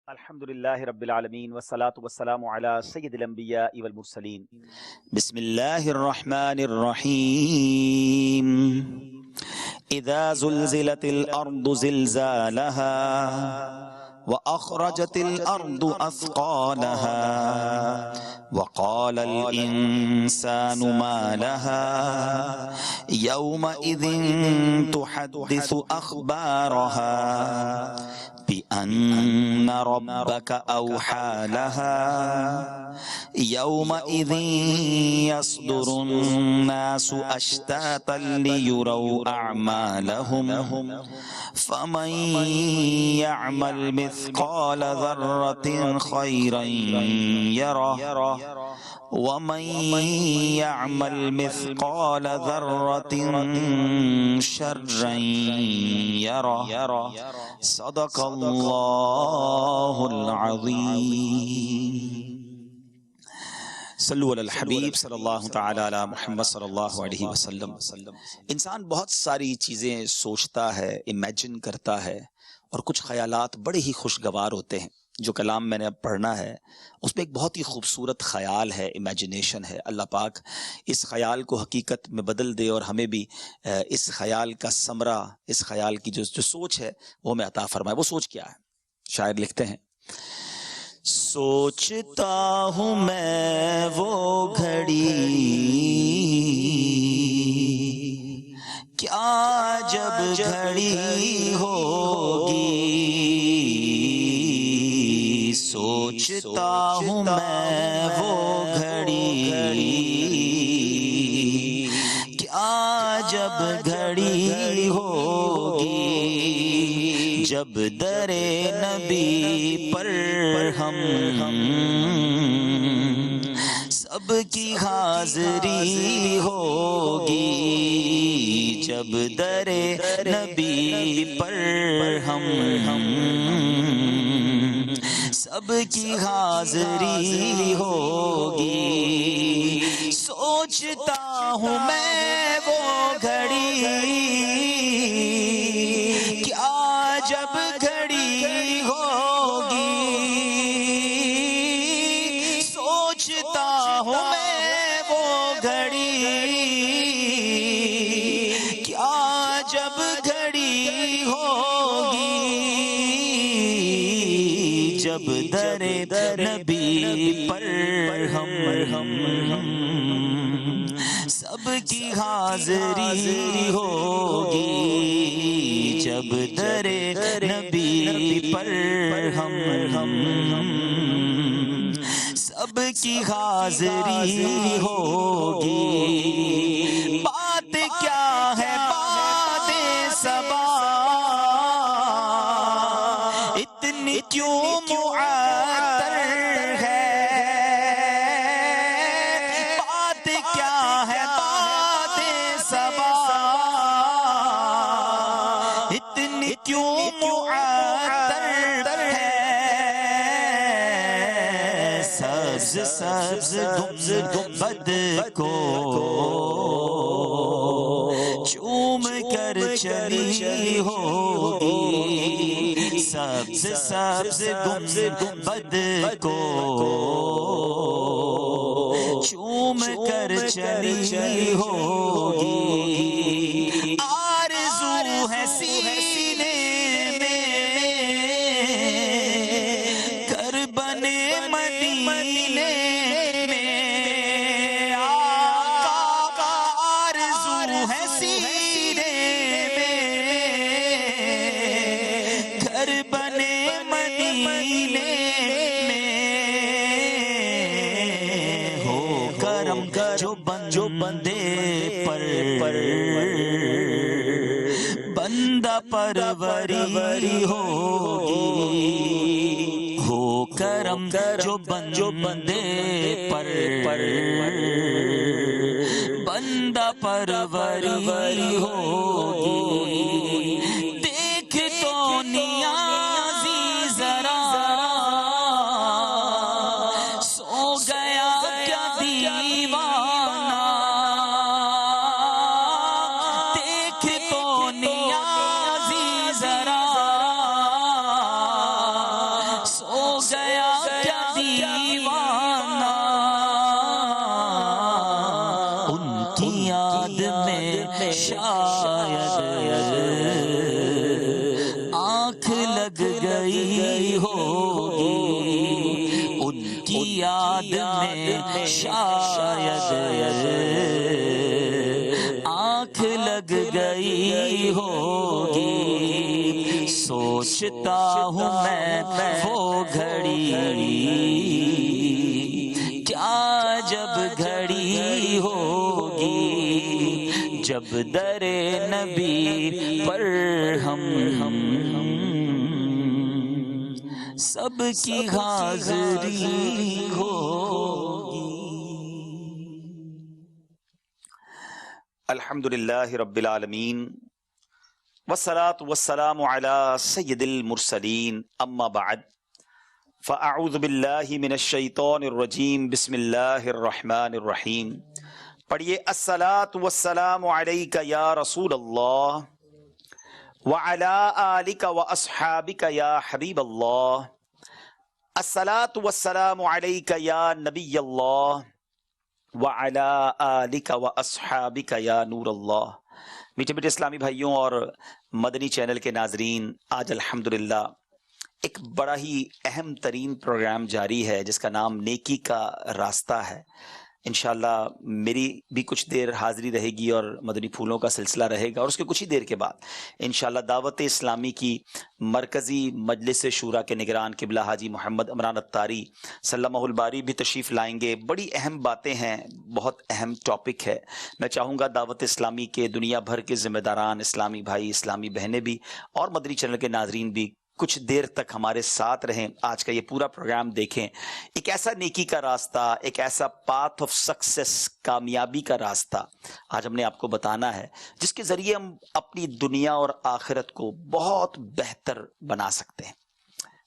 الحمد للہ رب العالمین والصلاة والسلام علی سید الانبیاء والمرسلین۔ بسم اللہ الرحمن الرحیم اذا زلزلت الارض زلزالها واخرجت الارض اثقالها وقال الانسان ما لها يومئذ تحدث اخبارها بأن ربك أوحى لها يومئذ يصدر الناس أشتاتا ليروا أعمالهم فمن يعمل مثقال ذرة خيرا يره ومن يعمل مثقال ذرة شرا يره صدق اللہ العظیم۔ صلو علی الحبیب صلی اللہ تعالی علی محمد صلی اللہ علیہ وسلم۔ انسان بہت ساری چیزیں سوچتا ہے، امیجن کرتا ہے، اور کچھ خیالات بڑے ہی خوشگوار ہوتے ہیں۔ جو کلام میں نے اب پڑھنا ہے اس میں ایک بہت ہی خوبصورت خیال ہے، امیجنیشن ہے۔ اللہ پاک اس خیال کو حقیقت میں بدل دے اور ہمیں بھی اس خیال کا ثمرہ، اس خیال کی جو سوچ ہے وہ ہمیں عطا فرمائے۔ وہ سوچ کیا ہے؟ شاعر لکھتے ہیں، سوچتا ہوں میں وہ گھڑی کیا جب گھڑی ہوگی، سوچتا ہوں میں وہ گھڑی کیا جب گھڑی ہوگی، جب در نبی پر ہم سب کی حاضری ہوگی، جب در نبی پر ہم سب کی حاضری ہوگی، سوچتا ہوں میں وہ گھڑی کیا جب گھڑی ہوگی، سوچتا ہوں میں وہ گھڑی کیا جب گھڑی ہوگی، جب در نبی پر ہم سب کی حاضری ہوگی، جب در نبی پر ہم سب کی حاضری ہوگی۔ بات کیا ہے بات صبا اتنی کیوں معطر ہے، بات کیا ہے بات صبا اتنی کیوں معطر ہے، سبز سبز گنبد کو چوم کر چلی ہوگی، سبز سبز گنبد کو چوم کر چلی ہوگی، آرزو ہے سینے میں کر بنے مدینے میں، آقا آرزو ہے سینے میں گھر بنے مدینے میں، ہو کرم جو بندے پر بندہ پروری ہوگی، ہو کرم جو بندے پر بندہ پروری ہوگی، دیکھ تو نیازی ذرا سو گیا کیا دیوانہ، دیکھ تو نیازی ذرا سو سو گیا کیا دیوانہ ان کی یاد میں شاید آنکھ لگ گئی ہوگی، ان کی یاد میں شاید آنکھ لگ گئی ہوگی۔ سوچتا ہوں میں وہ گھڑی کیا جب گھڑی ہوگی، جب در نبی پر ہم سب کی حاضری ہوگی۔ الحمدللہ رب العالمین والصلاة والسلام علی سید المرسلین، اما بعد فاعوذ باللہ من الشیطان الرجیم، بسم اللہ الرحمن الرحیم۔ پڑھیے الصلاة والسلام علیک یا رسول اللہ وعلی آلک واصحابک یا حبیب اللہ، الصلاة والسلام علیک یا نبی اللہ وعلی آلک واصحابک یا نور اللہ۔ میٹھے میٹھے اسلامی بھائیوں اور مدنی چینل کے ناظرین، آج الحمدللہ ایک بڑا ہی اہم ترین پروگرام جاری ہے جس کا نام نیکی کا راستہ ہے۔ انشاءاللہ میری بھی کچھ دیر حاضری رہے گی اور مدنی پھولوں کا سلسلہ رہے گا، اور اس کے کچھ ہی دیر کے بعد انشاءاللہ دعوت اسلامی کی مرکزی مجلس شورا کے نگران قبلہ حاجی محمد عمران اتاری سلمہ الباری بھی تشریف لائیں گے۔ بڑی اہم باتیں ہیں، بہت اہم ٹاپک ہے۔ میں چاہوں گا دعوت اسلامی کے دنیا بھر کے ذمہ داران، اسلامی بھائی، اسلامی بہنیں بھی اور مدنی چینل کے ناظرین بھی کچھ دیر تک ہمارے ساتھ رہیں، آج کا یہ پورا پروگرام دیکھیں۔ ایک ایسا نیکی کا راستہ، ایک ایسا پاتھ آف سکسیس، کامیابی کا راستہ آج ہم نے آپ کو بتانا ہے، جس کے ذریعے ہم اپنی دنیا اور آخرت کو بہت بہتر بنا سکتے ہیں۔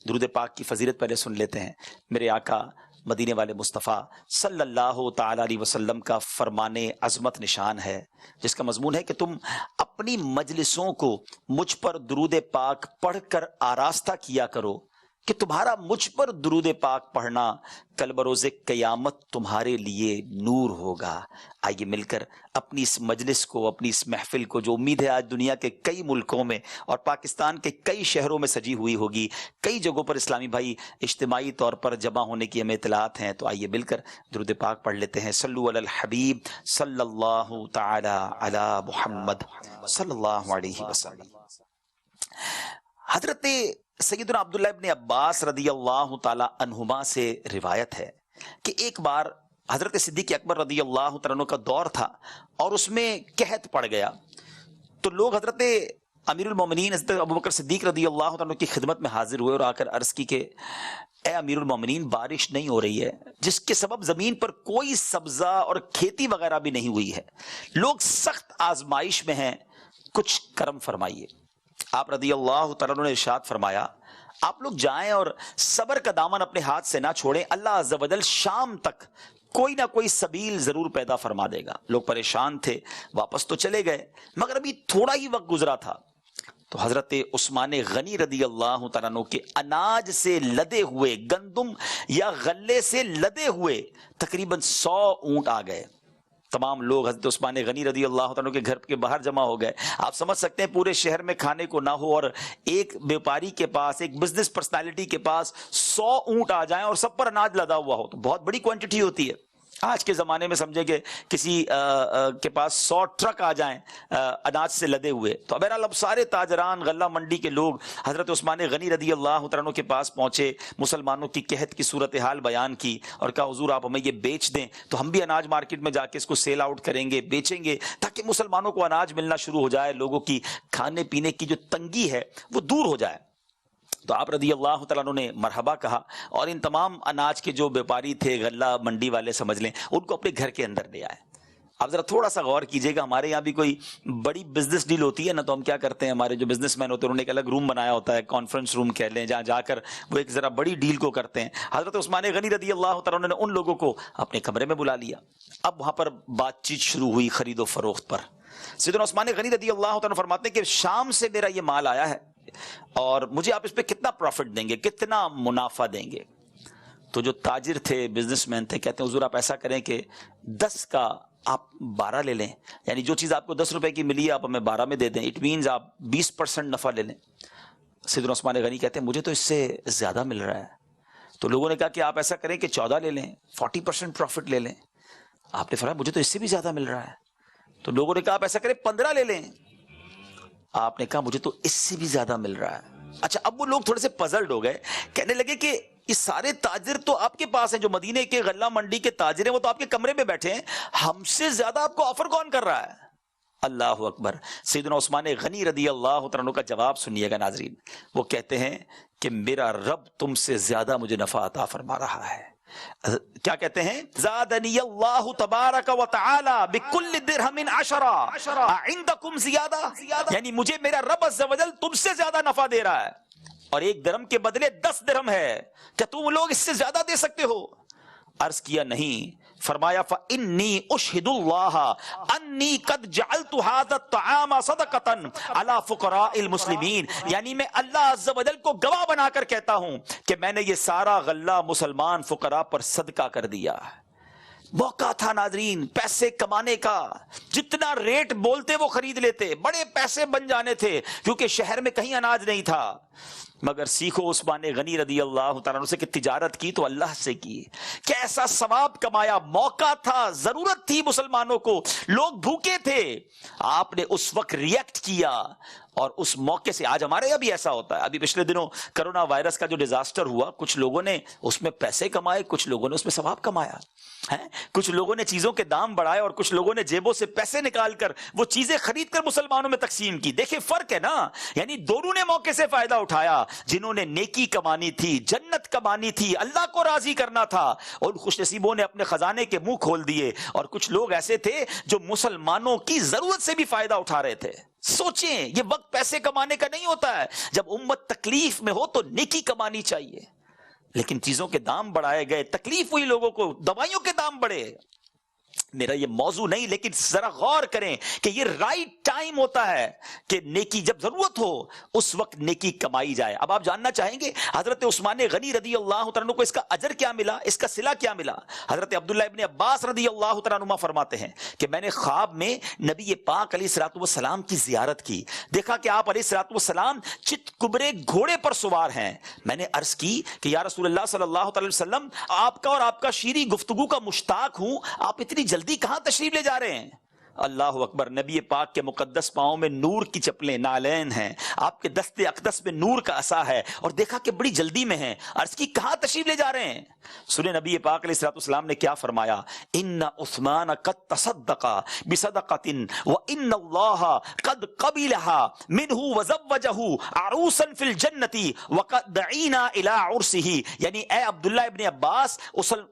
درود پاک کی فضیلت پہلے سن لیتے ہیں۔ میرے آقا مدینے والے مصطفیٰ صلی اللہ تعالی علیہ وسلم کا فرمان عظمت نشان ہے، جس کا مضمون ہے کہ تم اپنی مجلسوں کو مجھ پر درود پاک پڑھ کر آراستہ کیا کرو، کہ تمہارا مجھ پر درود پاک پڑھنا کل بروز قیامت تمہارے لیے نور ہوگا۔ آئیے مل کر اپنی اس مجلس کو، اپنی اس محفل کو، جو امید ہے آج دنیا کے کئی ملکوں میں اور پاکستان کے کئی شہروں میں سجی ہوئی ہوگی، کئی جگہوں پر اسلامی بھائی اجتماعی طور پر جمع ہونے کی ہمیں اطلاعات ہیں، تو آئیے مل کر درود پاک پڑھ لیتے ہیں۔ صلو علی الحبیب صلی اللہ تعالی علی محمد صلی اللہ علیہ وسلم۔ حضرت سیدنا عبداللہ ابن عباس رضی اللہ تعالی عنہما سے روایت ہے کہ ایک بار حضرت صدیق اکبر رضی اللہ تعالیٰ عنہ کا دور تھا اور اس میں قحط پڑ گیا، تو لوگ حضرت امیر المومنین حضرت ابوبکر صدیق رضی اللہ تعالیٰ عنہ کی خدمت میں حاضر ہوئے اور آ کر عرض کی کہ اے امیر المومنین، بارش نہیں ہو رہی ہے، جس کے سبب زمین پر کوئی سبزہ اور کھیتی وغیرہ بھی نہیں ہوئی ہے، لوگ سخت آزمائش میں ہیں، کچھ کرم فرمائیے۔ آپ رضی اللہ تعالیٰ عنہ نے ارشاد فرمایا، آپ لوگ جائیں اور صبر کا دامن اپنے ہاتھ سے نہ چھوڑیں، اللہ عز و جل شام تک کوئی نہ کوئی سبیل ضرور پیدا فرما دے گا۔ لوگ پریشان تھے، واپس تو چلے گئے، مگر ابھی تھوڑا ہی وقت گزرا تھا تو حضرت عثمان غنی رضی اللہ تعالیٰ عنہ کے اناج سے لدے ہوئے، گندم یا غلے سے لدے ہوئے تقریباً 100 اونٹ آ گئے۔ تمام لوگ حضرت عثمان غنی رضی اللہ عنہ کے گھر کے باہر جمع ہو گئے۔ آپ سمجھ سکتے ہیں پورے شہر میں کھانے کو نہ ہو اور ایک بیوپاری کے پاس، ایک بزنس پرسنالٹی کے پاس 100 اونٹ آ جائیں اور سب پر اناج لدا ہوا ہو تو بہت بڑی کوانٹٹی ہوتی ہے۔ آج کے زمانے میں سمجھے کہ کسی کے پاس 100 ٹرک آ جائیں اناج سے لدے ہوئے، تو بہرحال اب سارے تاجران، غلہ منڈی کے لوگ حضرت عثمان غنی رضی اللہ تعالیٰ عنہ کے پاس پہنچے، مسلمانوں کی قحط کی صورتحال بیان کی اور کہا حضور آپ ہمیں یہ بیچ دیں تو ہم بھی اناج مارکیٹ میں جا کے اس کو سیل آؤٹ کریں گے، بیچیں گے، تاکہ مسلمانوں کو اناج ملنا شروع ہو جائے، لوگوں کی کھانے پینے کی جو تنگی ہے وہ دور ہو جائے۔ تو آپ رضی اللہ تعالیٰ عنہ نے مرحبا کہا اور ان تمام اناج کے جو بیوپاری تھے، غلہ منڈی والے سمجھ لیں، ان کو اپنے گھر کے اندر لے آئے آپ ذرا تھوڑا سا غور کیجئے گا، ہمارے یہاں بھی کوئی بڑی بزنس ڈیل ہوتی ہے نا تو ہم کیا کرتے ہیں، ہمارے جو بزنس مین ہوتے ہیں انہوں نے ایک الگ روم بنایا ہوتا ہے، کانفرنس روم کہہ لیں، جہاں جا کر وہ ایک ذرا بڑی ڈیل کو کرتے ہیں۔ حضرت عثمان غنی رضی اللہ تعالیٰ عنہ نے ان لوگوں کو اپنے کمرے میں بلا لیا۔ اب وہاں پر بات چیت شروع ہوئی خرید و فروخت پر۔ سیدنا عثمان غنی رضی اللہ تعالیٰ عنہ فرماتے ہیں کہ شام سے میرا یہ مال آیا ہے اور مجھے آپ اس پہ کتنا پروفٹ دیں گے، کتنا منافع دیں گے؟ تو جو تاجر تھے، بزنس مین تھے، کہتے ہیں حضور آپ ایسا کریں کہ 10 کا آپ 12 لے لیں، یعنی جو چیز آپ کو 10 روپے کی ملی ہے آپ ہمیں 12 میں دے دیں، اٹ مینز آپ 20% نفع لے لیں۔ سیدنا عثمان غنی کہتے ہیں مجھے تو اس سے زیادہ مل رہا ہے۔ تو لوگوں نے کہا کہ آپ ایسا کریں کہ 14 لے لیں، 40% پروفٹ لے لیں۔ آپ نے فرمایا مجھے تو اس سے بھی زیادہ مل رہا ہے۔ تو لوگوں نے کہا آپ ایسا کریں 15 لے لیں۔ آپ نے کہا مجھے تو اس سے بھی زیادہ مل رہا ہے۔ اچھا، اب وہ لوگ تھوڑے سے پزلڈ ہو گئے، کہنے لگے کہ یہ سارے تاجر تو آپ کے پاس ہیں، جو مدینے کے غلہ منڈی کے تاجر ہیں وہ تو آپ کے کمرے میں بیٹھے ہیں، ہم سے زیادہ آپ کو آفر کون کر رہا ہے؟ اللہ اکبر۔ سیدنا عثمان غنی رضی اللہ تعالیٰ عنہ کا جواب سنیے گا ناظرین۔ وہ کہتے ہیں کہ میرا رب تم سے زیادہ مجھے نفع عطا فرما رہا ہے۔ کیا کہتے ہیں؟ زادنی اللہ تبارک و تعالی بکل درہم 10 عندکم زیادہ، یعنی مجھے میرا رب عز و جل تم سے زیادہ نفع دے رہا ہے، اور 1 درہم کے بدلے 10 درہم ہے، کیا تم لوگ اس سے زیادہ دے سکتے ہو؟ عرض کیا نہیں۔ فرمایا فَإِنِّي أُشْهِدُ اللَّهَ أَنِّي قَدْ جَعَلْتُ هَذَا الطَّعَامَ صَدَقَةً عَلَى فُقَرَاءِ الْمُسْلِمِينَ، یعنی میں اللہ عز و جل کو گواہ بنا کر کہتا ہوں کہ میں نے یہ سارا غلہ مسلمان فقراء پر صدقہ کر دیا۔ موقع تھا ناظرین پیسے کمانے کا، جتنا ریٹ بولتے وہ خرید لیتے، بڑے پیسے بن جانے تھے، کیونکہ شہر میں کہیں اناج نہیں تھا۔ مگر سیکھو عثمان غنی رضی اللہ تعالیٰ عنہ سے کہ تجارت کی تو اللہ سے کی، کیسا ثواب کمایا۔ موقع تھا، ضرورت تھی مسلمانوں کو، لوگ بھوکے تھے، آپ نے اس وقت ریئیکٹ کیا، اور اس موقع سے آج ہمارے یہاں بھی ایسا ہوتا ہے۔ ابھی پچھلے دنوں کرونا وائرس کا جو ڈیزاسٹر ہوا، کچھ لوگوں نے اس میں پیسے کمائے، کچھ لوگوں نے اس میں ثواب کمایا ہے، کچھ لوگوں نے چیزوں کے دام بڑھائے اور کچھ لوگوں نے جیبوں سے پیسے نکال کر وہ چیزیں خرید کر مسلمانوں میں تقسیم کی۔ دیکھیں فرق ہے نا، یعنی دونوں نے موقع سے فائدہ اٹھایا۔ جنہوں نے نیکی کمانی تھی، جنت کمانی تھی، اللہ کو راضی کرنا تھا، اور خوش نصیبوں نے اپنے خزانے کے منہ کھول دیے، اور کچھ لوگ ایسے تھے جو مسلمانوں کی ضرورت سے بھی فائدہ اٹھا رہے تھے۔ سوچیں، یہ وقت پیسے کمانے کا نہیں ہوتا ہے، جب امت تکلیف میں ہو تو نیکی کمانی چاہیے، لیکن چیزوں کے دام بڑھائے گئے، تکلیف ہوئی لوگوں کو، دوائیوں کے دام بڑھے۔ میرا یہ موضوع نہیں، لیکن ذرا غور کریں کہ یہ رائٹ ٹائم ہوتا ہے کہ نیکی جب ضرورت ہو اس وقت نیکی کمائی جائے۔ اب آپ جاننا چاہیں گے حضرت عثمان غنی رضی اللہ تعالیٰ عنہ کو اس کا اجر کیا ملا، اس کا صلہ کیا ملا؟ حضرت عبداللہ ابن عباس رضی اللہ تعالیٰ عنہ فرماتے ہیں کہ میں نے خواب میں نبی پاک علیہ الصلوۃ والسلام کی زیارت کی، دیکھا کہ آپ علیہ الصلوۃ والسلام چت کبرے گھوڑے پر سوار ہیں۔ میں نے عرض کی کہ یا رسول اللہ صلی اللہ علیہ وسلم، آپ کا اور آپ کا شیریں گفتگو کا مشتاق ہوں، آپ اتنی جلدی کہاں تشریف لے جا رہے ہیں؟ اللہ اکبر۔ نبی پاک کے مقدس پاؤں میں نور کی چپلیں نالین ہیں، آپ کے دست اقدس میں نور کا عصا ہے، اور دیکھا کہ بڑی جلدی میں ہیں۔ عرض کی کہاں تشریف لے جا رہے ہیں؟ سنیں نبی پاک علیہ الصلوۃ والسلام نے کیا فرمایا، ان عثمان قد تصدق بصدقۃ وان اللہ قد قبلها منه وزوجه عروسا فی الجنۃ وقد دعینا الی عرسہ، یعنی اے عبداللہ ابن عباس،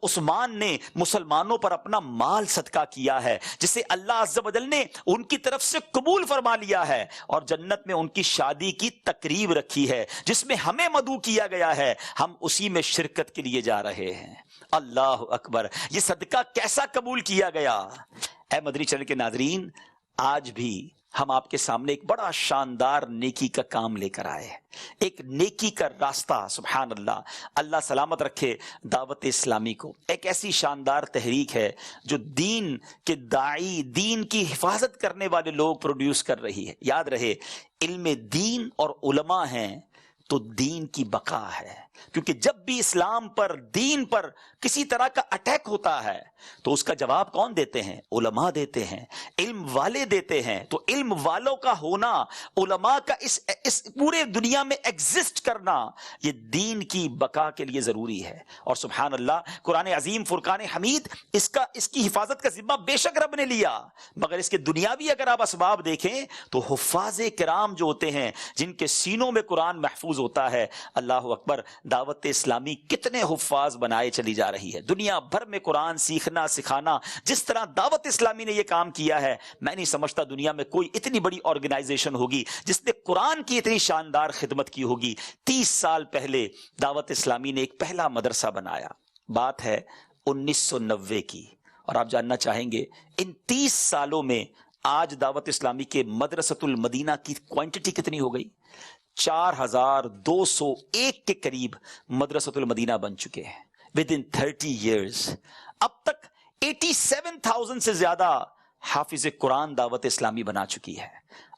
عثمان نے مسلمانوں پر اپنا مال صدقہ کیا ہے جسے اللہ عز و جل نے ان کی طرف سے قبول فرما لیا ہے، اور جنت میں ان کی شادی کی تقریب رکھی ہے جس میں ہمیں مدعو کیا گیا ہے، ہم اسی میں شرکت کے لیے جا رہے ہیں۔ اللہ اکبر، یہ صدقہ کیسا قبول کیا گیا؟ اے مدنی چینل کے ناظرین، آج بھی ہم آپ کے سامنے ایک بڑا شاندار نیکی کا کام لے کر آئے ہیں، ایک نیکی کا راستہ۔ سبحان اللہ، اللہ سلامت رکھے دعوت اسلامی کو۔ ایک ایسی شاندار تحریک ہے جو دین کے داعی، دین کی حفاظت کرنے والے لوگ پروڈیوس کر رہی ہے۔ یاد رہے، علم دین اور علماء ہیں تو دین کی بقا ہے، کیونکہ جب بھی اسلام پر، دین پر کسی طرح کا اٹیک ہوتا ہے تو اس کا جواب کون دیتے ہیں؟ علماء دیتے ہیں، علم والے دیتے ہیں۔ تو علم والوں کا ہونا، علماء کا اس پورے دنیا میں ایگزسٹ کرنا، یہ دین کی بقا کے لیے ضروری ہے۔ اور سبحان اللہ، قرآن عظیم فرقان حمید اس کی حفاظت کا ذمہ بے شک رب نے لیا، مگر اس کے دنیاوی اگر آپ اسباب دیکھیں تو حفاظ کرام جو ہوتے ہیں، جن کے سینوں میں قرآن محفوظ ہوتا ہے، اللہ اکبر، دعوت اسلامی کتنے حفاظ بنائے چلی جا رہی ہے. دنیا بھر میں قرآن سیکھنا سکھانا، جس طرح دعوت اسلامی نے یہ کام کیا ہے، میں نہیں سمجھتا دنیا میں کوئی اتنی بڑی آرگنائزیشن ہوگی جس نے قرآن کی اتنی شاندار خدمت کی ہوگی. 30 سال پہلے دعوت اسلامی نے ایک پہلا مدرسہ بنایا. بات ہے 1990 کی. اور آپ جاننا چاہیں گے ان 30 سالوں میں آج دعوت اسلامی کے مدرسۃ المدینہ کی کوانٹٹی کتنی ہو گئی؟ 4201 کے قریب مدرسۃ المدینہ بن چکے ہیں ود ان 30 ایئرز. اب تک 87,000 سے زیادہ حافظ قرآن دعوت اسلامی بنا چکی ہے.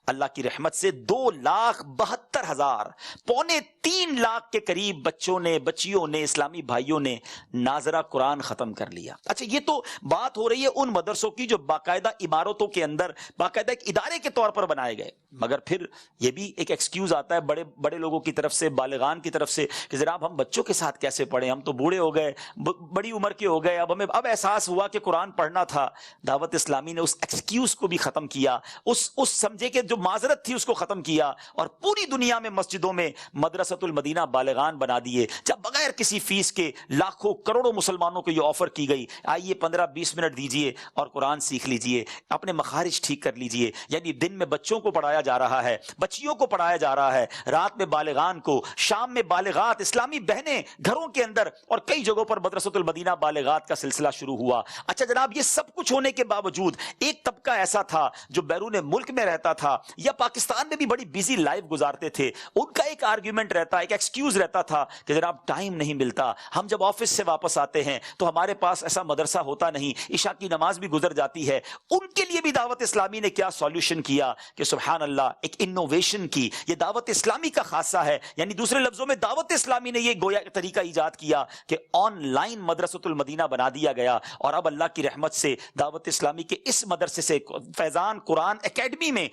اللہ کی رحمت سے 2,72,000 پونے 3 لاکھ کے قریب بچوں نے، بچیوں نے، اسلامی بھائیوں نے ناظرہ قرآن ختم کر لیا. اچھا، یہ تو بات ہو رہی ہے ان مدرسوں کی جو باقاعدہ عمارتوں کے اندر باقاعدہ ایک ادارے کے طور پر بنائے گئے. مگر پھر یہ بھی ایک ایکسکیوز آتا ہے بڑے بڑے لوگوں کی طرف سے، بالغان کی طرف سے، کہ جناب ہم بچوں کے ساتھ کیسے پڑھیں، ہم تو بوڑھے ہو گئے، بڑی عمر کے ہو گئے، اب ہمیں احساس ہوا کہ قرآن پڑھنا تھا. دعوت اسلامی نے اس ایکسکیوز کو بھی ختم کیا، اس سمجھے کہ جو معذرت تھی اس کو ختم کیا، اور پوری دنیا میں مسجدوں میں مدرسۃ المدینہ بالغان بنا دیے. جب بغیر کسی فیس کے لاکھوں کروڑوں مسلمانوں کو یہ آفر کی گئی، آئیے 15-20 منٹ دیجئے اور قرآن سیکھ لیجئے، اپنے مخارج ٹھیک کر لیجئے. یعنی دن میں بچوں کو پڑھایا جا رہا ہے، بچیوں کو پڑھایا جا رہا ہے، رات میں بالغان کو، شام میں بالغات، اسلامی بہنیں گھروں کے اندر، اور کئی جگہوں پر مدرسۃ المدینہ بالغات کا سلسلہ شروع ہوا. اچھا جناب، یہ سب کچھ ہونے کے باوجود ایک طبقہ ایسا تھا جو بیرون ملک میں رہتا تھا یا پاکستان میں بھی بڑی بیزی لائف گزارتے تھے. ان کا ایک آرگیومنٹ رہتا، ایک ایکسکیوز رہتا تھا کہ جناب ٹائم نہیں ملتا، ہم جب آفس سے واپس آتے ہیں تو ہمارے پاس ایسا مدرسہ ہوتا نہیں، عشاء کی نماز بھی گزر جاتی ہے. ان کے لیے بھی دعوت اسلامی نے کیا سولوشن کیا کہ سبحان اللہ، ایک انوویشن کی. یہ دعوت اسلامی کا خاصہ ہے. یعنی دوسرے لفظوں میں دعوت اسلامی نے یہ گویا طریقہ ایجاد کیا کہ آن لائن مدرسۃ المدینہ بنا دیا گیا. اور اب اللہ کی رحمت سے دعوت اسلامی کے اس مدرسے سے، فیضان قرآن اکیڈمی میں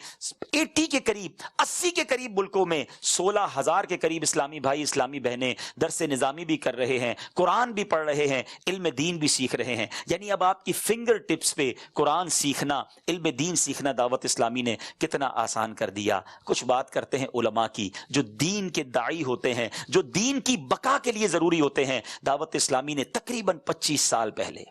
80 کے قریب، 80 کے قریب ملکوں میں 16,000 کے قریب اسلامی بھائی، اسلامی بہنیں درس نظامی بھی کر رہے ہیں، قرآن بھی پڑھ رہے ہیں، علم دین بھی سیکھ رہے ہیں. یعنی اب آپ کی فنگر ٹپس پہ قرآن سیکھنا، علم دین سیکھنا دعوت اسلامی نے کتنا آسان کر دیا. کچھ بات کرتے ہیں علماء کی جو دین کے داعی ہوتے ہیں، جو دین کی بقا کے لیے ضروری ہوتے ہیں. دعوت اسلامی نے تقریباً 25 سال پہلے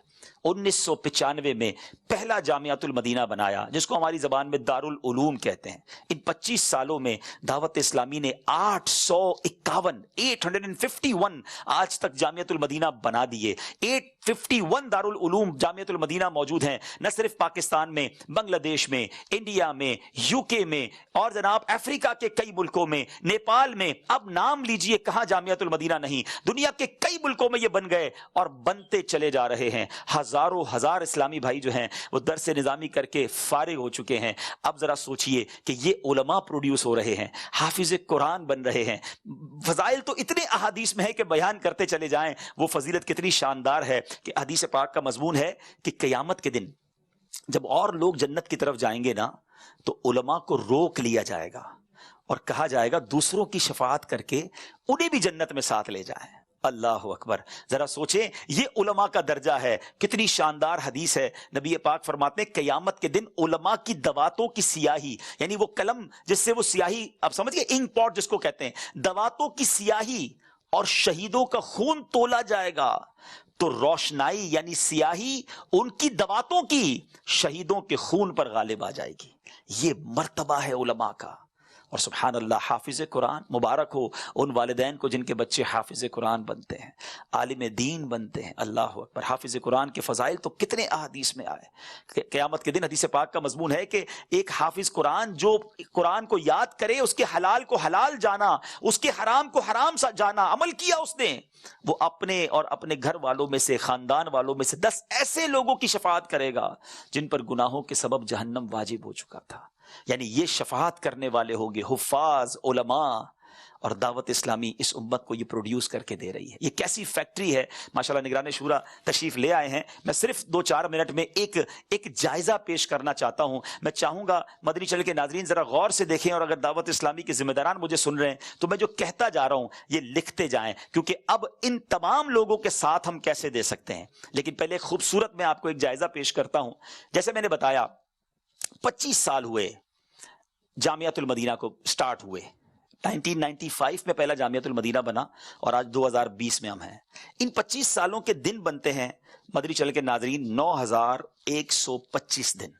1995 میں پہلا جامعۃ المدینہ بنایا، جس کو ہماری زبان میں دارالعلوم کہتے ہیں. ان 25 سالوں میں دعوت اسلامی نے 851 آج تک جامعۃ المدینہ بنا دیے. 851 دارالعلوم جامعۃ المدینہ موجود ہیں، نہ صرف پاکستان میں، بنگلہ دیش میں، انڈیا میں، یو کے میں، اور جناب افریقہ کے کئی ملکوں میں، نیپال میں. اب نام لیجئے کہاں جامعۃ المدینہ نہیں. دنیا کے کئی ملکوں میں یہ بن گئے اور بنتے چلے جا رہے ہیں. ہزاروں ہزار اسلامی بھائی جو ہیں وہ درس نظامی کر کے فارغ ہو چکے ہیں. اب ذرا سوچئے کہ یہ علماء پروڈیوس ہو رہے ہیں، حافظ قرآن بن رہے ہیں. فضائل تو اتنے احادیث میں ہے کہ بیان کرتے چلے جائیں، وہ فضیلت کتنی شاندار ہے کہ حدیث پاک کا مضمون ہے کہ قیامت کے دن جب اور لوگ جنت کی طرف جائیں گے نا، تو علماء کو روک لیا جائے گا اور کہا جائے گا دوسروں کی شفاعت کر کے انہیں بھی جنت میں ساتھ لے جائیں. اللہ اکبر. ذرا سوچیں یہ علماء کا درجہ ہے. کتنی شاندار حدیث ہے. نبی پاک فرماتے ہیں قیامت کے دن علماء کی دواتوں کی سیاہی، یعنی وہ قلم جس سے وہ سیاہی، آپ سمجھ گئے، انک پاٹ جس کو کہتے ہیں، دواتوں کی سیاہی اور شہیدوں کا خون تولا جائے گا تو روشنائی یعنی سیاہی ان کی دواتوں کی شہیدوں کے خون پر غالب آ جائے گی. یہ مرتبہ ہے علماء کا. اور سبحان اللہ، حافظ قرآن، مبارک ہو ان والدین کو جن کے بچے حافظ قرآن بنتے ہیں، عالم دین بنتے ہیں. اللہ اکبر. حافظ قرآن کے فضائل تو کتنے احادیث میں آئے. قیامت کے دن حدیث پاک کا مضمون ہے کہ ایک حافظ قرآن جو قرآن کو یاد کرے، اس کے حلال کو حلال جانا، اس کے حرام کو حرام سا جانا، عمل کیا اس نے، وہ اپنے اور اپنے گھر والوں میں سے، خاندان والوں میں سے 10 ایسے لوگوں کی شفاعت کرے گا جن پر گناہوں کے سبب جہنم واجب ہو چکا تھا. یعنی یہ شفاعت کرنے والے ہوں گے حفاظ، علماء. اور دعوت اسلامی اس امت کو یہ پروڈیوس کر کے دے رہی ہے. یہ کیسی فیکٹری ہے. ماشاءاللہ نگران شورا تشریف لے آئے ہیں. میں صرف 2-4 منٹ میں ایک جائزہ پیش کرنا چاہتا ہوں. میں چاہوں گا مدنی چینل کے ناظرین ذرا غور سے دیکھیں، اور اگر دعوت اسلامی کے ذمہ داران مجھے سن رہے ہیں تو میں جو کہتا جا رہا ہوں یہ لکھتے جائیں، کیونکہ اب ان تمام لوگوں کے ساتھ ہم کیسے دے سکتے ہیں. لیکن پہلے خوبصورت میں آپ کو ایک جائزہ پیش کرتا ہوں. جیسے میں نے بتایا 25 سال ہوئے جامعۃ المدینہ کو سٹارٹ ہوئے، 1995 میں پہلا جامعۃ المدینہ بنا اور آج 2020 میں ہم ہیں. ان 25 سالوں کے دن بنتے ہیں مدنی چینل کے ناظرین 9125 دن.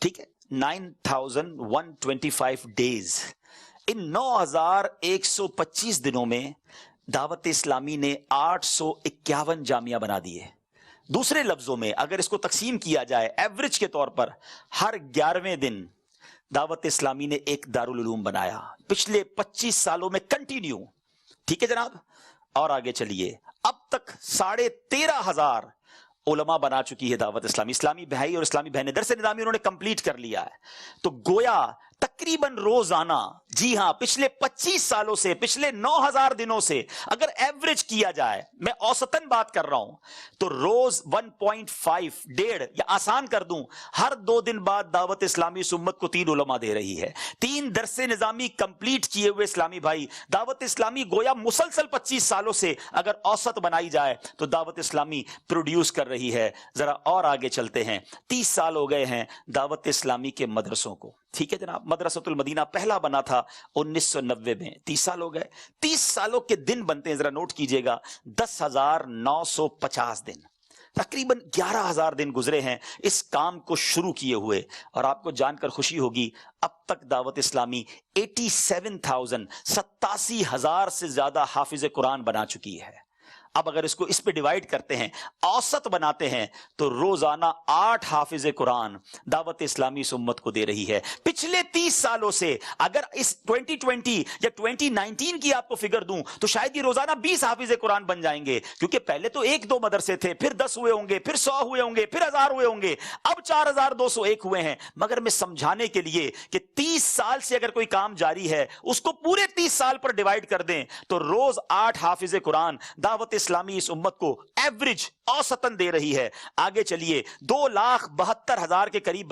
ٹھیک ہے, 9125 ڈیز. ان 9125 دنوں میں دعوت اسلامی نے 851 جامعہ بنا دیے. دوسرے لفظوں میں اگر اس کو تقسیم کیا جائے ایوریج کے طور پر, ہر 11ویں دن دعوت اسلامی نے ایک دارالعلوم بنایا پچھلے 25 سالوں میں کنٹینیو. ٹھیک ہے جناب, اور آگے چلیے, اب تک 13,500 علماء بنا چکی ہے دعوت اسلامی. اسلامی بھائی اور اسلامی بہنیں درس نظامی انہوں نے کمپلیٹ کر لیا ہے. تو گویا تقریباً روزانہ, جی ہاں, پچھلے 25 سالوں سے, پچھلے 9,000 دنوں سے اگر ایوریج کیا جائے, میں اوسطن بات کر رہا ہوں, تو روز 1.5 ڈیڑھ یا آسان کر دوں, ہر 2 دن بعد دعوت اسلامی اس امت کو 3 علماء دے رہی ہے. 3 درس نظامی کمپلیٹ کیے ہوئے اسلامی بھائی. دعوت اسلامی گویا مسلسل 25 سالوں سے اگر اوسط بنائی جائے تو دعوت اسلامی پروڈیوس کر رہی ہے. ذرا اور آگے چلتے ہیں. 30 سال ہو گئے ہیں دعوت اسلامی کے مدرسوں کو. ٹھیک ہے جناب, مدرسۃ المدینہ پہلا بنا تھا 1990 میں. 30 سال ہو گئے. 30 سالوں کے دن بنتے ہیں, ذرا نوٹ کیجئے گا, 10,950 دن. تقریباً 11,000 دن گزرے ہیں اس کام کو شروع کیے ہوئے. اور آپ کو جان کر خوشی ہوگی, اب تک دعوت اسلامی 87,000 سے زیادہ حافظ قرآن بنا چکی ہے. اب اگر اس کو اس پہ ڈیوائیڈ کرتے ہیں, اوسط بناتے ہیں, تو روزانہ 8 حافظ قرآن دعوت اسلامی اس امت کو دے رہی ہے. پچھلے 30 سالوں سے اگر اس 2020 یا 2019 کی آپ کو فگر دوں تو شاید یہ روزانہ 20 حافظ قرآن بن جائیں گے, کیونکہ پہلے تو 1-2 مدرسے تھے, پھر 10 ہوئے ہوں گے, پھر 100 ہوئے ہوں گے, پھر 1000 ہوئے ہوں گے, اب 4,201 ہوئے ہیں. مگر میں سمجھانے کے لیے کہ 30 سال سے اگر کوئی کام جاری ہے, اس کو پورے 30 سال پر ڈیوائیڈ کر دیں تو روز 8 حافظ قرآن دعوت اسلامی اس امت کو ایوریج اوسطن دے رہی ہے. آگے چلیے, 2,72,000 کے قریب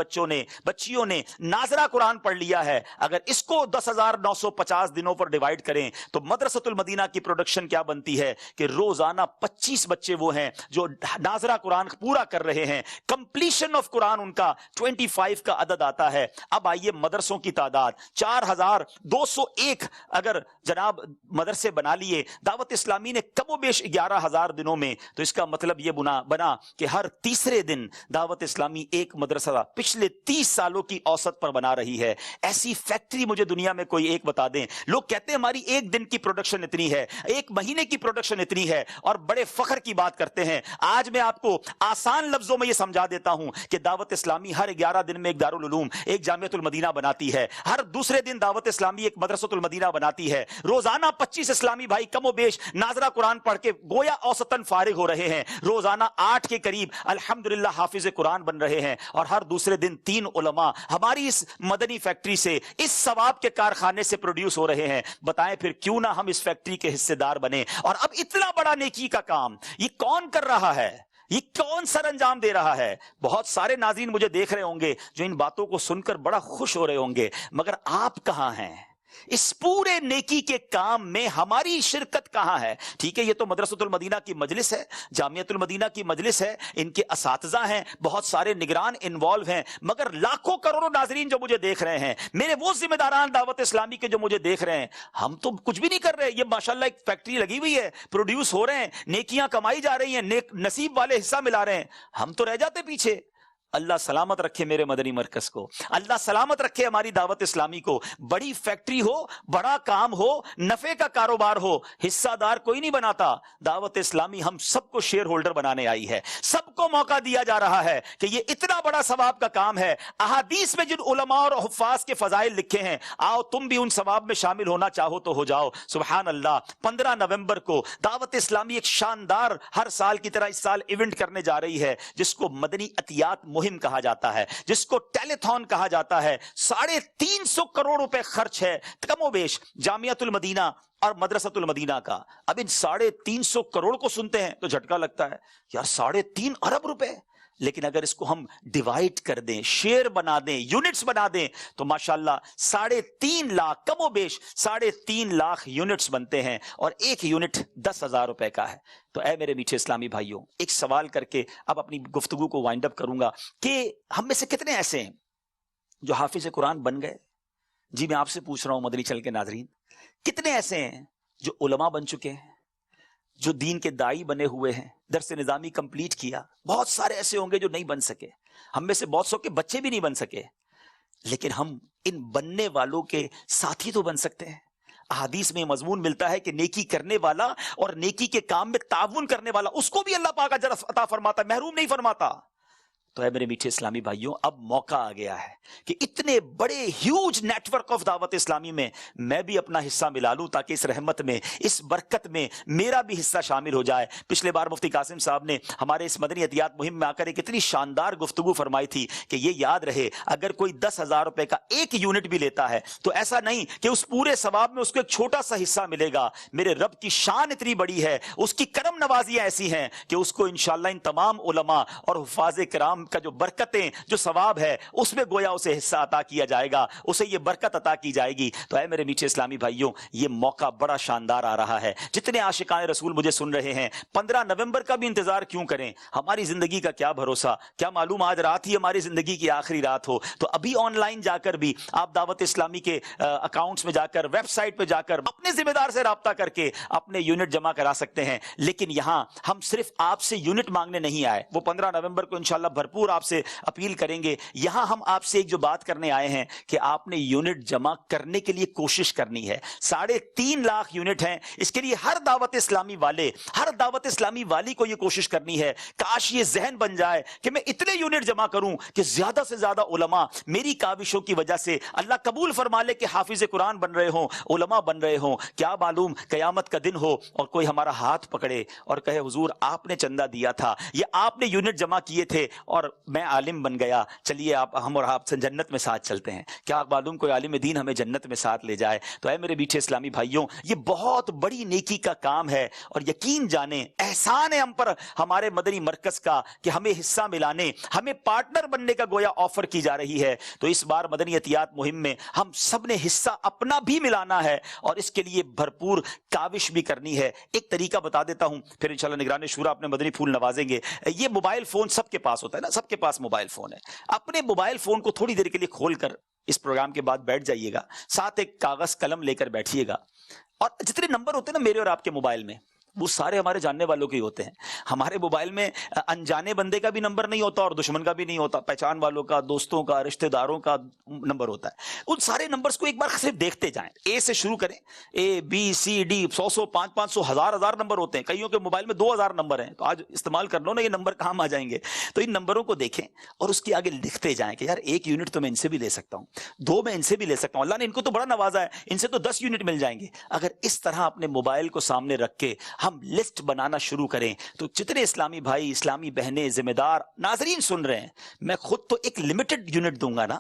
بچیوں نے ناظرہ قرآن پڑھ لیا ہے. اگر اس کو 10,950 دنوں پر ڈیوائیڈ کریں تو مدرسۃ المدینہ کی پروڈکشن کیا بنتی ہے کہ روزانہ 25 بچے وہ ہیں جو ناظرہ قرآن پورا کر رہے ہیں. کمپلیشن آف قرآن ان کا 25 کا عدد آتا ہے. اب آئیے مدرسوں کی تعداد, 4,201 اگر جناب مدرسے بنا لیے دعوت اسلامی نے کم و بیش 11,000 دنوں میں, تو اس کا مطلب یہ بنا کہ ہر تیسرے دن دعوت اسلامی ایک مدرسہ پچھلے 30 سالوں کی اوسط پر بنا رہی ہے. ایسی فیکٹری مجھے دنیا میں کوئی ایک بتا دیں. لوگ کہتے ہیں ہماری ایک دن کی پروڈکشن اتنی ہے, ایک مہینے کی پروڈکشن اتنی ہے, اور بڑے فخر کی بات کرتے ہیں. آج میں آپ کو آسان لفظوں میں یہ سمجھا دیتا ہوں کہ دعوت اسلامی ہر 11 دن میں ایک دارالعلوم, ایک جامعۃ المدینہ بناتی ہے. ہر دوسرے دن دعوت اسلامی ایک مدرسۃ المدینہ بناتی ہے. روزانہ 25 اسلامی بھائی کم و بیش ناظرہ قرآن پڑھ کے گویا اوسطن فارغ ہو رہے ہیں. روزانہ 8 کے قریب الحمدللہ حافظ قرآن بن رہے ہیں, اور ہر دوسرے دن 3 علماء ہماری اس مدنی فیکٹری سے, اس ثواب کے کارخانے سے پروڈیوس ہو رہے ہیں. بتائیں پھر کیوں نہ ہم اس فیکٹری کے حصے دار بنے. اور اب اتنا بڑا نیکی کا کام یہ کون کر رہا ہے, یہ کون سر انجام دے رہا ہے؟ بہت سارے ناظرین مجھے دیکھ رہے ہوں گے جو ان باتوں کو سن کر بڑا خوش ہو رہے ہوں گے, مگر آپ کہاں ہیں اس پورے نیکی کے کام میں؟ ہماری شرکت کہاں ہے؟ ٹھیک ہے, یہ تو مدرسۃ المدینہ کی مجلس ہے, جامعۃ المدینہ کی مجلس ہے, ان کے اساتذہ ہیں, بہت سارے نگران انوالو ہیں, مگر لاکھوں کروڑوں ناظرین جو مجھے دیکھ رہے ہیں, میرے وہ ذمہ داران دعوت اسلامی کے جو مجھے دیکھ رہے ہیں, ہم تو کچھ بھی نہیں کر رہے. یہ ماشاءاللہ ایک فیکٹری لگی ہوئی ہے, پروڈیوس ہو رہے ہیں, نیکیاں کمائی جا رہی ہیں, نصیب والے حصہ ملا رہے ہیں, ہم تو رہ جاتے پیچھے. اللہ سلامت رکھے میرے مدنی مرکز کو, اللہ سلامت رکھے ہماری دعوت اسلامی کو. بڑی فیکٹری ہو, بڑا کام ہو, نفع کا کاروبار ہو, حصہ دار کوئی نہیں بناتا. دعوت اسلامی ہم سب کو شیئر ہولڈر بنانے آئی ہے. سب کو موقع دیا جا رہا ہے کہ یہ اتنا بڑا ثواب کا کام ہے. احادیث میں جن علماء اور حفاظ کے فضائل لکھے ہیں, آؤ تم بھی ان ثواب میں شامل ہونا چاہو تو ہو جاؤ. سبحان اللہ. 15 نومبر کو دعوت اسلامی ایک شاندار ہر سال کی طرح اس سال ایونٹ کرنے جا رہی ہے, جس کو مدنی عطیات مہم کہا جاتا ہے, جس کو ٹیلیتھون کہا جاتا ہے. 350 کروڑ روپے خرچ ہے کم و بیش جامعۃ المدینہ اور مدرسۃ المدینہ کا. اب ان 350 کروڑ کو سنتے ہیں تو جھٹکا لگتا ہے, یار 3.5 ارب روپے. لیکن اگر اس کو ہم ڈیوائیڈ کر دیں, شیئر بنا دیں, یونٹس بنا دیں, تو ماشاءاللہ 3.5 لاکھ, کم و بیش 3.5 لاکھ یونٹس بنتے ہیں, اور ایک یونٹ 10,000 روپے کا ہے. تو اے میرے میٹھے اسلامی بھائیوں, ایک سوال کر کے اب اپنی گفتگو کو وائنڈ اپ کروں گا کہ ہم میں سے کتنے ایسے ہیں جو حافظ قرآن بن گئے؟ جی میں آپ سے پوچھ رہا ہوں مدنی چینل کے ناظرین, کتنے ایسے ہیں جو علماء بن چکے ہیں، جو دین کے داعی بنے ہوئے ہیں، درس نظامی کمپلیٹ کیا. بہت سارے ایسے ہوں گے جو نہیں بن سکے. ہم میں سے بہت سو کے بچے بھی نہیں بن سکے، لیکن ہم ان بننے والوں کے ساتھی تو بن سکتے ہیں. احادیث میں مضمون ملتا ہے کہ نیکی کرنے والا اور نیکی کے کام میں تعاون کرنے والا، اس کو بھی اللہ پاک اجر عطا فرماتا ہے، محروم نہیں فرماتا. تو اے میرے میٹھے اسلامی بھائیوں، اب موقع آ گیا ہے کہ اتنے بڑے ہیوج نیٹ ورک آف دعوت اسلامی میں میں بھی اپنا حصہ ملا لوں، تاکہ اس رحمت میں، اس برکت میں میرا بھی حصہ شامل ہو جائے. پچھلے بار مفتی قاسم صاحب نے ہمارے اس مدنی عطیات مہم میں آ کر ایک اتنی شاندار گفتگو فرمائی تھی کہ یہ یاد رہے، اگر کوئی 10,000 روپے کا ایک یونٹ بھی لیتا ہے تو ایسا نہیں کہ اس پورے ثواب میں اس کو ایک چھوٹا سا حصہ ملے گا. میرے رب کی شان اتنی بڑی ہے، اس کی کرم نوازیاں ایسی ہیں کہ اس کو انشاءاللہ ان تمام علماء اور حفاظ کرام کا جو برکتیں، جو ثواب ہے، اس میں گویا اسے حصہ عطا کیا جائے گا، اسے یہ برکت عطا کی جائے گی. تو اے میرے میٹھے اسلامی بھائیوں، یہ موقع بڑا شاندار آ رہا ہے. جتنے عاشقان رسول مجھے سن رہے ہیں، 15 نومبر کا بھی انتظار کیوں کریں؟ ہماری زندگی کا کیا بھروسہ، کیا معلوم آج رات ہی ہماری زندگی کی آخری رات ہو. تو ابھی آن لائن جا کر بھی آپ دعوت اسلامی کے اکاؤنٹس میں جا کر، ویب سائٹ پہ جا کر اپنے ذمہ دار سے رابطہ کر کے اپنے یونٹ جمع کرا سکتے ہیں. لیکن یہاں ہم صرف آپ سے یونٹ مانگنے نہیں آئے، وہ 15 نومبر کو انشاءاللہ بھرپور آپ سے اپیل کریں گے. یہاں ہم آپ سے ایک جو بات کرنے آئے ہیں کہ آپ نے یونٹ جمع کرنے کے لیے کوشش کرنی ہے. 3.5 لاکھ یونٹ ہیں. اس کے لیے ہر دعوت اسلامی والے، ہر دعوت اسلامی والی کو یہ کوشش کرنی ہے. کاش یہ ذہن بن جائے کہ میں اتنے یونٹ جمع کروں کہ زیادہ سے زیادہ علماء میری کاوشوں کی وجہ سے اللہ قبول فرما لے کہ حافظ قرآن بن رہے ہوں، علماء بن رہے ہوں. کیا معلوم قیامت کا دن ہو اور کوئی ہمارا ہاتھ پکڑے اور کہے حضور آپ نے چندہ دیا تھا، یا آپ نے یونٹ جمع کیے تھے اور میں عالم بن گیا، چلیے ہم اور آپ سے جنت میں ساتھ چلتے ہیں. کیا معلوم کوئی عالم دین ہمیں جنت میں ساتھ لے جائے. تو اے میرے میٹھے اسلامی بھائیوں، یہ بہت بڑی نیکی کا کام ہے، اور یقین جانیں احسان ہے ہم پر ہمارے مدنی مرکز کا کہ ہمیں حصہ ملانے، ہمیں پارٹنر بننے کا گویا آفر کی جا رہی ہے. تو اس بار مدنی عطیات مہم میں ہم سب نے حصہ اپنا بھی ملانا ہے، اور اس کے لیے بھرپور کاوش بھی کرنی ہے. ایک طریقہ بتا دیتا ہوں، پھر انشاءاللہ نگران شورا اپنے مدنی پھول نوازیں گے. یہ موبائل فون سب کے پاس ہوتا ہے نا، سب کے پاس موبائل فون ہے. اپنے موبائل فون کو تھوڑی دیر کے لیے کھول کر اس پروگرام کے بعد بیٹھ جائیے گا، ساتھ ایک کاغذ قلم لے کر بیٹھیے گا، اور جتنے نمبر ہوتے ہیں نا میرے اور آپ کے موبائل میں، وہ سارے ہمارے جاننے والوں کے ہی ہوتے ہیں. ہمارے موبائل میں انجانے بندے کا بھی نمبر نہیں ہوتا اور دشمن کا بھی نہیں ہوتا، پہچان والوں کا، دوستوں کا، رشتہ داروں کا نمبر ہوتا ہے. ان سارے نمبرز کو ایک بار صرف دیکھتے جائیں، اے سے شروع کریں، اے بی سی ڈی، 100 500 ہزار نمبر ہوتے ہیں. کئیوں کے موبائل میں 2000 نمبر ہیں، تو آج استعمال کر لو نا، یہ نمبر کام آ جائیں گے. تو ان نمبروں کو دیکھیں اور اس کے آگے لکھتے جائیں کہ یار 1 یونٹ تو میں ان سے بھی لے سکتا ہوں، 2 میں ان سے بھی لے سکتا ہوں، اللہ نے ان کو تو بڑا نوازا ہے، ان سے تو 10 یونٹ مل جائیں گے. اگر اس طرح اپنے موبائل کو سامنے رکھ کے ہم لسٹ بنانا شروع کریں تو جتنے اسلامی بھائی، اسلامی بہنیں، ذمہ دار ناظرین سن رہے ہیں، میں خود تو ایک لمیٹڈ یونٹ دوں گا نا،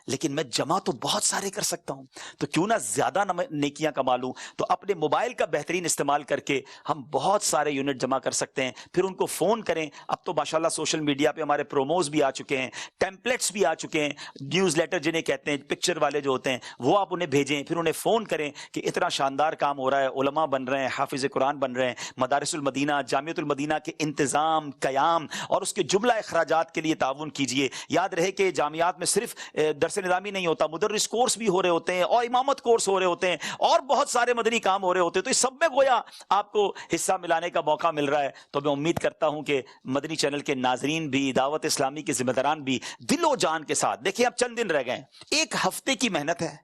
لیکن میں جمع تو بہت سارے کر سکتا ہوں. تو کیوں نہ زیادہ نیکیاں کما لوں. تو اپنے موبائل کا بہترین استعمال کر کے ہم بہت سارے یونٹ جمع کر سکتے ہیں. پھر ان کو فون کریں. اب تو ماشاءاللہ سوشل میڈیا پہ ہمارے پروموز بھی آ چکے ہیں، ٹیمپلیٹس بھی آ چکے ہیں، نیوز لیٹر جنہیں کہتے ہیں، پکچر والے جو ہوتے ہیں وہ آپ انہیں بھیجیں. پھر انہیں فون کریں کہ اتنا شاندار کام ہو رہا ہے، علماء بن رہے ہیں، حافظ قرآن بن رہے ہیں. مدارس المدینہ، جامعۃ المدینہ کے انتظام، قیام اور اس کے جملہ اخراجات کے لیے تعاون کیجئے. یاد رہے کہ جامعات میں صرف درس نظامی نہیں ہوتا، مدرس کورس بھی ہو رہے ہوتے ہیں، اور امامت کورس ہو رہے ہوتے ہیں، اور بہت سارے مدنی کام ہو رہے ہوتے ہیں. تو اس سب میں گویا آپ کو حصہ ملانے کا موقع مل رہا ہے. تو میں امید کرتا ہوں کہ مدنی چینل کے ناظرین بھی، دعوت اسلامی کے ذمہ داران بھی دل و جان کے ساتھ، دیکھیں اب چند دن رہ گئے، 1 ہفتے کی محنت ہے،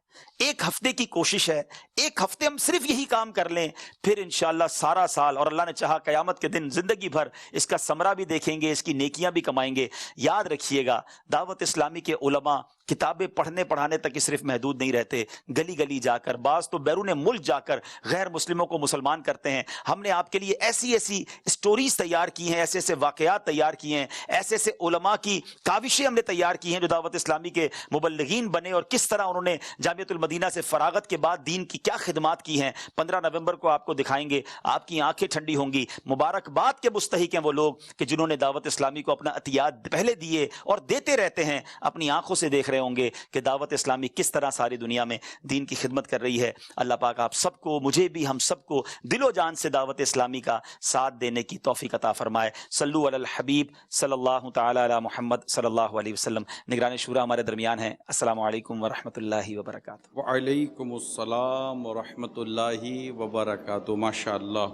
1 ہفتے کی کوشش ہے. 1 ہفتے ہم صرف یہی کام کر لیں، پھر انشاءاللہ سارا سال، اور اللہ نے چاہا قیامت کے دن زندگی بھر اس کا ثمرہ بھی دیکھیں گے، اس کی نیکیاں بھی کمائیں گے. یاد رکھیے گا، دعوت اسلامی کے علماء کتابیں پڑھنے پڑھانے تک ہی صرف محدود نہیں رہتے، گلی گلی جا کر، بعض تو بیرون ملک جا کر غیر مسلموں کو مسلمان کرتے ہیں. ہم نے آپ کے لیے ایسی ایسی سٹوریز تیار کی ہیں، ایسے ایسے واقعات تیار کیے ہیں، ایسے ایسے علماء کی کاوشیں ہم نے تیار کی ہیں جو دعوت اسلامی کے مبلغین بنے، اور کس طرح انہوں نے جامعۃ المدینہ سے فراغت کے بعد دین کی کیا خدمات کی ہیں. 15 نومبر کو آپ کو دکھائیں گے، آپ کی آنکھیں ٹھنڈی ہوں گی. مبارکباد کے مستحق ہیں وہ لوگ کہ جنہوں نے دعوت اسلامی کو اپنا عطیات پہلے دیے اور دیتے رہتے ہیں، اپنی آنکھوں سے دیکھ رہے ہوں گے کہ دعوت اسلامی کس طرح ساری دنیا میں دین کی خدمت کر رہی ہے. اللہ پاک آپ سب کو، مجھے بھی، ہم سب کو دل و جان سے دعوت اسلامی کا ساتھ دینے کی توفیق عطا فرمائے. صلو علی الحبیب صلی اللہ تعالی علی محمد صلی اللہ علیہ وسلم. نگران شورا ہمارے درمیان ہیں. السلام علیکم ورحمۃ اللہ وبرکاتہ. وبرکاتہ۔ وعلیکم السلام ورحمۃ اللہ وبرکاتہ۔ ماشاء اللہ۔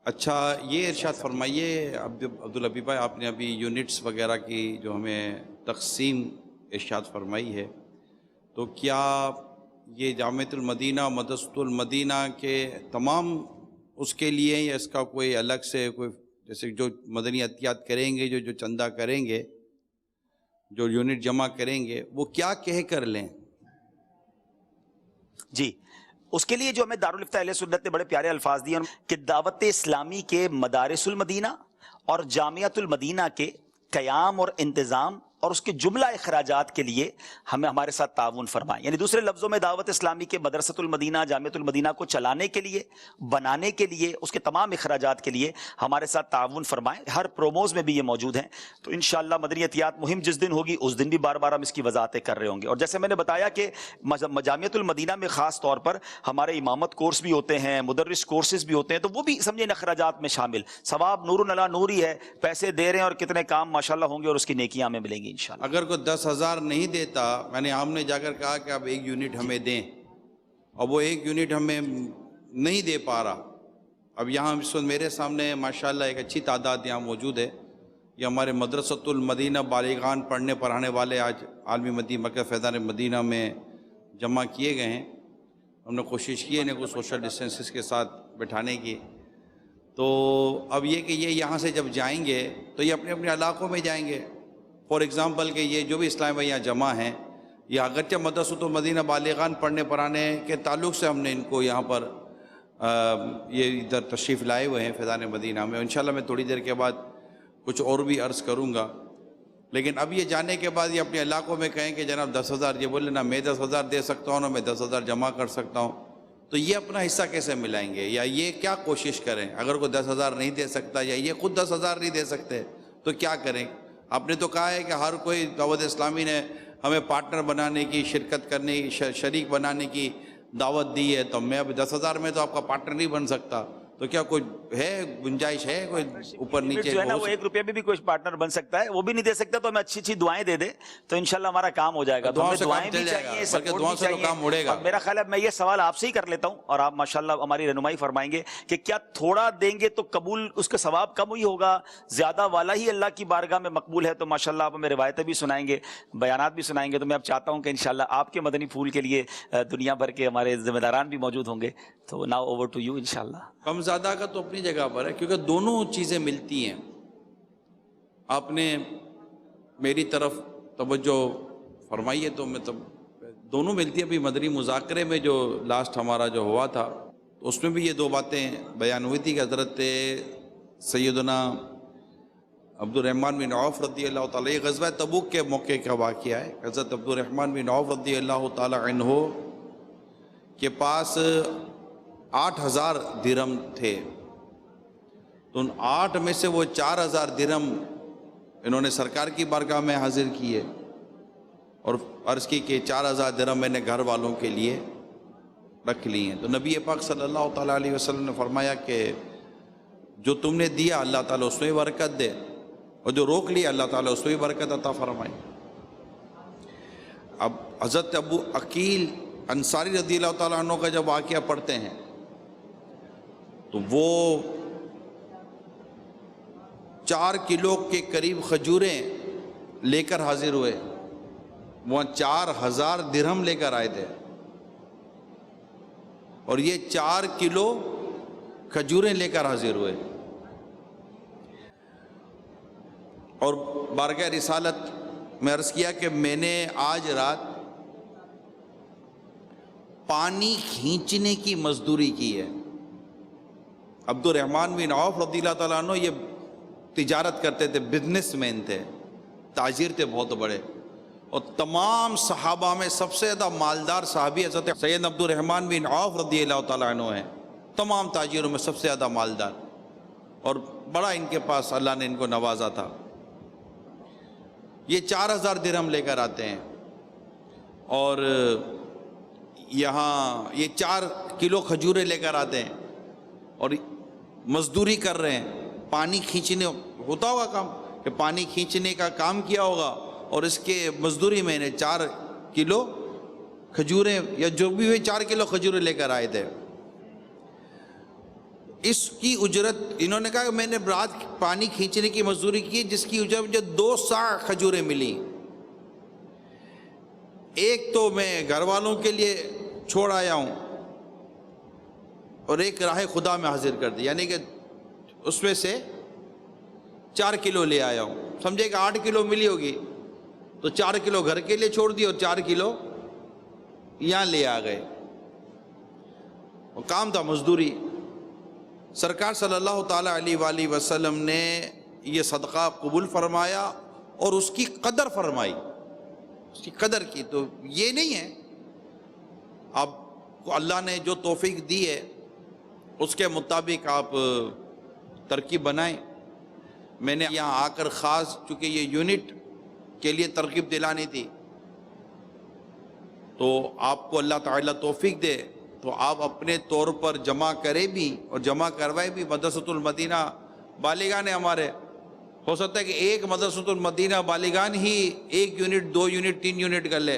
اچھا، یہ ارشاد فرمائیے عبدالحبیب بھائی، آپ نے ابھی یونٹس وغیرہ کی جو ہمیں تقسیم ارشاد فرمائی ہے، تو کیا یہ جامعۃ المدینہ مدرسۃ المدینہ کے تمام اس کے لیے، یا اس کا کوئی الگ سے کوئی، جیسے جو مدنی عطیات کریں گے، جو چندہ کریں گے، جو یونٹ جمع کریں گے، وہ کیا کہہ کر لیں؟ جی، اس کے لیے جو ہمیں دارالفتہ اہل سنت نے بڑے پیارے الفاظ دیے کہ دعوت اسلامی کے مدارس المدینہ اور جامعۃ المدینہ کے قیام اور انتظام اور اس کے جملہ اخراجات کے لیے ہمیں ہمارے ساتھ تعاون فرمائیں۔ یعنی دوسرے لفظوں میں دعوت اسلامی کے مدرسۃ المدینہ جامعۃ المدینہ کو چلانے کے لیے، بنانے کے لیے، اس کے تمام اخراجات کے لیے ہمارے ساتھ تعاون فرمائیں۔ ہر پروموز میں بھی یہ موجود ہیں، تو انشاءاللہ مدنی عطیات مہم جس دن ہوگی اس دن بھی بار بار ہم اس کی وضاحتیں کر رہے ہوں گے۔ اور جیسے میں نے بتایا کہ جامعۃ المدینہ میں خاص طور پر ہمارے امامت کورس بھی ہوتے ہیں، مدرس کورسز بھی ہوتے ہیں، تو وہ بھی سمجھے ان اخراجات میں شامل۔ ثواب نور علی نور ہی ہے، پیسے دے رہے ہیں اور کتنے کام ماشاءاللہ ہوں گے اور اس کی نیکیاں ہمیں ملیں گی انشاءاللہ۔ اگر کوئی 10,000 نہیں دیتا، میں نے آمنے جا کر کہا کہ آپ 1 یونٹ ہمیں دیں، اور وہ 1 یونٹ ہمیں نہیں دے پا رہا، اب یہاں اس وقت میرے سامنے ماشاءاللہ ایک اچھی تعداد یہاں موجود ہے، یہ ہمارے مدرسۃ المدینہ بالغان پڑھنے پڑھانے والے آج عالمی مدینہ مرکز فیضان مدینہ میں جمع کیے گئے ہیں۔ ہم نے کوشش کی ہے انہیں کو سوشل ڈسٹینسز کے ساتھ بٹھانے کی، تو اب یہ کہ یہ یہاں سے جب جائیں گے تو یہ اپنے اپنے علاقوں میں جائیں گے۔ فار ایگزامپل کہ یہ جو بھی اسلام بھائی یہاں جمع ہیں، یہ اگرچہ مدرسۃ المدینہ بالغان پڑھنے پڑھانے کے تعلق سے ہم نے ان کو یہاں پر یہ ادھر تشریف لائے ہوئے ہیں فیضان مدینہ میں۔ انشاءاللہ میں تھوڑی دیر کے بعد کچھ اور بھی عرض کروں گا، لیکن اب یہ جانے کے بعد یہ اپنے علاقوں میں کہیں کہ جناب 10,000، یہ بولے نہ میں 10,000 دے سکتا ہوں، نہ میں 10,000 جمع کر سکتا ہوں، تو یہ اپنا حصہ کیسے ملائیں گے؟ یا یہ کیا کوشش کریں؟ اگر کوئی 10,000 نہیں دے سکتا یا یہ خود 10,000 نہیں دے سکتے تو کیا کریں؟ آپ نے تو کہا ہے کہ ہر کوئی دعوت اسلامی نے ہمیں پارٹنر بنانے کی، شرکت کرنے کی، شریک بنانے کی دعوت دی ہے، تو میں اب 10,000 میں تو آپ کا پارٹنر نہیں بن سکتا، تو کیا کوئی ہے گنجائش ہے کوئی اوپر نیچے؟ جو ہے نا وہ 1 روپیہ بھی کوئی پارٹنر بن سکتا ہے، وہ بھی نہیں دے سکتا تو ہمیں اچھی اچھی دعائیں دے دے تو انشاءاللہ ہمارا کام ہو جائے گا۔ تو ہمیں دعائیں بھی چاہیے، سپورٹ بھی چاہیے، کام اڑے گا۔ اور میرا خیال ہے میں یہ سوال آپ سے ہی کر لیتا ہوں اور آپ ماشاءاللہ ہماری رہنمائی فرمائیں گے کہ کیا تھوڑا دیں گے تو قبول اس کا ثواب کم ہی ہوگا، زیادہ والا ہی اللہ کی بارگاہ میں مقبول ہے؟ تو ماشاءاللہ آپ ہمیں روایتیں بھی سنائیں گے، بیانات بھی سنائیں گے، تو میں اب چاہتا ہوں کہ انشاءاللہ آپ کے مدنی پھول کے لیے دنیا بھر کے ہمارے ذمہ داران بھی موجود ہوں گے۔ تو ناؤ اوور ٹو یو انشاءاللہ۔ کم زیادہ کا تو اپنی جگہ پر ہے، کیونکہ دونوں چیزیں ملتی ہیں۔ آپ نے میری طرف توجہ فرمائی ہے تو میں دونوں ملتی ہیں۔ ابھی مدنی مذاکرے میں جو لاسٹ ہمارا جو ہوا تھا تو اس میں بھی یہ 2 باتیں بیان ہوئی تھی کہ حضرت سیدنا عبد الرحمن بن عوف رضی اللہ تعالیٰ، یہ غزوہ تبوک کے موقع کا واقعہ ہے۔ حضرت عبد الرحمن بن عوف رضی اللہ تعالیٰ عنہ کے پاس 8,000 درہم تھے، تو ان 8 میں سے وہ 4,000 درہم انہوں نے سرکار کی بارگاہ میں حاضر کیے اور عرض کی کہ 4,000 درہم میں نے گھر والوں کے لیے رکھ لی ہیں۔ تو نبی پاک صلی اللہ تعالیٰ علیہ وسلم نے فرمایا کہ جو تم نے دیا اللہ تعالیٰ اس میں برکت دے، اور جو روک لیا اللہ تعالیٰ اس میں برکت عطا فرمائے۔ اب حضرت ابو عقیل انصاری رضی اللہ تعالیٰ عنہ کا جب واقعہ پڑھتے ہیں تو وہ 4 کلو کے قریب کھجوریں لے کر حاضر ہوئے، وہ 4,000 درہم لے کر آئے تھے، اور یہ 4 کلو کھجوریں لے کر حاضر ہوئے، اور بارگاہ رسالت میں عرض کیا کہ میں نے آج رات پانی کھینچنے کی مزدوری کی ہے۔ عبد الرحمن بن عوف رضی اللہ تعالیٰ عنہ یہ تجارت کرتے تھے، بزنس مین تھے، تاجر تھے بہت بڑے، اور تمام صحابہ میں سب سے زیادہ مالدار صحابی حضرت سید عبد الرحمن بن عوف رضی اللہ تعالیٰ عنہ ہیں، تمام تاجروں میں سب سے زیادہ مالدار، اور بڑا ان کے پاس اللہ نے ان کو نوازا تھا۔ یہ 4,000 درہم لے کر آتے ہیں، اور یہاں یہ 4 کلو کھجوریں لے کر آتے ہیں اور مزدوری کر رہے ہیں، پانی کھینچنے ہوتا ہوگا کام کہ پانی کھینچنے کا کام کیا ہوگا، اور اس کے مزدوری میں نے 4 کلو کھجوریں یا جو بھی ہوئے 4 کلو کھجوریں لے کر آئے تھے. اس کی اجرت انہوں نے کہا کہ میں نے رات پانی کھینچنے کی مزدوری کی جس کی اجرت مجھے 2 سا کھجوریں ملی. ایک تو میں گھر والوں کے لیے چھوڑ آیا ہوں اور ایک راہ خدا میں حاضر کر دی, یعنی کہ اس میں سے 4 کلو لے آیا ہوں. سمجھے کہ 8 کلو ملی ہوگی تو 4 کلو گھر کے لیے چھوڑ دی اور 4 کلو یہاں لے آ گئے. اور کام تھا مزدوری. سرکار صلی اللہ تعالیٰ علیہ وآلہ وسلم نے یہ صدقہ قبول فرمایا اور اس کی قدر فرمائی, اس کی قدر کی. تو یہ نہیں ہے آپ کو اللہ نے جو توفیق دی ہے اس کے مطابق آپ ترکیب بنائیں. میں نے یہاں آ کر خاص چونکہ یہ یونٹ کے لیے ترغیب دلانی تھی, تو آپ کو اللہ تعالیٰ توفیق دے تو آپ اپنے طور پر جمع کرے بھی اور جمع کروائے بھی. مدرسۃ المدینہ بالیگان ہے ہمارے, ہو سکتا ہے کہ ایک مدرسۃ المدینہ بالیگان ہی 1 یونٹ 2 یونٹ 3 یونٹ کر لے.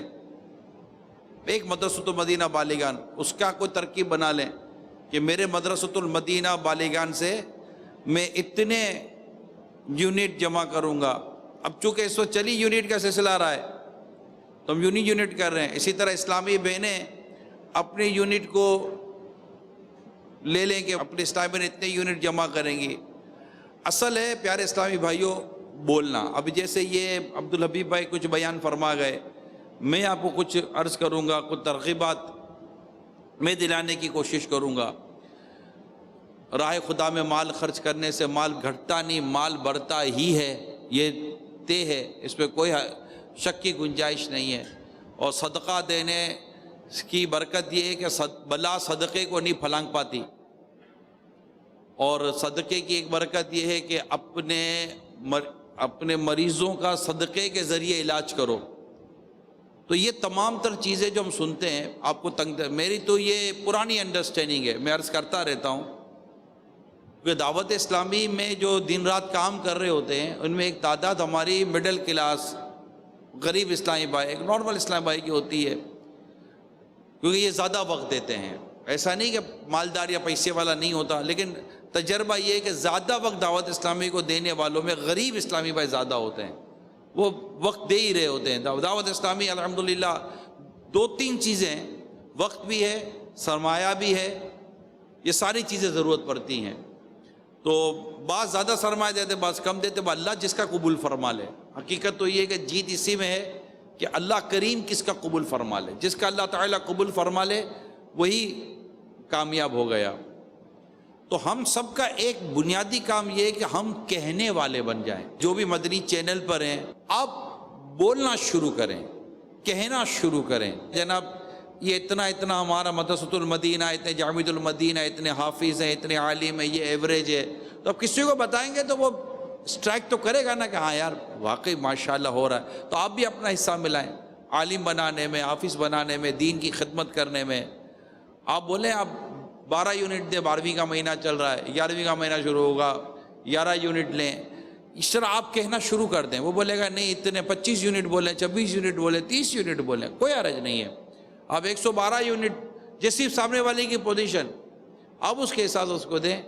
ایک مدرسۃ المدینہ بالیگان, اس کا کوئی ترکیب بنا لیں کہ میرے مدرسۃ المدینہ بالیگان سے میں اتنے یونٹ جمع کروں گا. اب چونکہ اس وقت چلی یونٹ کا سلسلہ آ رہا ہے تو ہم یونٹ کر رہے ہیں. اسی طرح اسلامی بہنیں اپنے یونٹ کو لے لیں کہ اپنے اسلامی بہنیں اتنے یونٹ جمع کریں گی. اصل ہے پیارے اسلامی بھائیوں بولنا. اب جیسے یہ عبدالحبیب بھائی کچھ بیان فرما گئے, میں آپ کو کچھ عرض کروں گا, کچھ ترغیبات میں دلانے کی کوشش کروں گا. راہ خدا میں مال خرچ کرنے سے مال گھٹتا نہیں, مال بڑھتا ہی ہے, یہ طے ہے, اس پہ کوئی شک کی گنجائش نہیں ہے. اور صدقہ دینے کی برکت یہ ہے کہ بلا صدقے کو نہیں پھلانگ پاتی. اور صدقے کی ایک برکت یہ ہے کہ اپنے مریضوں کا صدقے کے ذریعے علاج کرو. تو یہ تمام تر چیزیں جو ہم سنتے ہیں آپ کو میری تو یہ پرانی انڈرسٹینڈنگ ہے, میں عرض کرتا رہتا ہوں کہ دعوت اسلامی میں جو دن رات کام کر رہے ہوتے ہیں ان میں ایک تعداد ہماری مڈل کلاس غریب اسلامی بھائی, ایک نارمل اسلامی بھائی کی ہوتی ہے, کیونکہ یہ زیادہ وقت دیتے ہیں. ایسا نہیں کہ مالدار یا پیسے والا نہیں ہوتا, لیکن تجربہ یہ ہے کہ زیادہ وقت دعوت اسلامی کو دینے والوں میں غریب اسلامی بھائی زیادہ ہوتے ہیں, وہ وقت دے ہی رہے ہوتے ہیں. دعوت اسلامی الحمدللہ 2-3 چیزیں, وقت بھی ہے, سرمایہ بھی ہے, یہ ساری چیزیں ضرورت پڑتی ہیں. تو بعض زیادہ سرمایہ دیتے, بعض کم دیتے, اللہ جس کا قبول فرما لے. حقیقت تو یہ کہ جیت اسی میں ہے کہ اللہ کریم کس کا قبول فرما لے. جس کا اللہ تعالیٰ قبول فرما لے وہی کامیاب ہو گیا. تو ہم سب کا ایک بنیادی کام یہ ہے کہ ہم کہنے والے بن جائیں. جو بھی مدنی چینل پر ہیں آپ بولنا شروع کریں, کہنا شروع کریں. جناب یہ اتنا ہمارا مدرسۃ المدینہ, اتنے جامعۃ المدینہ, اتنے حافظ ہیں, اتنے عالم ہیں, یہ ایوریج ہے. تو اب کسی کو بتائیں گے تو وہ اسٹرائک تو کرے گا نا کہ ہاں یار واقعی ماشاءاللہ ہو رہا ہے. تو آپ بھی اپنا حصہ ملائیں عالم بنانے میں, حافظ بنانے میں, دین کی خدمت کرنے میں. آپ بولیں آپ 12 یونٹ دیں, 12ویں کا مہینہ چل رہا ہے, 11ویں کا مہینہ شروع ہوگا, 11 یونٹ لیں. اس طرح آپ کہنا شروع کر دیں. وہ بولے گا نہیں اتنے 25 یونٹ بولیں, 26 یونٹ بولیں, 30 یونٹ بولیں, کوئی حرج نہیں ہے. آپ 112 یونٹ جیسی سامنے والے کی پوزیشن آپ اس کے حساب سے اس کو دیں.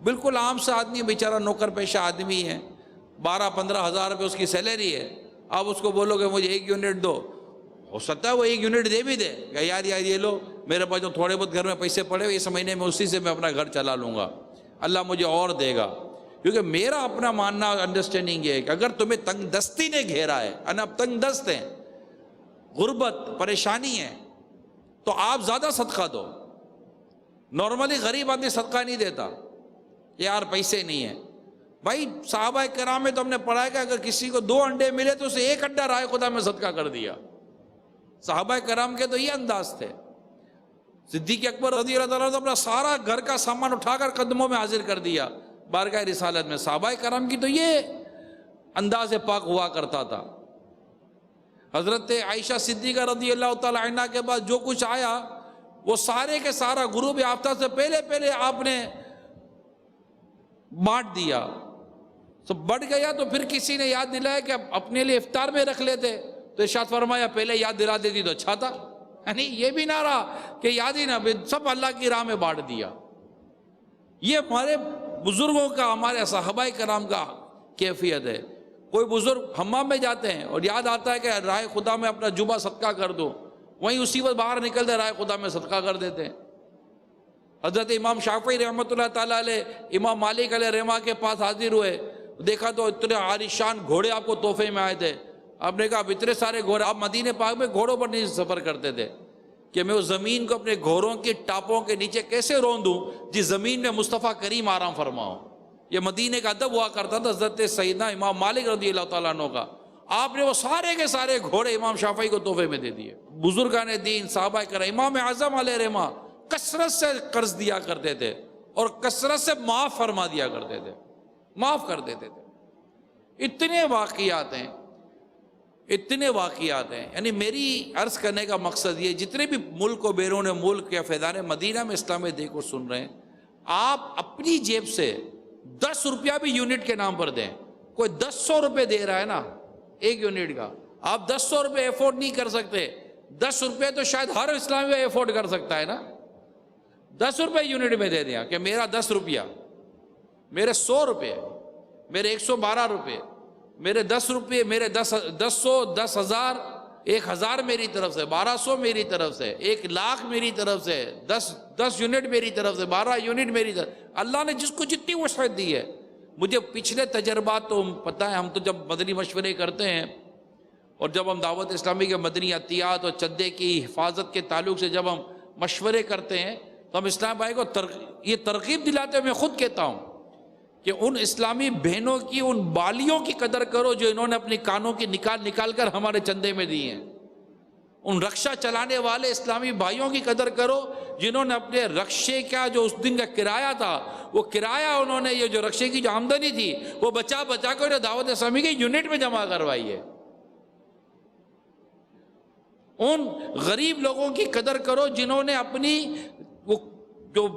بالکل عام سا آدمی بیچارہ نوکر پیشہ آدمی ہے, 12-15 ہزار روپے اس کی سیلری ہے, آپ اس کو بولو گے مجھے 1 یونٹ دو, ہو سکتا ہے وہ 1 یونٹ دے بھی دے کہ یار یہ لو میرے پاس جو تھوڑے بہت گھر میں پیسے پڑے ہوئے اس مہینے میں اسی سے میں اپنا گھر چلا لوں گا, اللہ مجھے اور دے گا. کیونکہ میرا اپنا ماننا انڈرسٹینڈنگ یہ ہے کہ اگر تمہیں تنگ دستی نے گھیرا ہے, اب تنگ دست ہیں, غربت پریشانی ہے, تو آپ زیادہ صدقہ دو. نارملی غریب آدمی صدقہ نہیں دیتا, یار پیسے نہیں ہیں. بھائی صحابہ کرام میں تو ہم نے پڑھا ہے کہ اگر کسی کو 2 انڈے ملے تو اسے 1 انڈا راہ خدا میں صدقہ کر دیا. صحابہ کرام کے تو یہ انداز تھے. صدیق اکبر رضی اللہ تعالیٰ عنہ اپنا سارا گھر کا سامان اٹھا کر قدموں میں حاضر کر دیا بارگاہ رسالت میں. صحابہ کرام کی تو یہ انداز پاک ہوا کرتا تھا. حضرت عائشہ صدیقہ رضی اللہ تعالیٰ عنہ کے بعد جو کچھ آیا وہ سارے کے سارا غروب آفتاب سے پہلے آپ نے بانٹ دیا. سب بڑھ گیا تو پھر کسی نے یاد دلایا کہ اپنے لیے افطار میں رکھ لیتے, تو ارشاد فرمایا پہلے یاد دلا دیتی تو اچھا تھا. یعنی یہ بھی نہ رہا کہ یاد ہی نہ، سب اللہ کی راہ میں بانٹ دیا. یہ ہمارے بزرگوں کا، ہمارے صحابہ کرام کا کیفیت ہے. کوئی بزرگ حمام میں جاتے ہیں اور یاد آتا ہے کہ راہ خدا میں اپنا جبہ صدقہ کر دو، وہیں اسی وقت باہر نکلتے راہ خدا میں صدقہ کر دیتے ہیں. حضرت امام شافعی رحمۃ اللہ تعالیٰ علیہ امام مالک علیہ رحمہ کے پاس حاضر ہوئے، دیکھا تو اتنے عالیشان گھوڑے آپ کو تحفے میں آئے تھے. آپ نے کہا اب اتنے سارے گھوڑے، آپ مدینہ پاک میں گھوڑوں پر نہیں سفر کرتے تھے کہ میں اس زمین کو اپنے گھوڑوں کی ٹاپوں کے نیچے کیسے رون دوں جس زمین میں مصطفیٰ کریم آرام فرماؤ. یہ مدینے کا ادب ہوا کرتا تھا حضرت سیدنا امام مالک رضی اللہ تعالیٰ عنہ کا. آپ نے وہ سارے کے سارے گھوڑے امام شافعی کو تحفے میں دے دیے. بزرگان دین صحابہ کرام، امام اعظم علیہ رحمہ کثرت سے قرض دیا کرتے تھے اور کثرت سے معاف فرما دیا کرتے تھے، معاف کر دیتے تھے. اتنے واقعات ہیں، اتنے واقعات ہیں. یعنی میری عرض کرنے کا مقصد یہ، جتنے بھی ملک و بیرون ملک یا فیضان مدینہ میں اسلام دیکھ کو سن رہے ہیں، آپ اپنی جیب سے 10 روپیہ بھی یونٹ کے نام پر دیں. کوئی 100 روپے دے رہا ہے نا ایک یونٹ کا، آپ 100 روپے افورڈ نہیں کر سکتے. 10 روپے تو شاید ہر اسلامی میں افورڈ کر سکتا ہے نا. 10 روپے یونٹ میں دے دیا کہ میرا 10 روپیہ، میرے 100 روپے، میرے 112 روپے، میرے 10 روپے، میرے 10,000 1000 میری طرف سے، 1200 میری طرف سے، 1,00,000 میری طرف سے، 10 یونٹ میری طرف سے، 12 یونٹ میری طرف. اللہ نے جس کو جتنی وسعت دی ہے. مجھے پچھلے تجربات تو پتہ ہے، ہم تو جب مدنی مشورے کرتے ہیں اور جب ہم دعوت اسلامی کے مدنی عطیات اور چندے کی حفاظت کے تعلق سے جب ہم مشورے کرتے ہیں تو ہم اسلام بھائی کو یہ ترغیب دلاتے ہوئے میں خود کہتا ہوں کہ ان اسلامی بہنوں کی ان بالیوں کی قدر کرو جو انہوں نے اپنی کانوں کی نکال کر ہمارے چندے میں دی ہیں. ان رکشہ چلانے والے اسلامی بھائیوں کی قدر کرو جنہوں نے اپنے رکشے کا جو اس دن کا کرایہ تھا، وہ کرایہ انہوں نے، یہ جو رکشے کی جو آمدنی تھی وہ بچا کر دعوت اسلامی کے یونٹ میں جمع کروائی ہے. ان غریب لوگوں کی قدر کرو جنہوں نے اپنی وہ جو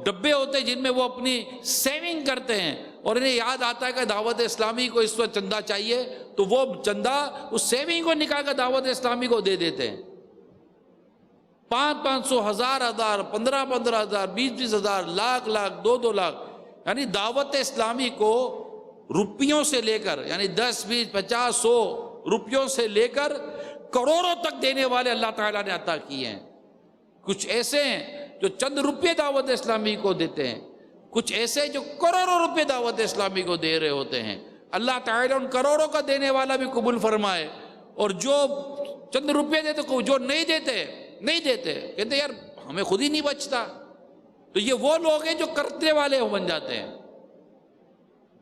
ڈبے ہوتے ہیں جن میں وہ اپنی سیونگ کرتے ہیں اور انہیں یاد آتا ہے کہ دعوت اسلامی کو اس وقت چندہ چاہیے تو وہ چندہ اس سیونگ کو نکال کر دعوت اسلامی کو دے دیتے ہیں. 500 1000 15,000 20,000 لاکھ 2 لاکھ. یعنی دعوت اسلامی کو روپیوں سے لے کر، یعنی 10 20 50 100 روپیوں سے لے کر کروڑوں تک دینے والے اللہ تعالیٰ نے عطا کیے ہیں. کچھ ایسے ہیں جو چند روپے دعوت اسلامی کو دیتے ہیں، کچھ ایسے جو کروڑوں روپے دعوت اسلامی کو دے رہے ہوتے ہیں. اللہ تعالیٰ ان کروڑوں کا دینے والا بھی قبول فرمائے، اور جو چند روپے دیتے، جو نہیں دیتے کہتے یار ہمیں خود ہی نہیں بچتا. تو یہ وہ لوگ ہیں جو کرتے والے بن جاتے ہیں.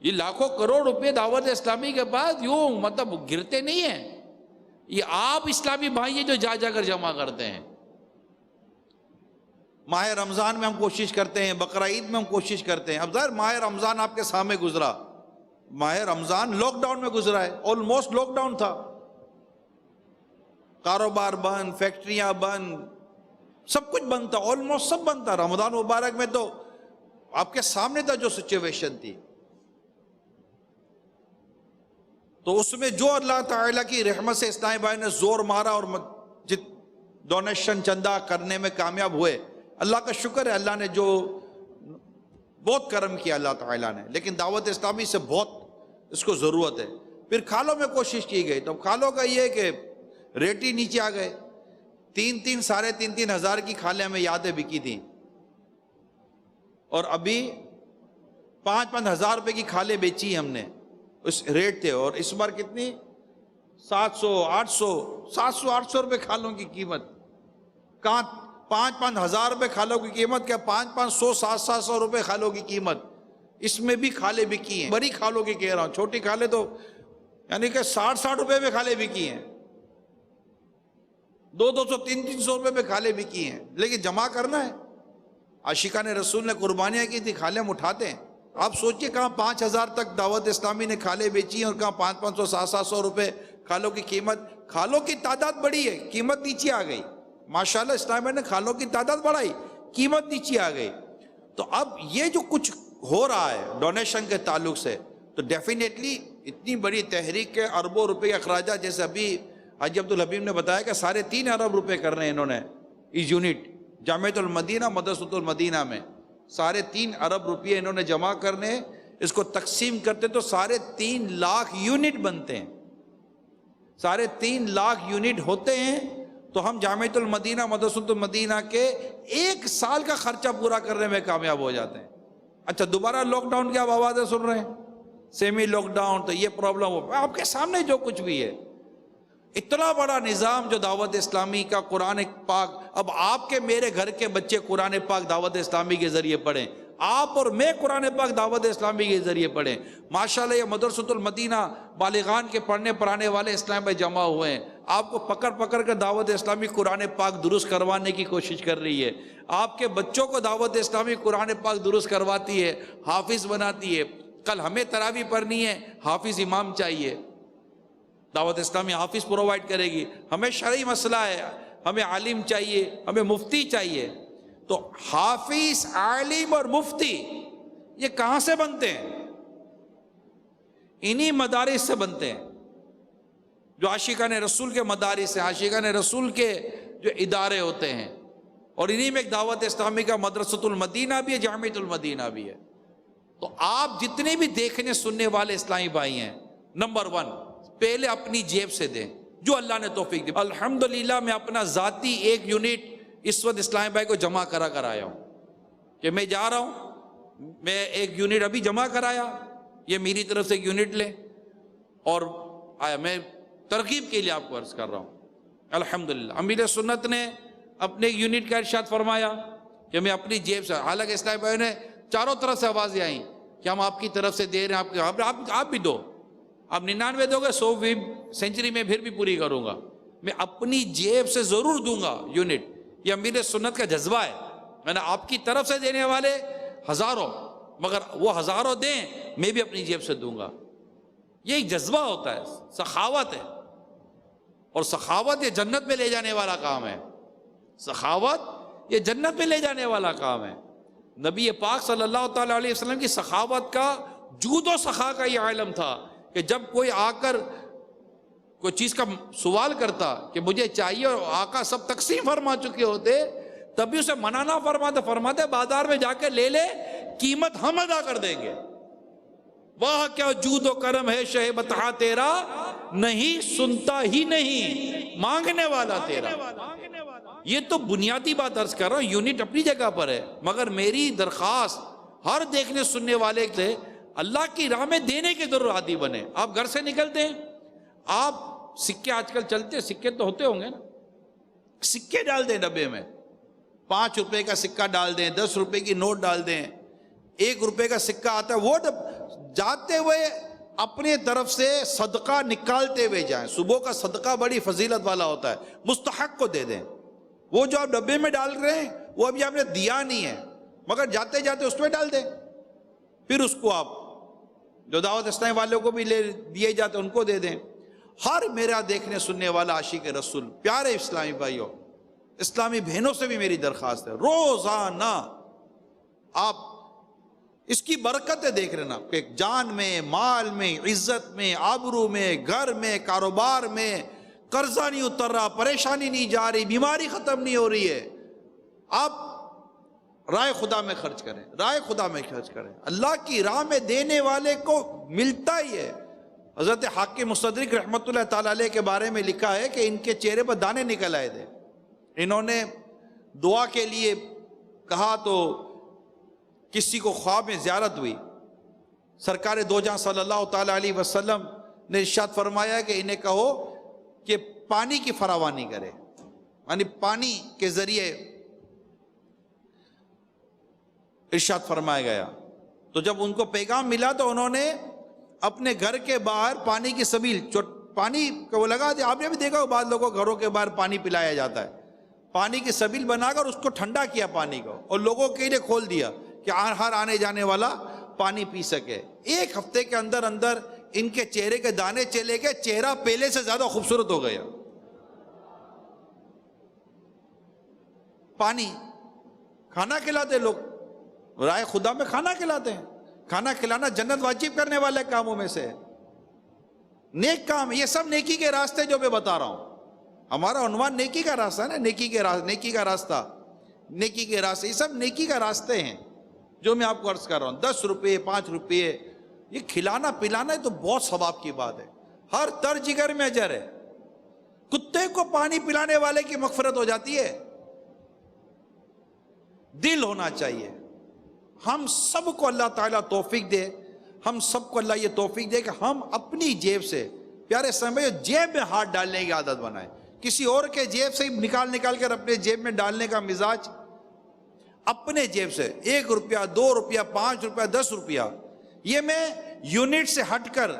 یہ لاکھوں کروڑ روپے دعوت اسلامی کے بعد یوں مطلب گرتے نہیں ہیں. یہ آپ اسلامی بھائی جو جا کر جمع کرتے ہیں. ماہ رمضان میں ہم کوشش کرتے ہیں، بقرعید میں ہم کوشش کرتے ہیں. اب ظاہر ماہ رمضان آپ کے سامنے گزرا، ماہ رمضان لاک ڈاؤن میں گزرا ہے، آلموسٹ لاک ڈاؤن تھا، کاروبار بند، فیکٹریاں بند، سب کچھ بند تھا، آلموسٹ سب بند تھا. رمضان مبارک میں تو آپ کے سامنے تھا جو سچویشن تھی. تو اس میں جو اللہ تعالیٰ کی رحمت سے اسلامی بھائی نے زور مارا اور ڈونیشن چندہ کرنے میں کامیاب ہوئے، اللہ کا شکر ہے. اللہ نے جو بہت کرم کیا اللہ تعالیٰ نے. لیکن دعوت اسلامی سے بہت اس کو ضرورت ہے. پھر کھالوں میں کوشش کی گئی، تو کھالوں کا یہ ہے کہ ریٹ ہی نیچے آ گئے. 3 ساڑھے 3 ہزار کی کھالیں ہمیں یادیں بکی تھیں، اور ابھی 5 ہزار روپے کی کھالیں بیچی ہم نے، اس ریٹ تھے. اور اس بار کتنی 700 800 روپے کھالوں کی قیمت. کہاں 5 ہزار روپے کھالوں کی قیمت، کیا 500 700 روپے کھالوں کی قیمت. اس میں بھی کھالیں بکی ہیں، بڑی کھالوں کی کہہ رہا ہوں، چھوٹی کھالیں تو یعنی کہ 60 روپے میں کھالیں بکی ہیں، 200 300 روپے میں کھالیں بکی ہیں. لیکن جمع کرنا ہے. عاشقان رسول نے قربانیاں کی تھی، کھالیں ہم اٹھاتے ہیں. آپ سوچئے کہاں 5000 تک دعوت اسلامی نے کھالیں بیچی ہیں اور کہاں 500 700 روپے کھالوں کی قیمت. کھالوں کی تعداد بڑی ہے، قیمت نیچے آ گئی. ماشاءاللہ اسلامی نے کھالوں کی تعداد بڑھائی، قیمت نیچے آ گئی. تو اب یہ جو کچھ ہو رہا ہے ڈونیشن کے تعلق سے، تو ڈیفینیٹلی اتنی بڑی تحریک کے اربوں روپے کے اخراجات، جیسے ابھی حاجی عبدالحبیب نے بتایا کہ 3.5 ارب روپے کر رہے ہیں انہوں نے اس یونٹ جامعۃ المدینہ مدرسۃ المدینہ میں 3.5 ارب روپے انہوں نے جمع کرنے، اس کو تقسیم کرتے تو 3.5 لاکھ یونٹ بنتے ہیں، 3.5 لاکھ یونٹ ہوتے ہیں تو ہم جامعۃ المدینہ مدرسۃ المدینہ کے 1 سال کا خرچہ پورا کرنے میں کامیاب ہو جاتے ہیں۔ اچھا دوبارہ لاک ڈاؤن کی آپ آوازیں سن رہے ہیں، سیمی لاک ڈاؤن، تو یہ پرابلم ہو آپ کے سامنے جو کچھ بھی ہے، اتنا بڑا نظام جو دعوت اسلامی کا قرآن پاک، اب آپ کے میرے گھر کے بچے قرآن پاک دعوت اسلامی کے ذریعے پڑھیں، آپ اور میں قرآن پاک دعوت اسلامی کے ذریعے پڑھیں۔ ماشاءاللہ یہ مدرسۃ المدینہ بالغان کے پڑھنے پڑھانے والے اسلام میں جمع ہوئے ہیں، آپ کو پکڑ پکڑ کر دعوت اسلامی قرآن پاک درست کروانے کی کوشش کر رہی ہے، آپ کے بچوں کو دعوت اسلامی قرآن پاک درست کرواتی ہے، حافظ بناتی ہے۔ کل ہمیں تراویح پڑھنی ہے، حافظ امام چاہیے، دعوت اسلامی حافظ پرووائڈ کرے گی۔ ہمیں شرعی مسئلہ ہے، ہمیں عالم چاہیے، ہمیں مفتی چاہیے، تو حافظ، عالم اور مفتی یہ کہاں سے بنتے ہیں؟ انہی مدارس سے بنتے ہیں جو عاشقان رسول کے مدارس ہیں، عاشقان رسول کے جو ادارے ہوتے ہیں، اور انہی میں ایک دعوت اسلامی کا مدرسۃ المدینہ بھی ہے، جامعۃ المدینہ بھی ہے۔ تو آپ جتنے بھی دیکھنے سننے والے اسلامی بھائی ہیں، نمبر 1 پہلے اپنی جیب سے دیں جو اللہ نے توفیق دی۔ الحمدللہ میں اپنا ذاتی 1 یونٹ اس وقت اسلامی بھائی کو جمع کرا کر آیا ہوں، کہ میں جا رہا ہوں، میں 1 یونٹ ابھی جمع کرایا، یہ میری طرف سے 1 یونٹ لیں، اور آیا میں ترغیب کے لیے آپ کو عرض کر رہا ہوں۔ الحمدللہ امیر سنت نے اپنے 1 یونٹ کا ارشاد فرمایا کہ میں اپنی جیب سے، حالانکہ اسلامی بھائی نے چاروں طرف سے آوازیں آئیں کہ ہم آپ کی طرف سے دے رہے ہیں، آپ بھی دو، آپ 99 دو گے، 100 سینچری میں پھر بھی پوری کروں گا، میں اپنی جیب سے ضرور دوں گا یونٹ۔ یہ امیر سنت کا جذبہ ہے، میں نے آپ کی طرف سے دینے والے ہزاروں، مگر وہ ہزاروں دیں میں بھی اپنی جیب سے دوں گا، یہ ایک جذبہ ہوتا ہے، سخاوت ہے، اور سخاوت یہ جنت میں لے جانے والا کام ہے، سخاوت یہ جنت میں لے جانے والا کام ہے۔ نبی پاک صلی اللہ تعالیٰ علیہ وسلم کی سخاوت کا، جود و سخا کا یہ عالم تھا کہ جب کوئی آ کر کوئی چیز کا سوال کرتا کہ مجھے چاہیے، اور آقا سب تقسیم فرما چکے ہوتے، تبھی اسے منع نہ فرماتے بازار میں جا کے لے لے، قیمت ہم ادا کر دیں گے۔ واہ کیا جود و کرم ہے شہ بتا تیرا، نہیں سنتا ہی نہیں مانگنے والا تیرا۔ یہ تو بنیادی بات عرض کر رہا ہوں، یونٹ اپنی جگہ پر ہے، مگر میری درخواست ہر دیکھنے سننے والے سے اللہ کی راہ میں دینے کے ضرور عادی بنے۔ آپ گھر سے نکلتے ہیں، آپ سکے آج کل چلتے، سکے تو ہوتے ہوں گے نا، سکے ڈال دیں ڈبے میں، 5 روپے کا سکہ ڈال دیں، 10 روپے کی نوٹ ڈال دیں، 1 روپے کا سکہ آتا ہے، وہ جاتے ہوئے اپنے طرف سے صدقہ نکالتے ہوئے جائیں۔ صبح کا صدقہ بڑی فضیلت والا ہوتا ہے، مستحق کو دے دیں۔ وہ جو آپ ڈبے میں ڈال رہے ہیں وہ ابھی آپ نے دیا نہیں ہے، مگر جاتے جاتے اس میں ڈال دیں، پھر اس کو آپ جو دعوت اسلامی والوں کو بھی لے دیے جاتے ان کو دے دیں۔ ہر میرا دیکھنے سننے والا عاشق رسول، پیارے اسلامی بھائیوں، اسلامی بہنوں سے بھی میری درخواست ہے، روزانہ آپ اس کی برکتیں دیکھ لینا کہ جان میں، مال میں، عزت میں، آبرو میں، گھر میں، کاروبار میں قرضہ نہیں اتر رہا، پریشانی نہیں جا رہی، بیماری ختم نہیں ہو رہی ہے۔ آپ رائے خدا میں خرچ کریں، رائے خدا میں خرچ کریں، اللہ کی راہ میں دینے والے کو ملتا ہی ہے۔ حضرت حاکم مستدرک رحمۃ اللہ تعالیٰ علیہ کے بارے میں لکھا ہے کہ ان کے چہرے پر دانے نکل آئے تھے، انہوں نے دعا کے لیے کہا تو کسی کو خواب میں زیارت ہوئی، سرکار دو جہاں صلی اللہ تعالیٰ علیہ وسلم نے ارشاد فرمایا کہ انہیں کہو کہ پانی کی فراوانی کرے، یعنی پانی کے ذریعے ارشاد فرمایا گیا۔ تو جب ان کو پیغام ملا تو انہوں نے اپنے گھر کے باہر پانی کی سبیل، پانی کو وہ لگا دیا، آپ نے بھی دیکھا بعض لوگوں گھروں کے باہر پانی پلایا جاتا ہے، پانی کی سبیل بنا کر اس کو ٹھنڈا کیا پانی کو، اور لوگوں کے لیے کھول دیا کہ ہر آنے جانے والا پانی پی سکے۔ 1 ہفتے کے اندر اندر ان کے چہرے کے دانے چلے گئے، چہرہ پہلے سے زیادہ خوبصورت ہو گیا۔ پانی کھانا کھلاتے لوگ، رائے خدا میں کھانا کھلاتے ہیں، کھانا کھلانا جنت واجب کرنے والے کاموں میں سے ہے، نیک کام، یہ سب نیکی کے راستے جو میں بتا رہا ہوں۔ ہمارا عنوان نیکی کا راستہ ہے نا, نیکی کا راستہ, نیکی کے راستے, یہ سب نیکی کا راستے ہیں جو میں آپ کو عرض کر رہا ہوں. 10 روپے 5 روپے یہ کھلانا پلانا ہے تو بہت ثواب کی بات ہے, ہر تر جگر میں اجر ہے. کتے کو پانی پلانے والے کی مغفرت ہو جاتی ہے. دل ہونا چاہیے. ہم سب کو اللہ تعالیٰ توفیق دے, ہم سب کو اللہ یہ توفیق دے کہ ہم اپنی جیب سے, پیارے سمجھو, جیب میں ہاتھ ڈالنے کی عادت بنائیں. کسی اور کے جیب سے نکال کر اپنے جیب میں ڈالنے کا مزاج, اپنے جیب سے 1 روپیہ 2 روپیہ 5 روپیہ 10 روپیہ, یہ میں یونٹ سے ہٹ کر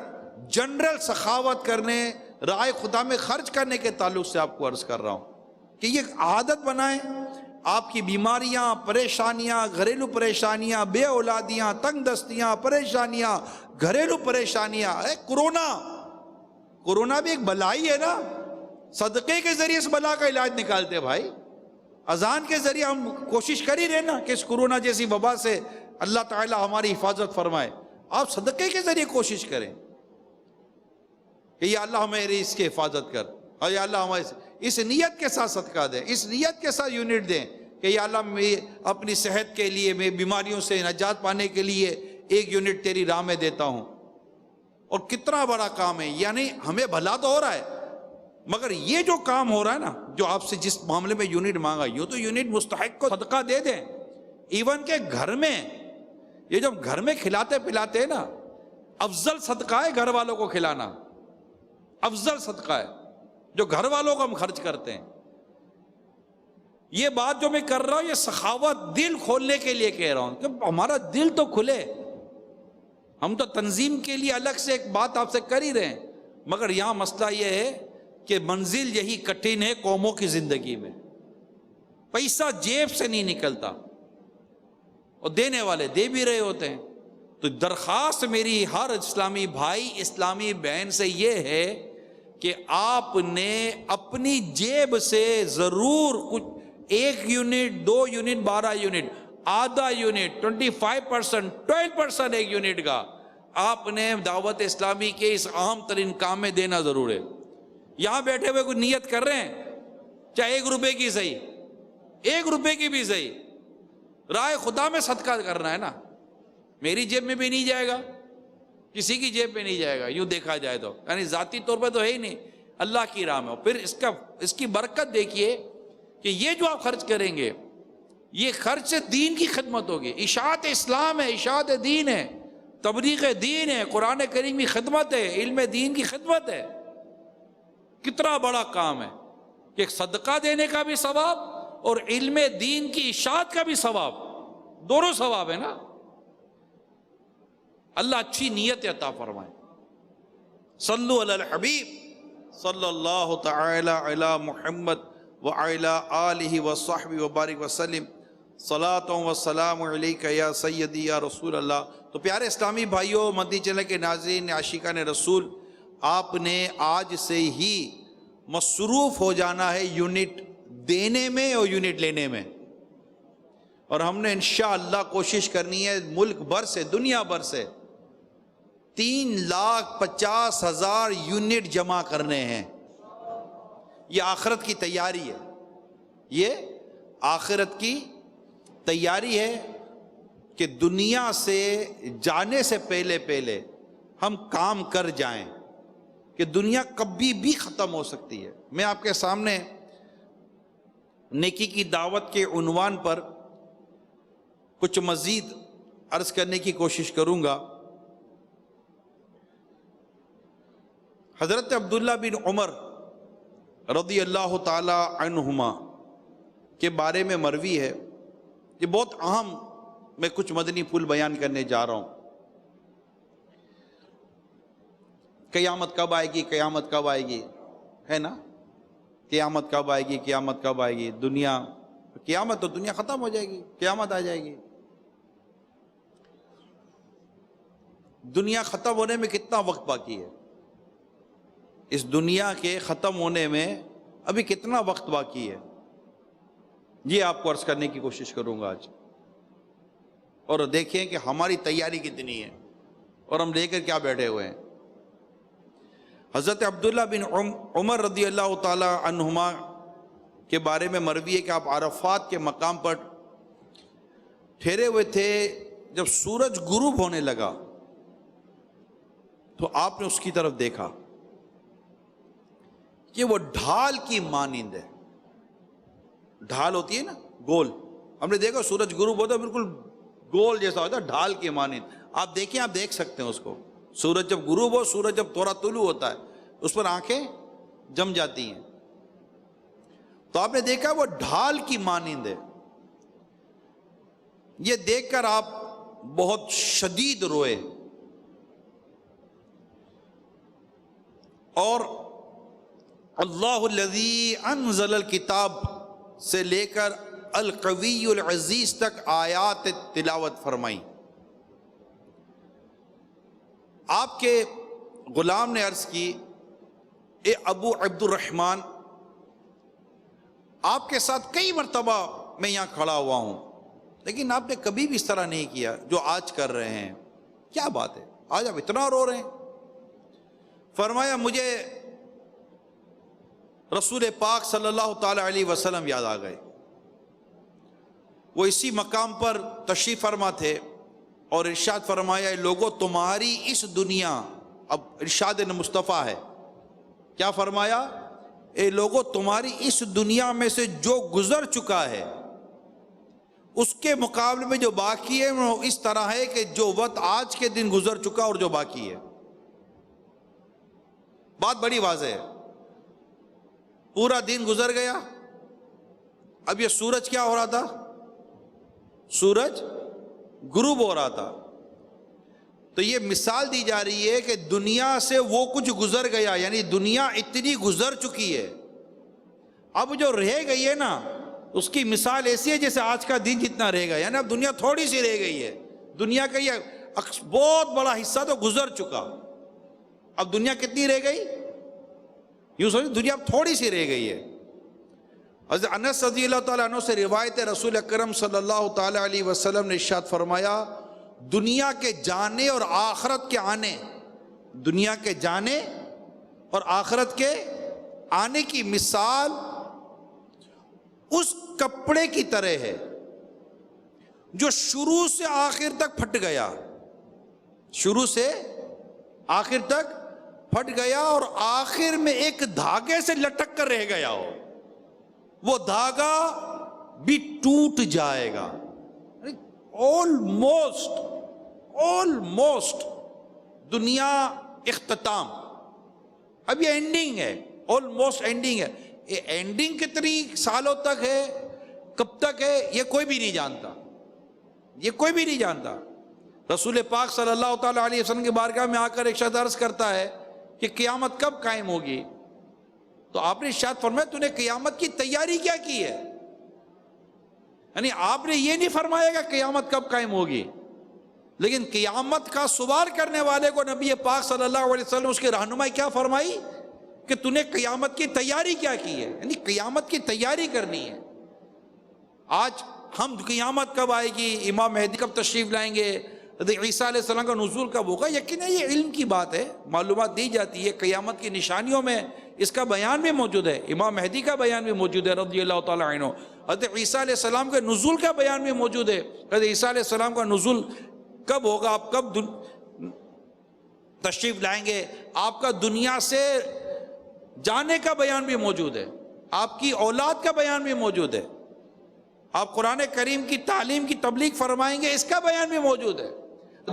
جنرل سخاوت کرنے, رائے خدا میں خرچ کرنے کے تعلق سے آپ کو عرض کر رہا ہوں کہ یہ عادت بنائیں. آپ کی بیماریاں, پریشانیاں, گھریلو پریشانیاں, بے اولادیاں, تنگ دستیاں, پریشانیاں, گھریلو پریشانیاں, کورونا بھی ایک بلائی ہے نا, صدقے کے ذریعے اس بلا کا علاج نکالتے بھائی. اذان کے ذریعے ہم کوشش کر ہی رہے نا کہ اس کورونا جیسی وبا سے اللہ تعالی ہماری حفاظت فرمائے. آپ صدقے کے ذریعے کوشش کریں کہ یا اللہ ہمیں اس کی حفاظت کر, اور یا اللہ ہمیں اس نیت کے ساتھ صدقہ دیں, اس نیت کے ساتھ یونٹ دیں کہ یا اللہ میں اپنی صحت کے لیے, میں بیماریوں سے نجات پانے کے لیے 1 یونٹ تیری راہ میں دیتا ہوں. اور کتنا بڑا کام ہے, یعنی ہمیں بھلا تو ہو رہا ہے, مگر یہ جو کام ہو رہا ہے نا, جو آپ سے جس معاملے میں یونٹ مانگا, یوں تو یونٹ مستحق کو صدقہ دے دیں. ایون کہ گھر میں, یہ جب گھر میں کھلاتے پلاتے ہیں نا, افضل صدقہ ہے گھر والوں کو کھلانا, افضل صدقہ ہے جو گھر والوں کو ہم خرچ کرتے ہیں. یہ بات جو میں کر رہا ہوں یہ سخاوت دل کھولنے کے لیے کہہ رہا ہوں کہ ہمارا دل تو کھلے. ہم تو تنظیم کے لیے الگ سے ایک بات آپ سے کر ہی رہے ہیں, مگر یہاں مسئلہ یہ ہے کہ منزل یہی کٹھن ہے قوموں کی زندگی میں. پیسہ جیب سے نہیں نکلتا اور دینے والے دے بھی رہے ہوتے ہیں. تو درخواست میری ہر اسلامی بھائی, اسلامی بہن سے یہ ہے کہ آپ نے اپنی جیب سے ضرور کچھ 1 یونٹ 2 یونٹ 12 یونٹ, آدھا یونٹ, 25%, 12% 1 یونٹ کا آپ نے دعوت اسلامی کے اس اہم ترین کام میں دینا ضرور ہے. یہاں بیٹھے ہوئے کوئی نیت کر رہے ہیں, چاہے 1 روپے کی صحیح, 1 روپے کی بھی صحیح, رائے خدا میں صدقہ کرنا ہے نا. میری جیب میں بھی نہیں جائے گا, کسی کی جیب میں نہیں جائے گا, یوں دیکھا جائے تو, یعنی ذاتی طور پہ تو ہے ہی نہیں, اللہ کی راہ میں. پھر اس کی برکت دیکھیے کہ یہ جو آپ خرچ کریں گے, یہ خرچ سے دین کی خدمت ہوگی. اشاعت اسلام ہے, اشاعت دین ہے, تبلیغ دین ہے, قرآن کریم کی خدمت ہے, علم دین کی خدمت ہے. کتنا بڑا کام ہے کہ صدقہ دینے کا بھی ثواب اور علم دین کی اشاعت کا بھی ثواب, دونوں ثواب ہے نا. اللہ اچھی نیت عطا فرمائے. صلو علی الحبیب صلی اللہ تعالی علی محمد وعلی آلہ وصحبہ وبارک وسلم. صلاۃ و سلام علیک یا سیدی یا رسول اللہ. تو پیارے اسلامی بھائیوں, مدنی چینل کے ناظرین, عاشقان رسول, آپ نے آج سے ہی مصروف ہو جانا ہے یونٹ دینے میں اور یونٹ لینے میں. اور ہم نے انشاءاللہ کوشش کرنی ہے ملک بھر سے, دنیا بھر سے 3,50,000 یونٹ جمع کرنے ہیں. یہ آخرت کی تیاری ہے, یہ آخرت کی تیاری ہے کہ دنیا سے جانے سے پہلے ہم کام کر جائیں کہ دنیا کبھی بھی ختم ہو سکتی ہے. میں آپ کے سامنے نیکی کی دعوت کے عنوان پر کچھ مزید عرض کرنے کی کوشش کروں گا. حضرت عبداللہ بن عمر رضی اللہ تعالی عنہما کے بارے میں مروی ہے, یہ بہت اہم, میں کچھ مدنی پھول بیان کرنے جا رہا ہوں. قیامت کب آئے گی, قیامت کب آئے گی, ہے نا, قیامت کب آئے گی, قیامت کب آئے گی. دنیا, قیامت تو دنیا ختم ہو جائے گی, قیامت آ جائے گی. دنیا ختم ہونے میں کتنا وقت باقی ہے, اس دنیا کے ختم ہونے میں ابھی کتنا وقت باقی ہے, یہ آپ کو عرض کرنے کی کوشش کروں گا آج. اور دیکھیں کہ ہماری تیاری کتنی ہے اور ہم لے کر کیا بیٹھے ہوئے ہیں. حضرت عبداللہ بن عمر رضی اللہ تعالی عنہما کے بارے میں مروی ہے کہ آپ عرفات کے مقام پر ٹھہرے ہوئے تھے، جب سورج غروب ہونے لگا تو آپ نے اس کی طرف دیکھا کہ وہ ڈھال کی مانند ہے. ڈھال ہوتی ہے نا گول، ہم نے دیکھا سورج غروب ہوتا ہے بالکل گول جیسا ہوتا ہے، ڈھال کی مانند. آپ دیکھیں، آپ دیکھ سکتے ہیں اس کو. سورج جب غروب ہو، سورج جب تھوڑا طلوع ہوتا ہے، اس پر آنکھیں جم جاتی ہیں. تو آپ نے دیکھا وہ ڈھال کی مانند ہے. یہ دیکھ کر آپ بہت شدید روئے اور اللہ الذی انزل الکتاب سے لے کر القوی العزیز تک آیات تلاوت فرمائی. آپ کے غلام نے عرض کی، اے ابو عبد الرحمن، آپ کے ساتھ کئی مرتبہ میں یہاں کھڑا ہوا ہوں، لیکن آپ نے کبھی بھی اس طرح نہیں کیا جو آج کر رہے ہیں. کیا بات ہے، آج آپ اتنا رو رہے ہیں؟ فرمایا مجھے رسول پاک صلی اللہ تعالی علیہ وسلم یاد آ گئے. وہ اسی مقام پر تشریف فرما تھے اور ارشاد فرمایا، لوگوں تمہاری اس دنیا، اب ارشاد مصطفیٰ ہے، کیا فرمایا؟ اے لوگوں تمہاری اس دنیا میں سے جو گزر چکا ہے اس کے مقابلے میں جو باقی ہے وہ اس طرح ہے کہ جو وقت آج کے دن گزر چکا اور جو باقی ہے. بات بڑی واضح ہے. پورا دن گزر گیا، اب یہ سورج کیا ہو رہا تھا؟ سورج غروب ہو رہا تھا. تو یہ مثال دی جا رہی ہے کہ دنیا سے وہ کچھ گزر گیا، یعنی دنیا اتنی گزر چکی ہے، اب جو رہ گئی ہے نا اس کی مثال ایسی ہے جیسے آج کا دن جتنا رہ گیا، یعنی اب دنیا تھوڑی سی رہ گئی ہے. دنیا کا یہ بہت بڑا حصہ تو گزر چکا، اب دنیا کتنی رہ گئی؟ یوں سمجھیں دنیا اب تھوڑی سی رہ گئی ہے. حضرت انس رضی اللہ تعالیٰ عنہ سے روایت ہے، رسول اکرم صلی اللہ تعالیٰ علیہ وسلم نے ارشاد فرمایا، دنیا کے جانے اور آخرت کے آنے، دنیا کے جانے اور آخرت کے آنے کی مثال اس کپڑے کی طرح ہے جو شروع سے آخر تک پھٹ گیا، شروع سے آخر تک پھٹ گیا اور آخر میں ایک دھاگے سے لٹک کر رہ گیا ہو، وہ دھاگا بھی ٹوٹ جائے گا. آلموسٹ دنیا اختتام، اب یہ اینڈنگ ہے، آلموسٹ اینڈنگ ہے. یہ اینڈنگ کتنی سالوں تک ہے، کب تک ہے، یہ کوئی بھی نہیں جانتا، یہ کوئی بھی نہیں جانتا. رسول پاک صلی اللہ تعالیٰ علیہ وسلم کی بارگاہ میں آ کر ایک شخص عرض کرتا ہے کہ قیامت کب قائم ہوگی؟ تو آپ نے ارشاد فرمایا، تو نے قیامت کی تیاری کیا کی ہے؟ یعنی آپ نے یہ نہیں فرمایا کہ قیامت کب قائم ہوگی، لیکن قیامت کا سوال کرنے والے کو نبی پاک صلی اللہ علیہ وسلم اس کی رہنمائی کیا فرمائی کہ تو نے قیامت کی تیاری کیا کی ہے، یعنی قیامت کی تیاری کرنی ہے. آج ہم قیامت کب آئے گی، امام مہدی کب تشریف لائیں گے، عیسیٰ علیہ السلام کا نزول کب ہوگا، یقیناً یہ علم کی بات ہے، معلومات دی جاتی ہے. قیامت کی نشانیوں میں اس کا بیان بھی موجود ہے، امام مہدی کا بیان بھی موجود ہے رضی اللہ تعالیٰ عنہ. حضرت عیسیٰ علیہ السلام کے نزول کا بیان بھی موجود ہے، حضرت عیسیٰ علیہ السلام کا نزول کب ہوگا، آپ کب تشریف لائیں گے، آپ کا دنیا سے جانے کا بیان بھی موجود ہے، آپ کی اولاد کا بیان بھی موجود ہے، آپ قرآن کریم کی تعلیم کی تبلیغ فرمائیں گے، اس کا بیان بھی موجود ہے.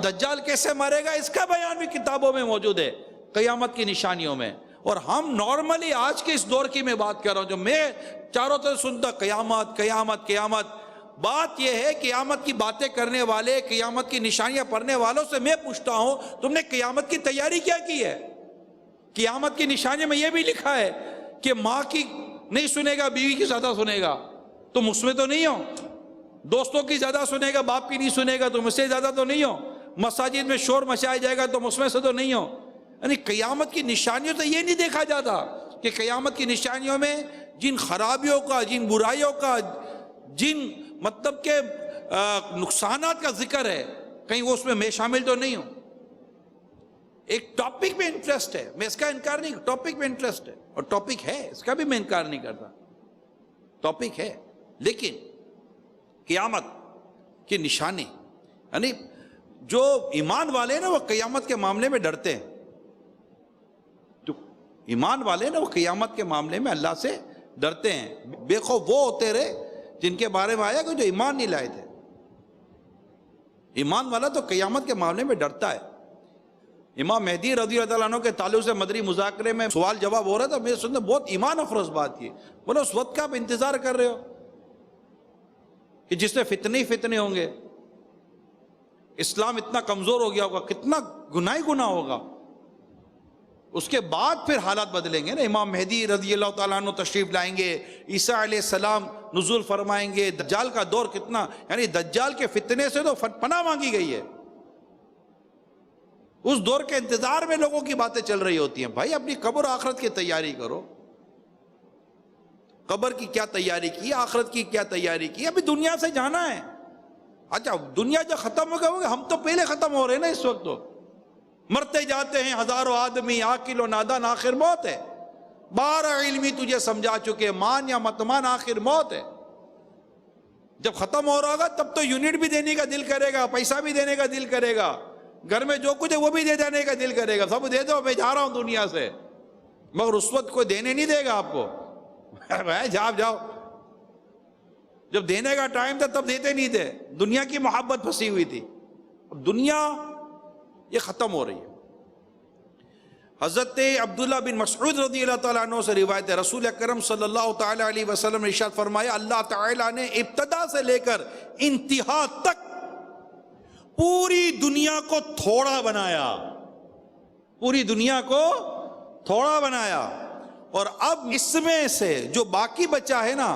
دجال کیسے مرے گا، اس کا بیان بھی کتابوں میں موجود ہے، قیامت کی نشانیوں میں. اور ہم نارملی آج کے اس دور کی میں بات کر رہا ہوں، جو میں چاروں طرف سنتا قیامت قیامت قیامت. بات یہ ہے قیامت کی باتیں کرنے والے، قیامت کی نشانیاں پڑھنے والوں سے میں پوچھتا ہوں، تم نے قیامت کی تیاری کیا کی ہے؟ قیامت کی نشانیوں میں یہ بھی لکھا ہے کہ ماں کی نہیں سنے گا، بیوی کی زیادہ سنے گا. تم اس میں تو نہیں ہو؟ دوستوں کی زیادہ سنے گا، باپ کی نہیں سنے گا، تم اس سے زیادہ تو نہیں ہو؟ مساجد میں شور مچایا جائے گا، تم اس میں سے تو نہیں ہو؟ یعنی قیامت کی نشانیوں تو یہ نہیں دیکھا جاتا کہ قیامت کی نشانیوں میں جن خرابیوں کا، جن برائیوں کا، جن مطلب کہ نقصانات کا ذکر ہے، کہیں وہ اس میں شامل تو نہیں ہو. ایک ٹاپک میں انٹرسٹ ہے، میں اس کا انکار نہیں، ٹاپک میں انٹرسٹ ہے، اور ٹاپک ہے اس کا بھی میں انکار نہیں کرتا، ٹاپک ہے، لیکن قیامت کی نشانی، یعنی جو ایمان والے ہیں نا وہ قیامت کے معاملے میں ڈرتے ہیں، جو ایمان والے ہیں نا وہ قیامت کے معاملے میں اللہ سے ڈرتے ہیں۔ بے خوف وہ ہوتے رہے جن کے بارے میں آیا کہ جو ایمان نہیں لائے تھے۔ ایمان والا تو قیامت کے معاملے میں ڈرتا ہے۔ امام مہدی رضی اللہ عنہ کے تعلق سے مدری مذاکرے میں سوال جواب ہو رہا تھا، میرے سننے بہت ایمان افروز بات کی، بولے اس وقت کا آپ انتظار کر رہے ہو کہ جس میں فتنے ہی فتنے ہوں گے، اسلام اتنا کمزور ہو گیا ہوگا، کتنا گناہ ہی گناہ ہوگا، اس کے بعد پھر حالات بدلیں گے نا۔ امام مہدی رضی اللہ تعالیٰ عنہ تشریف لائیں گے، عیسیٰ علیہ السلام نزول فرمائیں گے، دجال کا دور کتنا، یعنی دجال کے فتنے سے تو پناہ مانگی گئی ہے، اس دور کے انتظار میں لوگوں کی باتیں چل رہی ہوتی ہیں۔ بھائی اپنی قبر آخرت کی تیاری کرو، قبر کی کیا تیاری کی، آخرت کی کیا تیاری کی، ابھی دنیا سے جانا ہے۔ اچھا دنیا جو ختم ہو گئے ہم تو پہلے ختم ہو رہے ہیں نا، اس وقت تو مرتے جاتے ہیں ہزاروں آدمی، عاقل و نادان، آخر موت ہے۔ 12 علمی تجھے سمجھا چکے، مان یا مت مان، آخر موت ہے۔ جب ختم ہو رہا ہوگا تب تو یونٹ بھی دینے کا دل کرے گا، پیسہ بھی دینے کا دل کرے گا، گھر میں جو کچھ ہے وہ بھی دے دینے کا دل کرے گا، سب دے دو میں جا رہا ہوں دنیا سے، مگر اس وقت کوئی دینے نہیں دے گا آپ کو، جاؤ، جب دینے کا ٹائم تھا تب دیتے نہیں تھے، دنیا کی محبت پھنسی ہوئی تھی۔ اب دنیا یہ ختم ہو رہی ہے۔ حضرت عبداللہ بن مسعود رضی اللہ تعالیٰ عنہ سے روایت ہے، رسول اکرم صلی اللہ تعالیٰ علیہ وسلم نے ارشاد فرمایا، اللہ تعالیٰ نے ابتدا سے لے کر انتہا تک پوری دنیا کو تھوڑا بنایا، پوری دنیا کو تھوڑا بنایا، اور اب اس میں سے جو باقی بچا ہے نا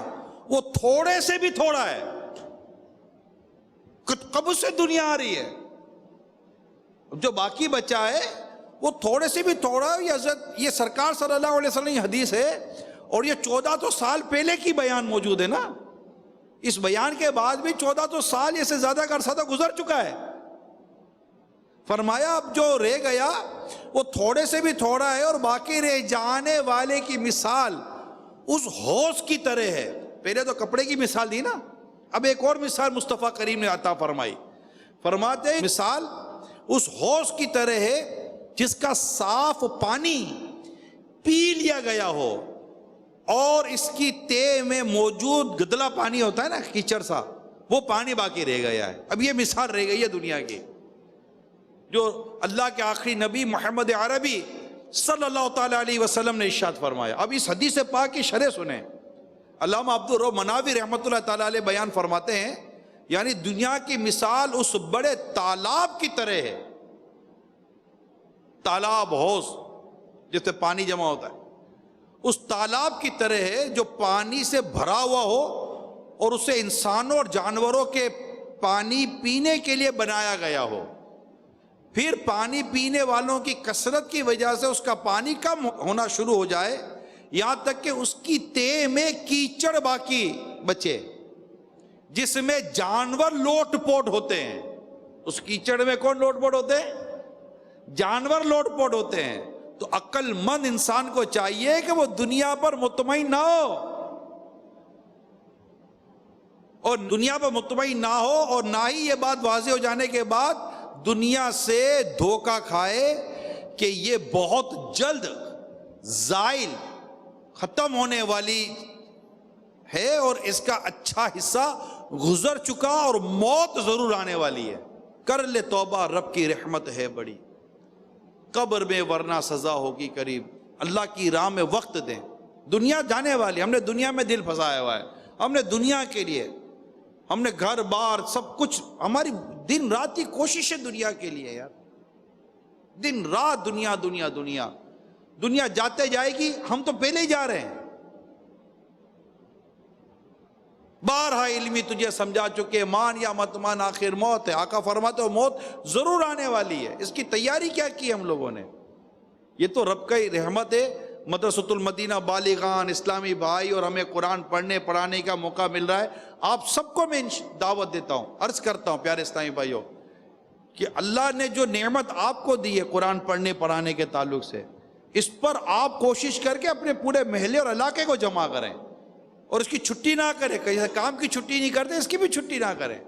وہ تھوڑے سے بھی تھوڑا ہے۔ کب سے دنیا آ رہی ہے، جو باقی بچا ہے وہ تھوڑے سے بھی تھوڑا ہے۔ یہ سرکار صلی اللہ علیہ وسلم کی حدیث ہے، اور یہ 1400 سال پہلے کی بیان موجود ہے نا، اس بیان کے بعد بھی 1400 سال یہ سے زیادہ کا عرصہ تو گزر چکا ہے۔ فرمایا اب جو رہ گیا وہ تھوڑے سے بھی تھوڑا ہے، اور باقی رہ جانے والے کی مثال اس ہوش کی طرح ہے۔ پہلے تو کپڑے کی مثال دی نا، اب ایک اور مثال مصطفیٰ کریم نے عطا فرمائی، فرماتے ہیں مثال اس ہوش کی طرح ہے جس کا صاف پانی پی لیا گیا ہو، اور اس کی تہ میں موجود گدلا پانی ہوتا ہے نا، کیچڑ سا، وہ پانی باقی رہ گیا ہے۔ اب یہ مثال رہ گئی ہے دنیا کی، جو اللہ کے آخری نبی محمد عربی صلی اللہ تعالیٰ علیہ وسلم نے ارشاد فرمایا۔ اب اس حدیث پاک کی شرح سنیں، علامہ عبدالرؤف مناوی رحمۃ اللہ تعالیٰ علیہ بیان فرماتے ہیں، یعنی دنیا کی مثال اس بڑے تالاب کی طرح ہے، تالاب ہوز جس سے پانی جمع ہوتا ہے، اس تالاب کی طرح ہے جو پانی سے بھرا ہوا ہو، اور اسے انسانوں اور جانوروں کے پانی پینے کے لیے بنایا گیا ہو، پھر پانی پینے والوں کی کثرت کی وجہ سے اس کا پانی کم ہونا شروع ہو جائے، یہاں تک کہ اس کی تہ میں کیچڑ باقی بچے، جس میں جانور لوٹ پوٹ ہوتے ہیں۔ اس کیچڑ میں کون لوٹ پوٹ ہوتے ہیں؟ جانور لوٹ پوٹ ہوتے ہیں۔ تو عقل مند انسان کو چاہیے کہ وہ دنیا پر مطمئن نہ ہو، اور دنیا پر مطمئن نہ ہو، اور نہ ہی یہ بات واضح ہو جانے کے بعد دنیا سے دھوکہ کھائے کہ یہ بہت جلد زائل، ختم ہونے والی ہے، اور اس کا اچھا حصہ گزر چکا، اور موت ضرور آنے والی ہے۔ کر لے توبہ، رب کی رحمت ہے بڑی، قبر میں ورنہ سزا ہوگی قریب۔ اللہ کی راہ میں وقت دیں، دنیا جانے والی، ہم نے دنیا میں دل پھنسایا ہوا ہے، ہم نے دنیا کے لیے، ہم نے گھر بار سب کچھ، ہماری دن رات کی کوشش ہے دنیا کے لیے یار، دن رات دنیا دنیا دنیا دنیا جاتے جائے گی، ہم تو پہلے ہی جا رہے ہیں۔ بارہا علمی تجھے سمجھا چکے، مان یا مت مان، آخر موت ہے۔ آقا فرماتے ہو موت ضرور آنے والی ہے، اس کی تیاری کیا کی ہم لوگوں نے؟ یہ تو رب کا ہی رحمت ہے، مدرسۃ المدینہ بالغان اسلامی بھائی، اور ہمیں قرآن پڑھنے پڑھانے کا موقع مل رہا ہے۔ آپ سب کو میں دعوت دیتا ہوں، عرض کرتا ہوں پیارے اسلامی بھائیوں کہ اللہ نے جو نعمت آپ کو دی ہے قرآن پڑھنے پڑھانے کے تعلق سے، اس پر آپ کوشش کر کے اپنے پورے محلے اور علاقے کو جمع کریں اور اس کی چھٹی نہ کریں. کہیں کام کی چھٹی نہیں کرتے، اس کی بھی چھٹی نہ کریں.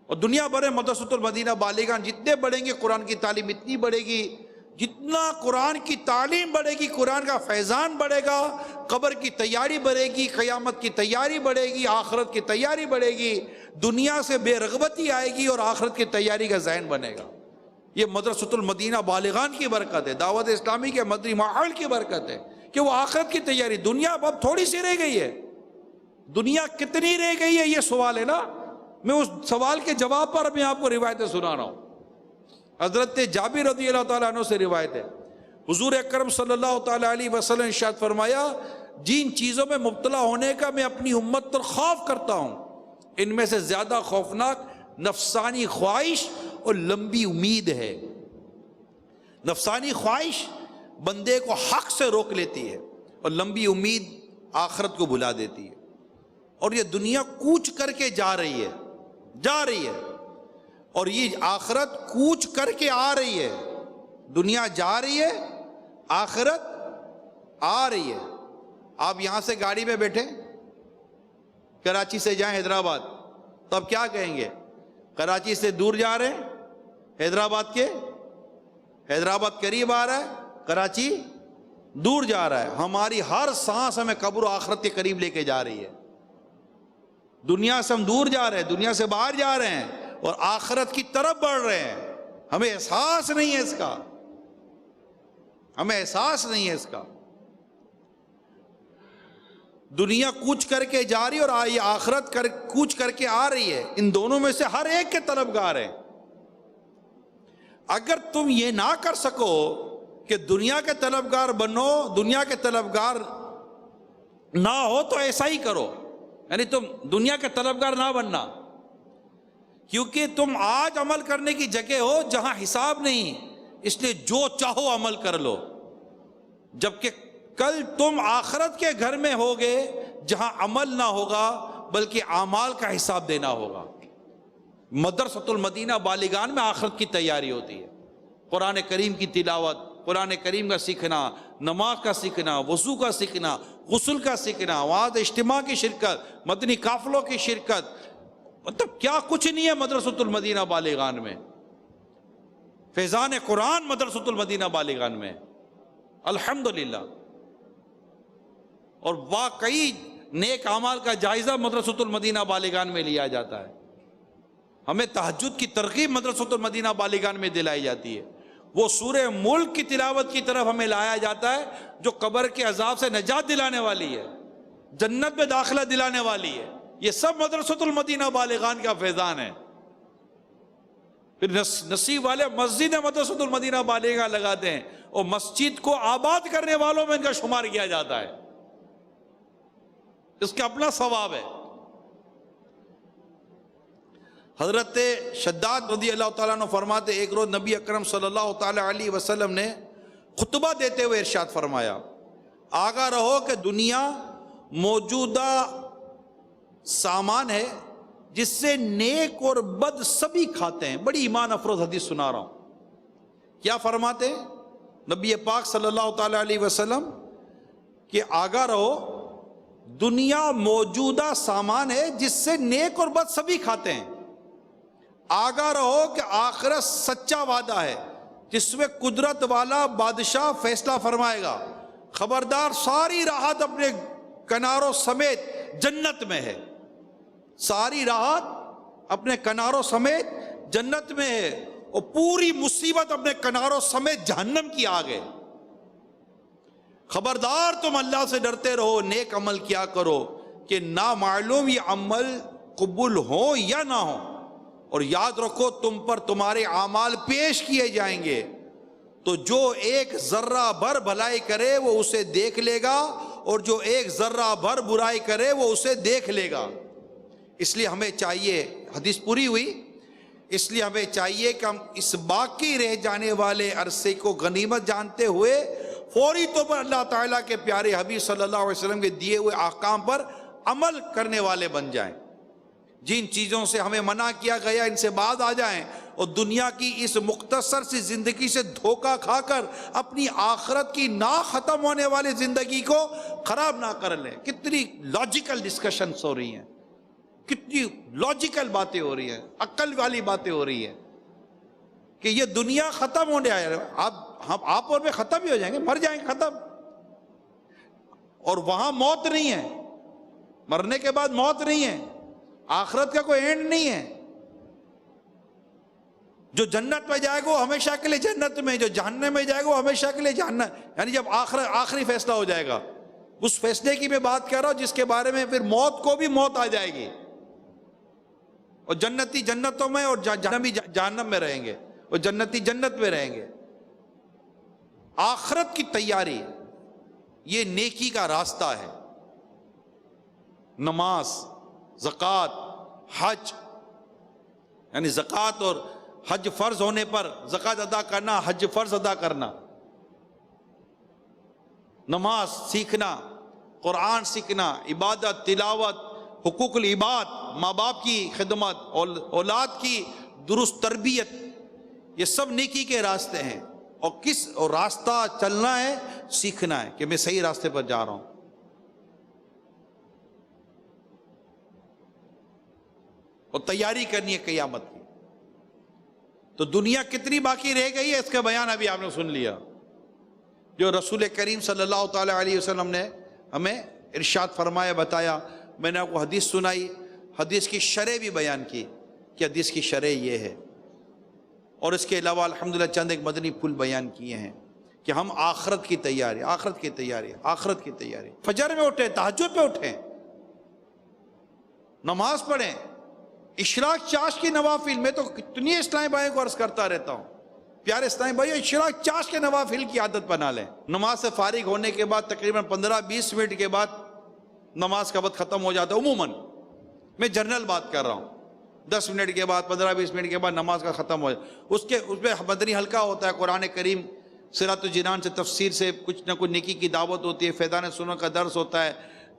اور دنیا بھر میں مدرسۃ المدینہ بالغان جتنے بڑھیں گے قرآن کی تعلیم اتنی بڑھے گی. جتنا قرآن کی تعلیم بڑھے گی قرآن کا فیضان بڑھے گا، قبر کی تیاری بڑھے گی، قیامت کی تیاری بڑھے گی، آخرت کی تیاری بڑھے گی، دنیا سے بے رغبتی آئے گی اور آخرت کی تیاری کا ذہن بنے گا. یہ مدرسۃ المدینہ بالغان کی برکت ہے، دعوت اسلامی کے مدنی ماحول کی برکت ہے کہ وہ آخرت کی تیاری. دنیا اب تھوڑی سی رہ گئی ہے، دنیا کتنی رہ گئی ہے یہ سوال ہے نا. میں اس سوال کے جواب پر میں آپ کو روایتیں سنا رہا ہوں. حضرت جابر رضی اللہ تعالیٰ عنہ سے روایت ہے، حضور اکرم صلی اللہ تعالیٰ علیہ وسلم ارشاد فرمایا، جن چیزوں میں مبتلا ہونے کا میں اپنی امت پر خوف کرتا ہوں، ان میں سے زیادہ خوفناک نفسانی خواہش اور لمبی امید ہے. نفسانی خواہش بندے کو حق سے روک لیتی ہے اور لمبی امید آخرت کو بھلا دیتی ہے. اور یہ دنیا کوچ کر کے جا رہی ہے اور یہ آخرت کوچ کر کے آ رہی ہے. دنیا جا رہی ہے، آخرت آ رہی ہے. آپ یہاں سے گاڑی میں بیٹھے کراچی سے جائیں حیدرآباد تو اب کیا کہیں گے؟ کراچی سے دور جا رہے ہیں، حیدرآباد قریب آ رہا ہے، کراچی دور جا رہا ہے. ہماری ہر سانس ہمیں قبر و آخرت کے قریب لے کے جا رہی ہے. دنیا سے ہم دور جا رہے ہیں، دنیا سے باہر جا رہے ہیں اور آخرت کی طرف بڑھ رہے ہیں. ہمیں احساس نہیں ہے اس کا. دنیا کوچ کر کے جا رہی ہے اور یہ آخرت کوچ کر کے آ رہی ہے. ان دونوں میں سے ہر ایک کے طلبگار ہیں. اگر تم یہ نہ کر سکو کہ دنیا کے طلبگار بنو، دنیا کے طلبگار نہ ہو، تو ایسا ہی کرو، یعنی تم دنیا کے طلبگار نہ بننا. کیونکہ تم آج عمل کرنے کی جگہ ہو جہاں حساب نہیں، اس لیے جو چاہو عمل کر لو. جبکہ کل تم آخرت کے گھر میں ہوگے جہاں عمل نہ ہوگا بلکہ اعمال کا حساب دینا ہوگا. مدرسۃ المدینہ بالغان میں آخرت کی تیاری ہوتی ہے. قرآن کریم کی تلاوت، قرآن کریم کا سیکھنا، نماز کا سیکھنا، وضو کا سیکھنا، غسل کا سیکھنا، وعظ اجتماع کی شرکت، مدنی قافلوں کی شرکت، مطلب کیا کچھ نہیں ہے مدرسۃ المدینہ بالغان میں. فیضان قرآن مدرسۃ المدینہ بالغان میں الحمدللہ. اور واقعی نیک اعمال کا جائزہ مدرسۃ المدینہ بالغان میں لیا جاتا ہے. ہمیں تہجد کی ترغیب مدرسۃ المدینہ بالغان میں دلائی جاتی ہے. وہ سورہ ملک کی تلاوت کی طرف ہمیں لایا جاتا ہے جو قبر کے عذاب سے نجات دلانے والی ہے، جنت میں داخلہ دلانے والی ہے. یہ سب مدرسۃ المدینہ بالغان کا فیضان ہے. پھر نصیب والے مسجد مدرسۃ المدینہ بالغان لگاتے ہیں اور مسجد کو آباد کرنے والوں میں ان کا شمار کیا جاتا ہے. اس کا اپنا ثواب ہے. حضرت شداد رضی اللہ تعالیٰ عنہ فرماتے، ایک روز نبی اکرم صلی اللہ تعالیٰ علیہ وسلم نے خطبہ دیتے ہوئے ارشاد فرمایا، آگاہ رہو کہ دنیا موجودہ سامان ہے جس سے نیک اور بد سبھی کھاتے ہیں. بڑی ایمان افروز حدیث سنا رہا ہوں. کیا فرماتے ہیں نبی پاک صلی اللہ تعالیٰ علیہ وسلم کہ آگاہ رہو، دنیا موجودہ سامان ہے جس سے نیک اور بد سبھی کھاتے ہیں. آگاہ رہو کہ آخرت سچا وعدہ ہے جس میں قدرت والا بادشاہ فیصلہ فرمائے گا. خبردار، ساری راحت اپنے کناروں سمیت جنت میں ہے. ساری راحت اپنے کناروں سمیت جنت میں ہے اور پوری مصیبت اپنے کناروں سمیت جہنم کی آگ ہے. خبردار، تم اللہ سے ڈرتے رہو، نیک عمل کیا کرو کہ نامعلوم یہ عمل قبول ہو یا نہ ہو. اور یاد رکھو تم پر تمہارے اعمال پیش کیے جائیں گے، تو جو ایک ذرہ بھر بھلائی کرے وہ اسے دیکھ لے گا اور جو ایک ذرہ بھر برائی کرے وہ اسے دیکھ لے گا. اس لیے ہمیں چاہیے، حدیث پوری ہوئی، اس لیے ہمیں چاہیے کہ ہم اس باقی رہ جانے والے عرصے کو غنیمت جانتے ہوئے فوری طور پر اللہ تعالیٰ کے پیارے حبیب صلی اللہ علیہ وسلم کے دیے ہوئے احکام پر عمل کرنے والے بن جائیں. جن چیزوں سے ہمیں منع کیا گیا ان سے باز آ جائیں اور دنیا کی اس مختصر سی زندگی سے دھوکہ کھا کر اپنی آخرت کی نا ختم ہونے والی زندگی کو خراب نہ کر لیں۔ کتنی لاجیکل ڈسکشنز ہو رہی ہیں، کتنی لاجیکل باتیں ہو رہی ہیں، عقل والی باتیں ہو رہی ہیں کہ یہ دنیا ختم ہونے آئے، آپ اور میں ختم ہی ہو جائیں گے، مر جائیں گے، ختم۔ اور وہاں موت نہیں ہے، مرنے کے بعد موت نہیں ہے، آخرت کا کوئی اینڈ نہیں ہے۔ جو جنت میں جائے گا وہ ہمیشہ کے لیے جنت میں، جو جہنم میں جائے گا وہ ہمیشہ کے لیے جہنم، یعنی جب آخری فیصلہ ہو جائے گا، اس فیصلے کی میں بات کر رہا ہوں جس کے بارے میں پھر موت کو بھی موت آ جائے گی، اور جنتی جنتوں میں اور جہنمی جہنم میں رہیں گے، اور جنتی جنت میں رہیں گے۔ آخرت کی تیاری یہ نیکی کا راستہ ہے۔ نماز، زکوٰۃ، حج، یعنی زکوٰۃ اور حج فرض ہونے پر زکوٰۃ ادا کرنا، حج فرض ادا کرنا، نماز سیکھنا، قرآن سیکھنا، عبادت، تلاوت، حقوق العباد، ماں باپ کی خدمت، اولاد کی درست تربیت، یہ سب نیکی کے راستے ہیں۔ اور راستہ چلنا ہے، سیکھنا ہے کہ میں صحیح راستے پر جا رہا ہوں۔ اور تیاری کرنی ہے قیامت کی۔ تو دنیا کتنی باقی رہ گئی ہے اس کا بیان ابھی آپ نے سن لیا، جو رسول کریم صلی اللہ تعالی علیہ وسلم نے ہمیں ارشاد فرمایا، بتایا۔ میں نے آپ کو حدیث سنائی، حدیث کی شرح بھی بیان کی کہ حدیث کی شرح یہ ہے، اور اس کے علاوہ الحمدللہ چند ایک مدنی پھول بیان کیے ہیں کہ ہم آخرت کی تیاری، آخرت کی تیاری، آخرت کی تیاری۔ فجر میں اٹھیں، تہجد میں اٹھیں، نماز پڑھیں، اشراق چاش کی نوافل۔ میں تو کتنی اسلامی بھائیوں کو عرض کرتا رہتا ہوں، پیارے اسلامی بھائیوں، اشراق چاش کے نوافل کی عادت بنا لیں۔ نماز سے فارغ ہونے کے بعد تقریباً 15-20 منٹ کے بعد نماز کا وقت ختم ہو جاتا ہے۔ عموماً میں جنرل بات کر رہا ہوں، 10 منٹ کے بعد، 15-20 منٹ کے بعد نماز کا ختم ہو جائے۔ اس میں مدنی حلقہ ہوتا ہے، قرآن کریم، صراط الجنان سے تفسیر سے کچھ نہ کچھ نیکی کی دعوت ہوتی ہے، فیضان سنن کا درس ہوتا ہے،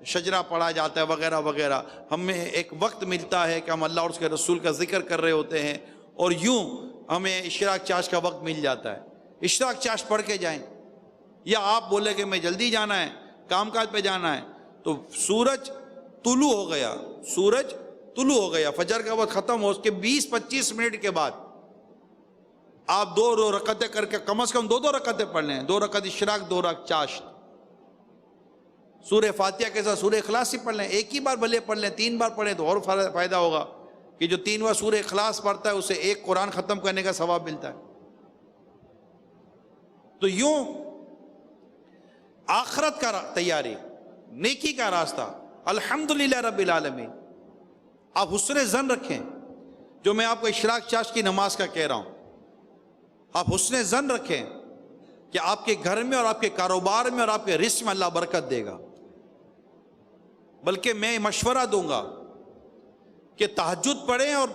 شجرہ پڑھا جاتا ہے، وغیرہ وغیرہ۔ ہمیں ایک وقت ملتا ہے کہ ہم اللہ اور اس کے رسول کا ذکر کر رہے ہوتے ہیں، اور یوں ہمیں اشراق چاش کا وقت مل جاتا ہے۔ اشراق چاش پڑھ کے جائیں، یا آپ بولے کہ میں جلدی جانا ہے، کام کاج پہ جانا ہے، تو سورج طلوع ہو گیا، سورج طلوع ہو گیا، فجر کا وقت ختم ہو، اس کے 20-25 منٹ کے بعد آپ 2 رکعتیں کر کے، کم از کم 2 رکعتیں پڑھ لیں، 2 رکعت اشراق، 2 رکعت چاشت۔ سورہ فاتحہ کے ساتھ سورہ اخلاص ہی پڑھ لیں، ایک ہی بار بھلے پڑھ لیں، 3 بار پڑھیں تو اور فائدہ ہوگا کہ جو 3 بار سورہ اخلاص پڑھتا ہے اسے ایک قرآن ختم کرنے کا ثواب ملتا ہے۔ تو یوں آخرت کا تیاری، نیکی کا راستہ، الحمدللہ رب العالمین۔ آپ حسن ظن رکھیں، جو میں آپ کو اشراق چاش کی نماز کا کہہ رہا ہوں، آپ حسن ظن رکھیں کہ آپ کے گھر میں اور آپ کے کاروبار میں اور آپ کے رزق میں اللہ برکت دے گا۔ بلکہ میں مشورہ دوں گا کہ تہجد پڑھیں اور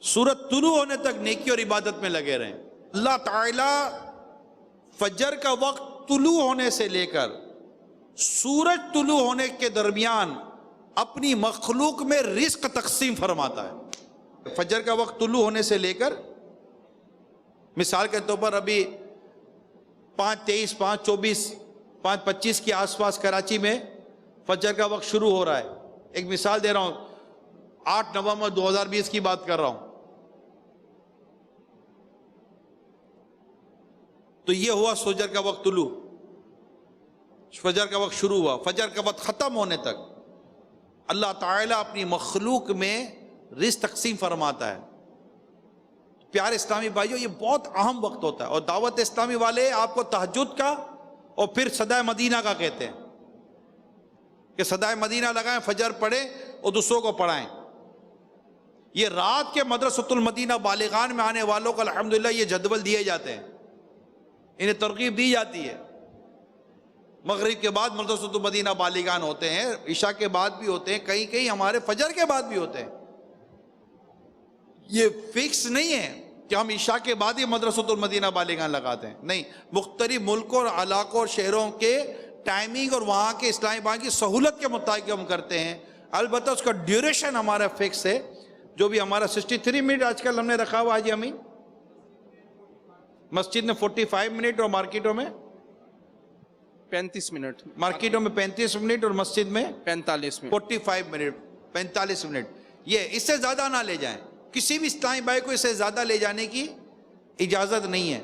سورج طلوع ہونے تک نیکی اور عبادت میں لگے رہیں۔ اللہ تعالیٰ فجر کا وقت طلوع ہونے سے لے کر سورج طلوع ہونے کے درمیان اپنی مخلوق میں رزق تقسیم فرماتا ہے۔ فجر کا وقت طلوع ہونے سے لے کر، مثال کے طور پر ابھی 5:23، 5:24، 5:25 کے آس پاس کراچی میں فجر کا وقت شروع ہو رہا ہے۔ ایک مثال دے رہا ہوں، 8 نومبر 2020 کی بات کر رہا ہوں۔ تو یہ ہوا فجر کا وقت طلوع، فجر کا وقت شروع ہوا، فجر کا وقت ختم ہونے تک اللہ تعالیٰ اپنی مخلوق میں رزق تقسیم فرماتا ہے۔ پیارے اسلامی بھائیوں، یہ بہت اہم وقت ہوتا ہے، اور دعوت اسلامی والے آپ کو تہجد کا اور پھر صدائے مدینہ کا کہتے ہیں کہ صدائے مدینہ لگائیں، فجر پڑھیں اور دوسروں کو پڑھائیں۔ یہ رات کے مدرسۃ المدینہ بالغان میں آنے والوں کو الحمدللہ یہ جدول دیے جاتے ہیں، انہیں ترغیب دی جاتی ہے۔ مغرب کے بعد مدرسۃ المدینہ بالغان ہوتے ہیں، عشاء کے بعد بھی ہوتے ہیں، کہیں کہیں ہمارے فجر کے بعد بھی ہوتے ہیں۔ یہ فکس نہیں ہے کہ ہم عشاء کے بعد ہی مدرسۃ المدینہ بالغان لگاتے ہیں، نہیں، مختلف ملکوں اور علاقوں اور شہروں کے ٹائمنگ اور وہاں کے اسلامی بھائی کی سہولت کے مطابق ہم کرتے ہیں۔ البتہ اس کا ڈیوریشن ہمارا فکس ہے، جو بھی ہمارا 63 منٹ آج کل ہم نے رکھا ہوا حاجی امین، مسجد میں 45 منٹ اور مارکیٹوں میں 35 منٹ، مارکیٹوں میں 35 منٹ اور مسجد میں 45 منٹ، 45 منٹ 45 منٹ. یہ اس سے زیادہ نہ لے جائیں، کسی بھی اسلامی بھائی کو اس سے زیادہ لے جانے کی اجازت نہیں ہے.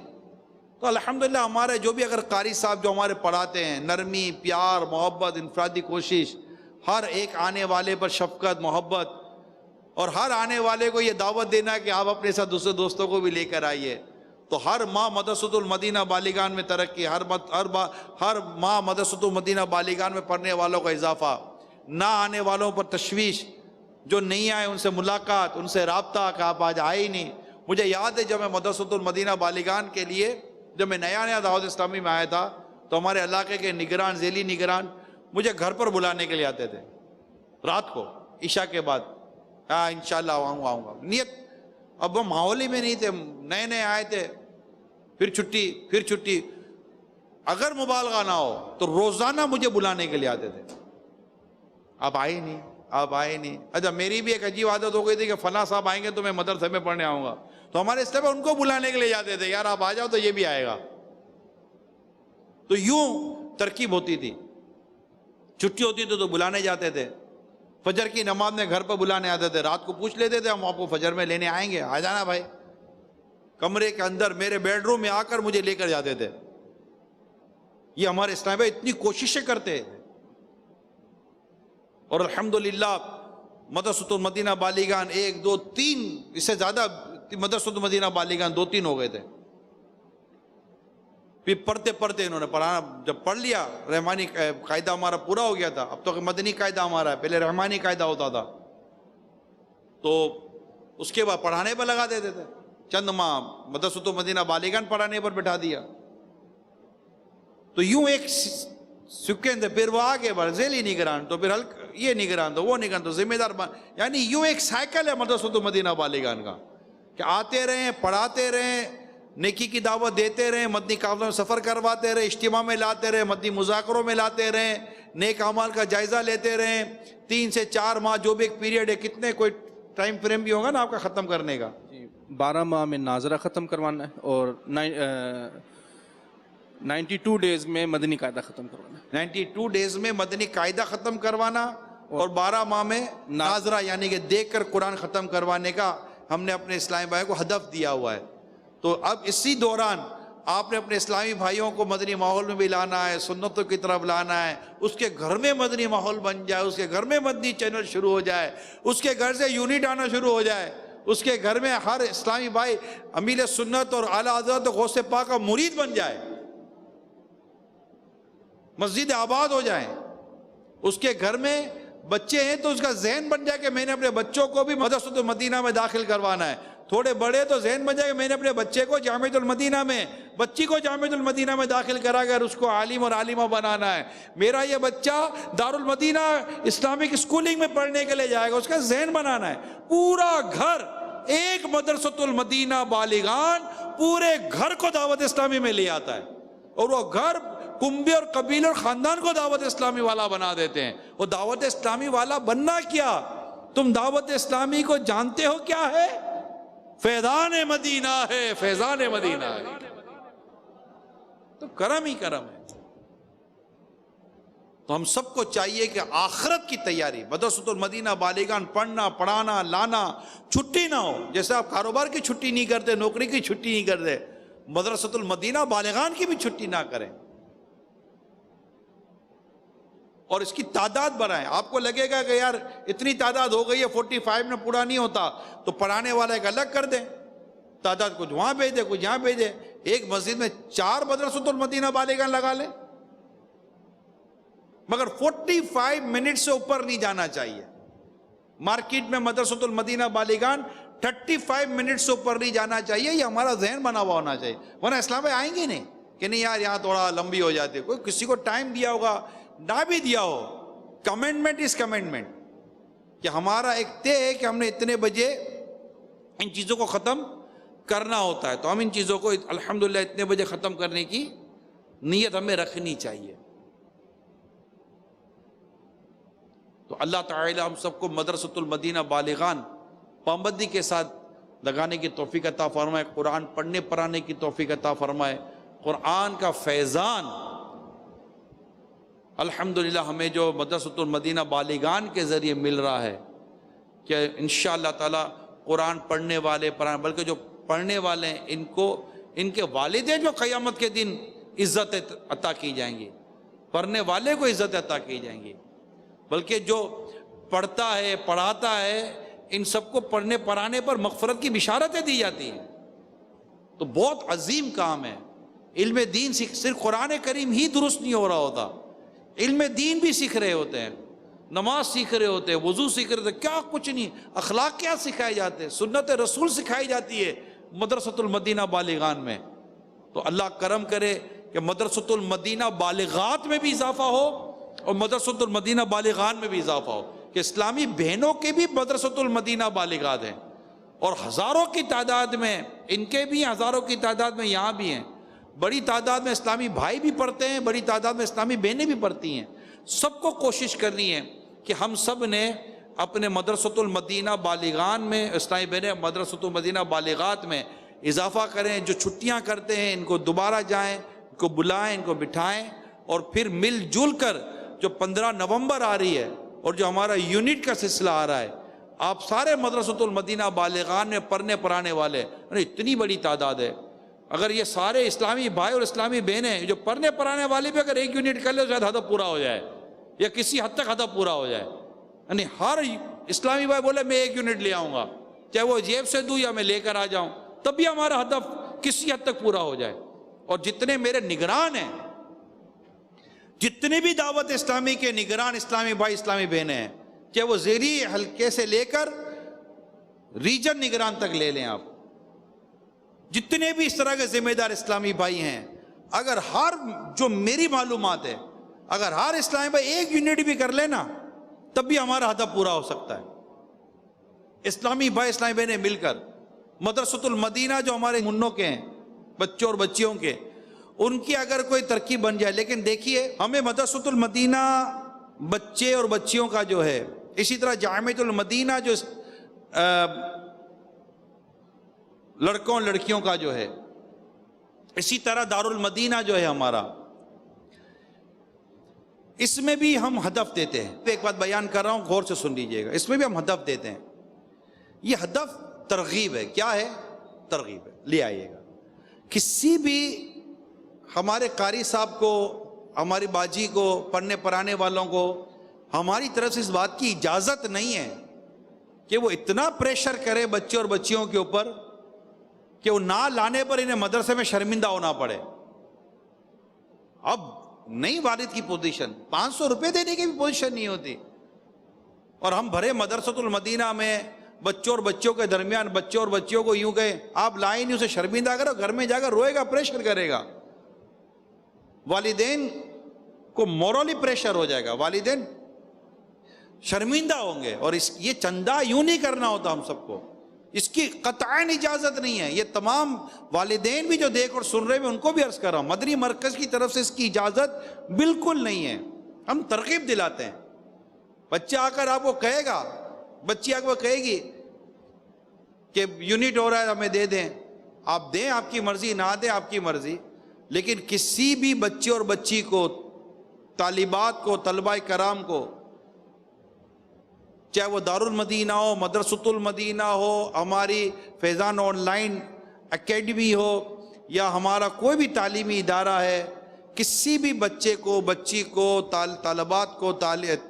تو الحمدللہ ہمارے جو بھی اگر قاری صاحب جو ہمارے پڑھاتے ہیں، نرمی، پیار، محبت، انفرادی کوشش، ہر ایک آنے والے پر شفقت، محبت، اور ہر آنے والے کو یہ دعوت دینا کہ آپ اپنے ساتھ دوسرے دوستوں کو بھی لے کر آئیے. تو ہر ماہ مدرسۃ المدینہ بالیگان میں ترقی، ہر ماہ مدرسۃ المدینہ بالیگان میں پڑھنے والوں کا اضافہ، نہ آنے والوں پر تشویش، جو نہیں آئے ان سے ملاقات، ان سے رابطہ کہ آپ آج آئے ہی نہیں. مجھے یاد ہے جب میں مدرسۃ المدینہ بالیگان کے لیے جب میں نیا دعوت اسلامی میں آیا تھا تو ہمارے علاقے کے نگران، ذیلی نگران مجھے گھر پر بلانے کے لیے آتے تھے رات کو عشاء کے بعد. ہاں انشاءاللہ آؤں گا نیت. اب وہ ماحول ہی میں نہیں تھے، نئے آئے تھے، پھر چھٹی. اگر مبالغہ نہ ہو تو روزانہ مجھے بلانے کے لیے آتے تھے. آپ آئے نہیں. اچھا میری بھی ایک عجیب عادت ہو گئی تھی کہ فلاں صاحب آئیں گے تو میں مدرسے میں پڑھنے آؤں گا، تو ہمارے اس طرح ان کو بلانے کے لیے جاتے تھے، یار آپ آ جاؤ تو یہ بھی آئے گا. تو یوں ترکیب ہوتی تھی. چھٹی ہوتی تھی تو بلانے جاتے تھے، فجر کی نماز میں گھر پر بلانے آتے تھے، رات کو پوچھ لیتے تھے ہم آپ کو فجر میں لینے آئیں گے، آ جانا بھائی. کمرے کے اندر میرے بیڈ روم میں آ کر مجھے لے کر جاتے تھے. یہ ہمارے اسلامی بھائی اتنی کوششیں کرتے ہیں. اور الحمدللہ مدرسۃ المدینہ بالیگان 1 2 3 اس سے زیادہ مدرسۃ المدینہ بالیگان 2 3 ہو گئے تھے. پھر پڑھتے انہوں نے پڑھانا، جب پڑھ لیا رحمانی قاعدہ ہمارا پورا ہو گیا تھا. اب تو مدنی قاعدہ ہمارا ہے، پہلے رحمانی قاعدہ ہوتا تھا. تو اس کے بعد پڑھانے پر لگا دیتے تھے. چند ماہ مدرسۃ المدینہ بالیگان پڑھانے پر بٹھا دیا. تو یوں ایک سکین تھے. پھر وہ آگے بڑھ ذیلی نگران، تو پھر یہ نگران، تو وہ نگران، تو ذمہ دار یعنی یوں ایک سائیکل ہے مدرسۃ المدینہ بالیگان کا کہ آتے رہیں، پڑھاتے رہیں، نیکی کی دعوت دیتے رہیں، مدنی قافلوں میں سفر کرواتے رہیں، اجتماع میں لاتے رہیں، مدنی مذاکروں میں لاتے رہیں، نیک اعمال کا جائزہ لیتے رہیں. 3 سے 4 ماہ جو بھی ایک پیریڈ ہے، کتنے کوئی ٹائم فریم بھی ہوگا نا آپ کا ختم کرنے کا؟ 12 ماہ میں ناظرہ ختم کروانا ہے اور 92 ڈیز میں مدنی قاعدہ ختم کروانا ہے. 92 ڈیز میں مدنی قاعدہ ختم کروانا اور 12 ماہ میں ناظرہ یعنی کہ دیکھ کر قرآن ختم کروانے کا ہم نے اپنے اسلامی بھائیوں کو ہدف دیا ہوا ہے. تو اب اسی دوران آپ نے اپنے اسلامی بھائیوں کو مدنی ماحول میں بھی لانا ہے، سنتوں کی طرف لانا ہے. اس کے گھر میں مدنی ماحول بن جائے، اس کے گھر میں مدنی چینل شروع ہو جائے، اس کے گھر سے یونٹ آنا شروع ہو جائے، اس کے گھر میں ہر اسلامی بھائی امیر سنت اور اعلیٰ حضرت غوث پاک کا مرید بن جائے، مسجد آباد ہو جائیں. اس کے گھر میں بچے ہیں تو اس کا ذہن بن جائے کہ میں نے اپنے بچوں کو بھی مدرسۃ المدینہ میں داخل کروانا ہے. تھوڑے بڑے تو ذہن بن جائے کہ میں نے اپنے بچے کو جامعۃ المدینہ میں، بچی کو جامعۃ المدینہ میں داخل کرا کر اس کو عالم اور عالمہ بنانا ہے. میرا یہ بچہ دارالمدینہ اسلامک اسکولنگ میں پڑھنے کے لیے جائے گا، اس کا ذہن بنانا ہے. پورا گھر ایک مدرسۃ المدینہ بالیغان پورے گھر کو دعوت اسلامی میں لے آتا ہے، اور وہ گھر کنبے اور قبیلے اور خاندان کو دعوت اسلامی والا بنا دیتے ہیں. وہ دعوت اسلامی والا بننا کیا؟ تم دعوت اسلامی کو جانتے ہو کیا ہے؟ فیضان مدینہ ہے، فیضان مدینہ ہے. تو کرم ہی کرم ہے. تو ہم سب کو چاہیے کہ آخرت کی تیاری، مدرسۃ المدینہ بالیغان پڑھنا، پڑھانا، لانا، چھٹی نہ ہو. جیسے آپ کاروبار کی چھٹی نہیں کرتے، نوکری کی چھٹی نہیں کرتے، مدرسۃ المدینہ بالیغان کی بھی چھٹی نہ کریں. اور اس کی تعداد بڑھائیں. آپ کو لگے گا کہ یار اتنی تعداد ہو گئی ہے، 45 میں پورا نہیں ہوتا، تو پڑھانے والا ایک الگ کر دیں، تعداد کچھ وہاں بھیج دیں، کچھ یہاں بھیج دیں. ایک مسجد میں 4 مدرسۃ المدینہ بالیغان لگا لیں، مگر 45 منٹ سے اوپر نہیں جانا چاہیے. مارکیٹ میں مدرسۃ المدینہ بالیغان 35 منٹ سے اوپر نہیں جانا چاہیے. یہ ہمارا ذہن بنا ہوا ہونا چاہیے، ورنہ اسلام میں آئیں گے نہیں کہ نہیں یار یہاں تھوڑا لمبی ہو جاتی. کوئی کسی کو ٹائم دیا ہوگا، نہ بھی دیا ہو، کمنٹمنٹ از کمنٹمنٹ، کہ ہمارا ایک طے ہے کہ ہم نے اتنے بجے ان چیزوں کو ختم کرنا ہوتا ہے. تو ہم ان چیزوں کو الحمدللہ اتنے بجے ختم کرنے کی نیت ہمیں رکھنی چاہیے. تو اللہ تعالی ہم سب کو مدرسۃ المدینہ بالغان پابندی کے ساتھ لگانے کی توفیق عطا فرمائے، قرآن پڑھنے پڑھانے کی توفیق عطا فرمائے۔ قرآن کا فیضان الحمدللہ ہمیں جو مدرسۃ المدینہ بالغان کے ذریعے مل رہا ہے کہ انشاءاللہ تعالی قرآن پڑھنے والے بلکہ جو پڑھنے والے ہیں ان کے والدین جو قیامت کے دن عزت عطا کی جائیں گی، پڑھنے والے کو عزت عطا کی جائیں گی، بلکہ جو پڑھتا ہے پڑھاتا ہے ان سب کو پڑھنے پڑھانے پر مغفرت کی بشارتیں دی جاتی ہیں۔ تو بہت عظیم کام ہے۔ علم دین صرف قرآن کریم ہی درست نہیں ہو رہا ہوتا، علم دین بھی سیکھ رہے ہوتے ہیں، نماز سیکھ رہے ہوتے ہیں، وضو سیکھ رہے ہوتے ہیں، کیا کچھ نہیں، اخلاق کیا سکھائے جاتے ہیں، سنت رسول سکھائی جاتی ہے مدرسۃ المدینہ بالغان میں۔ تو اللہ کرم کرے کہ مدرسۃ المدینہ بالغات میں بھی اضافہ ہو اور مدرسۃ المدینہ بالغان میں بھی اضافہ ہو، کہ اسلامی بہنوں کے بھی مدرسۃ المدینہ بالغات ہیں اور ہزاروں کی تعداد میں ان کے بھی، ہزاروں کی تعداد میں یہاں بھی ہیں، بڑی تعداد میں اسلامی بھائی بھی پڑھتے ہیں، بڑی تعداد میں اسلامی بہنیں بھی پڑھتی ہیں۔ سب کو کوشش کرنی ہے کہ ہم سب نے اپنے مدرسۃ المدینہ بالغان میں، اسلامی بہنیں مدرسۃ المدینہ بالغات میں اضافہ کریں۔ جو چھٹیاں کرتے ہیں ان کو دوبارہ جائیں، ان کو بلائیں، ان کو بٹھائیں، اور پھر مل جل کر جو 15 نومبر آ رہی ہے اور جو ہمارا یونٹ کا سلسلہ آ رہا ہے، آپ سارے مدرسۃ المدینہ بالغان میں پڑھنے پڑھانے والے، اتنی بڑی تعداد ہے، اگر یہ سارے اسلامی بھائی اور اسلامی بہنیں جو پڑھنے پڑھانے والے بھی اگر ایک یونٹ کر لے تو شاید ہدف پورا ہو جائے، یا کسی حد تک ہدف پورا ہو جائے۔ یعنی ہر اسلامی بھائی بولے میں ایک یونٹ لے آؤں گا، چاہے وہ جیب سے دوں یا میں لے کر آ جاؤں، تب بھی ہمارا ہدف کسی حد تک پورا ہو جائے۔ اور جتنے میرے نگران ہیں، جتنے بھی دعوت اسلامی کے نگران اسلامی بھائی اسلامی بہنیں ہیں، چاہے وہ زیری حلقے سے لے کر ریجن نگران تک لے لیں، آپ جتنے بھی اس طرح کے ذمہ دار اسلامی بھائی ہیں، اگر ہر جو میری معلومات ہے، اگر ہر اسلامی بھائی ایک یونٹ بھی کر لینا تب بھی ہمارا ہدف پورا ہو سکتا ہے۔ اسلامی بھائی اسلامی بہنیں مل کر مدرسۃ المدینہ جو ہمارے منوں کے ہیں، بچوں اور بچیوں کے، ان کی اگر کوئی ترکیب بن جائے۔ لیکن دیکھیے ہمیں مدرسۃ المدینہ بچے اور بچیوں کا جو ہے، اسی طرح جامعۃ المدینہ جو لڑکوں لڑکیوں کا جو ہے، اسی طرح دارالمدینہ جو ہے ہمارا، اس میں بھی ہم ہدف دیتے ہیں۔ ایک بات بیان کر رہا ہوں، غور سے سن لیجئے گا، اس میں بھی ہم ہدف دیتے ہیں۔ یہ ہدف ترغیب ہے۔ کیا ہے؟ ترغیب ہے۔ لے آئیے گا، کسی بھی ہمارے قاری صاحب کو، ہماری باجی کو، پڑھنے پڑھانے والوں کو ہماری طرف سے اس بات کی اجازت نہیں ہے کہ وہ اتنا پریشر کرے بچے اور بچیوں کے اوپر کہ وہ نہ لانے پر انہیں مدرسے میں شرمندہ ہونا پڑے۔ اب نہیں والد کی پوزیشن، 500 روپے دینے کی بھی پوزیشن نہیں ہوتی، اور ہم بھرے مدرسۃ المدینہ میں بچوں اور بچوں کے درمیان بچوں اور بچیوں کو یوں کہیں آپ لائیں نہیں، اسے شرمندہ کرو، گھر میں جا کر روئے گا، پریشر کرے گا، والدین کو مورلی پریشر ہو جائے گا، والدین شرمندہ ہوں گے۔ اور یہ چندہ یوں نہیں کرنا ہوتا ہم سب کو، اس کی قطعاً اجازت نہیں ہے۔ یہ تمام والدین بھی جو دیکھ اور سن رہے ہیں ان کو بھی عرض کر رہا ہوں، مدنی مرکز کی طرف سے اس کی اجازت بالکل نہیں ہے۔ ہم ترغیب دلاتے ہیں، بچہ آ کر آپ کو کہے گا، بچی آ کر کہے گی کہ یونٹ ہو رہا ہے ہمیں دے دیں، آپ دیں، آپ کی مرضی، نہ دیں آپ کی مرضی، لیکن کسی بھی بچے اور بچی کو، طالبات کو، طلباء کرام کو، چاہے وہ دارالمدینہ ہو، مدرسۃ المدینہ ہو، ہماری فیضان آن لائن اکیڈمی ہو، یا ہمارا کوئی بھی تعلیمی ادارہ ہے، کسی بھی بچے کو، بچی کو، طالبات کو،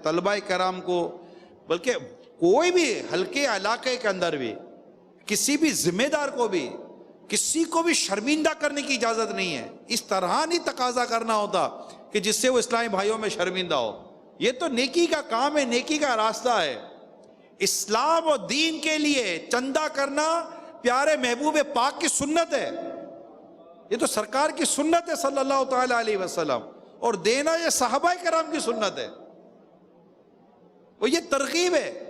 طلباء کرام کو، بلکہ کوئی بھی ہلکے علاقے کے اندر بھی کسی بھی ذمہ دار کو بھی کسی کو بھی شرمندہ کرنے کی اجازت نہیں ہے۔ اس طرح نہیں تقاضا کرنا ہوتا کہ جس سے وہ اسلامی بھائیوں میں شرمندہ ہو۔ یہ تو نیکی کا کام ہے، نیکی کا راستہ ہے۔ اسلام اور دین کے لیے چندہ کرنا پیارے محبوب پاک کی سنت ہے، یہ تو سرکار کی سنت ہے صلی اللہ تعالی علیہ وسلم، اور دینا یہ صحابہ کرام کی سنت ہے، اور یہ ترغیب ہے۔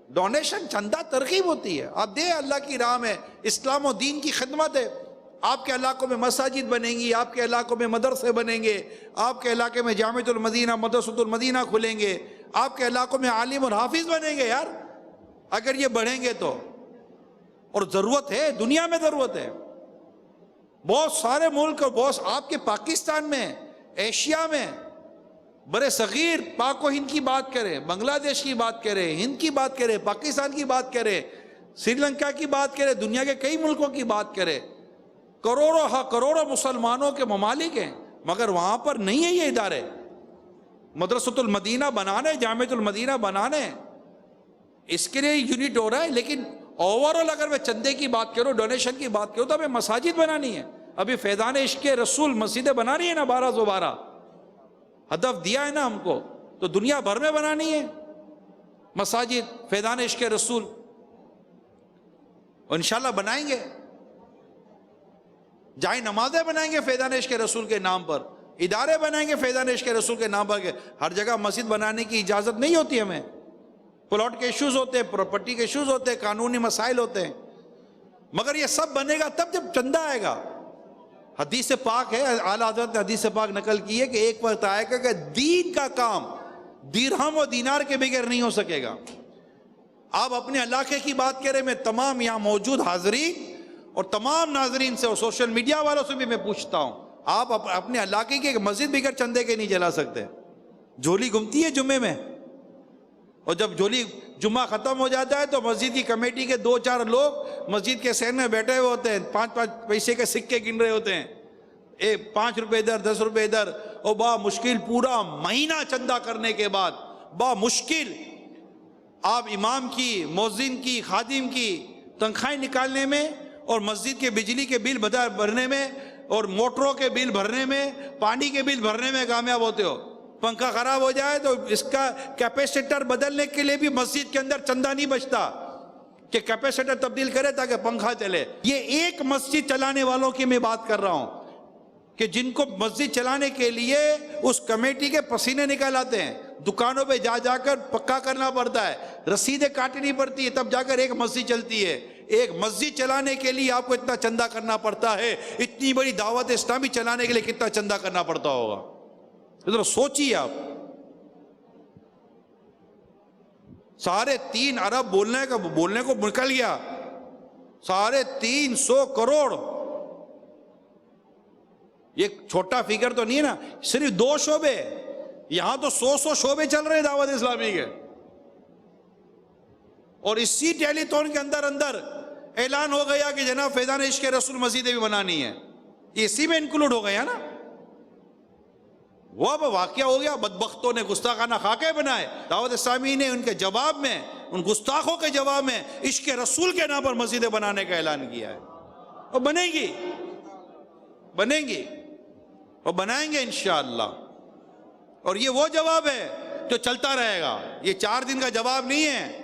ڈونیشن، چندہ ترغیب ہوتی ہے، آپ دیں، اللہ کی راہ میں، اسلام و دین کی خدمت ہے۔ آپ کے علاقوں میں مساجد بنیں گی، آپ کے علاقوں میں مدرسے بنیں گے، آپ کے علاقے میں جامعۃ المدینہ، مدرسۃ المدینہ کھلیں گے، آپ کے علاقوں میں عالم اور حافظ بنیں گے یار، اگر یہ بڑھیں گے تو. اور ضرورت ہے، دنیا میں ضرورت ہے. بہت سارے ملک اور بہت آپ کے پاکستان میں، ایشیا میں، برے صغیر پاک و ہند کی بات کریں، بنگلہ دیش کی بات کریں، ہند کی بات کریں، پاکستان کی بات کریں، سری لنکا کی بات کریں، دنیا کے کئی ملکوں کی بات کریں، کروڑوں مسلمانوں کے ممالک ہیں، مگر وہاں پر نہیں ہے یہ ادارے. مدرسۃ المدینہ بنانے، جامعۃ المدینہ بنانے، اس کے لیے یونٹ ہو رہا ہے. لیکن اوورال اگر میں چندے کی بات کروں، ڈونیشن کی بات کروں، تو ہمیں مساجد بنانی ہے. ابھی فیضان عشق رسول مسجدیں بنانی ہے نا، 12 ہدف دیا ہے نا ہم کو، تو دنیا بھر میں بنانی ہے مساجد فیضان عشق رسول، اور انشاءاللہ بنائیں گے. جائے نمازیں بنائیں گے فیضان عشق رسول کے نام پر، ادارے بنائیں گے فیضان عشق رسول کے نام پر. ہر جگہ مسجد بنانے کی اجازت نہیں ہوتی ہمیں، پلاٹ کے ایشوز ہوتے ہیں، پراپرٹی کے ایشوز ہوتے ہیں، قانونی مسائل ہوتے ہیں. مگر یہ سب بنے گا تب جب چندہ آئے گا. حدیث پاک ہے، اعلیٰ حضرت نے حدیث پاک نقل کی ہے کہ ایک وقت آئے گا کہ دین کا کام درہم و دینار کے بغیر نہیں ہو سکے گا. آپ اپنے علاقے کی بات کریں، میں تمام یہاں موجود حاضرین اور تمام ناظرین سے اور سوشل میڈیا والوں سے بھی میں پوچھتا ہوں، آپ اپنے علاقے کی مسجد بغیر چندے کے نہیں چلا سکتے. جھولی گھومتی ہے جمعے میں، اور جب جھولی جمعہ ختم ہو جاتا ہے تو مسجد کی کمیٹی کے 2-4 لوگ مسجد کے سین میں بیٹھے ہوئے ہوتے ہیں، 5 پیسے کے سکے گن رہے ہوتے ہیں، 5 روپے ادھر 10 روپے ادھر، اور با مشکل پورا مہینہ چندہ کرنے کے بعد با مشکل آپ امام کی، مؤذن کی، خادم کی تنخواہیں نکالنے میں، اور مسجد کے بجلی کے بل بھرنے میں، اور موٹروں کے بل بھرنے میں، پانی کے بل بھرنے میں کامیاب ہوتے ہو. پنکھا خراب ہو جائے تو اس کا کیپیسیٹر بدلنے کے لیے بھی مسجد کے اندر چندہ نہیں بچتا کہ کیپیسیٹر تبدیل کرے تاکہ پنکھا چلے. یہ ایک مسجد چلانے والوں کی میں بات کر رہا ہوں کہ جن کو مسجد چلانے کے لیے اس کمیٹی کے پسینے نکل آتے ہیں، دکانوں پہ جا کر پکا کرنا پڑتا ہے، رسیدیں کاٹنی پڑتی ہے، تب جا کر ایک مسجد چلتی ہے. ایک مسجد چلانے کے لیے آپ کو اتنا چندہ کرنا پڑتا ہے، اتنی بڑی دعوت اسلامی چلانے کے لیے کتنا چندہ کرنا پڑتا ہوگا. ذرا سوچیے آپ. 3.5 ارب بولنے کو نکل گیا، 350 کروڑ. یہ چھوٹا فگر تو نہیں ہے نا، صرف 2 شعبے، یہاں تو 100 شعبے چل رہے ہیں دعوت اسلامی کے. اور اسی ٹیلی تھون کے اندر اعلان ہو گیا کہ جناب فیضان عشق رسول مسجدیں بھی بنانی ہے، اسی میں انکلوڈ ہو گیا نا. وہ اب واقعہ ہو گیا، بدبختوں نے گستاخانہ خاکے بنائے. دعوت اسلامی نے ان کے جواب میں، ان گستاخوں کے جواب میں عشق رسول کے نام پر مسجدیں بنانے کا اعلان کیا ہے. اور بنیں گی اور بنائیں گے انشاءاللہ. اور یہ وہ جواب ہے جو چلتا رہے گا. یہ 4 دن کا جواب نہیں ہے،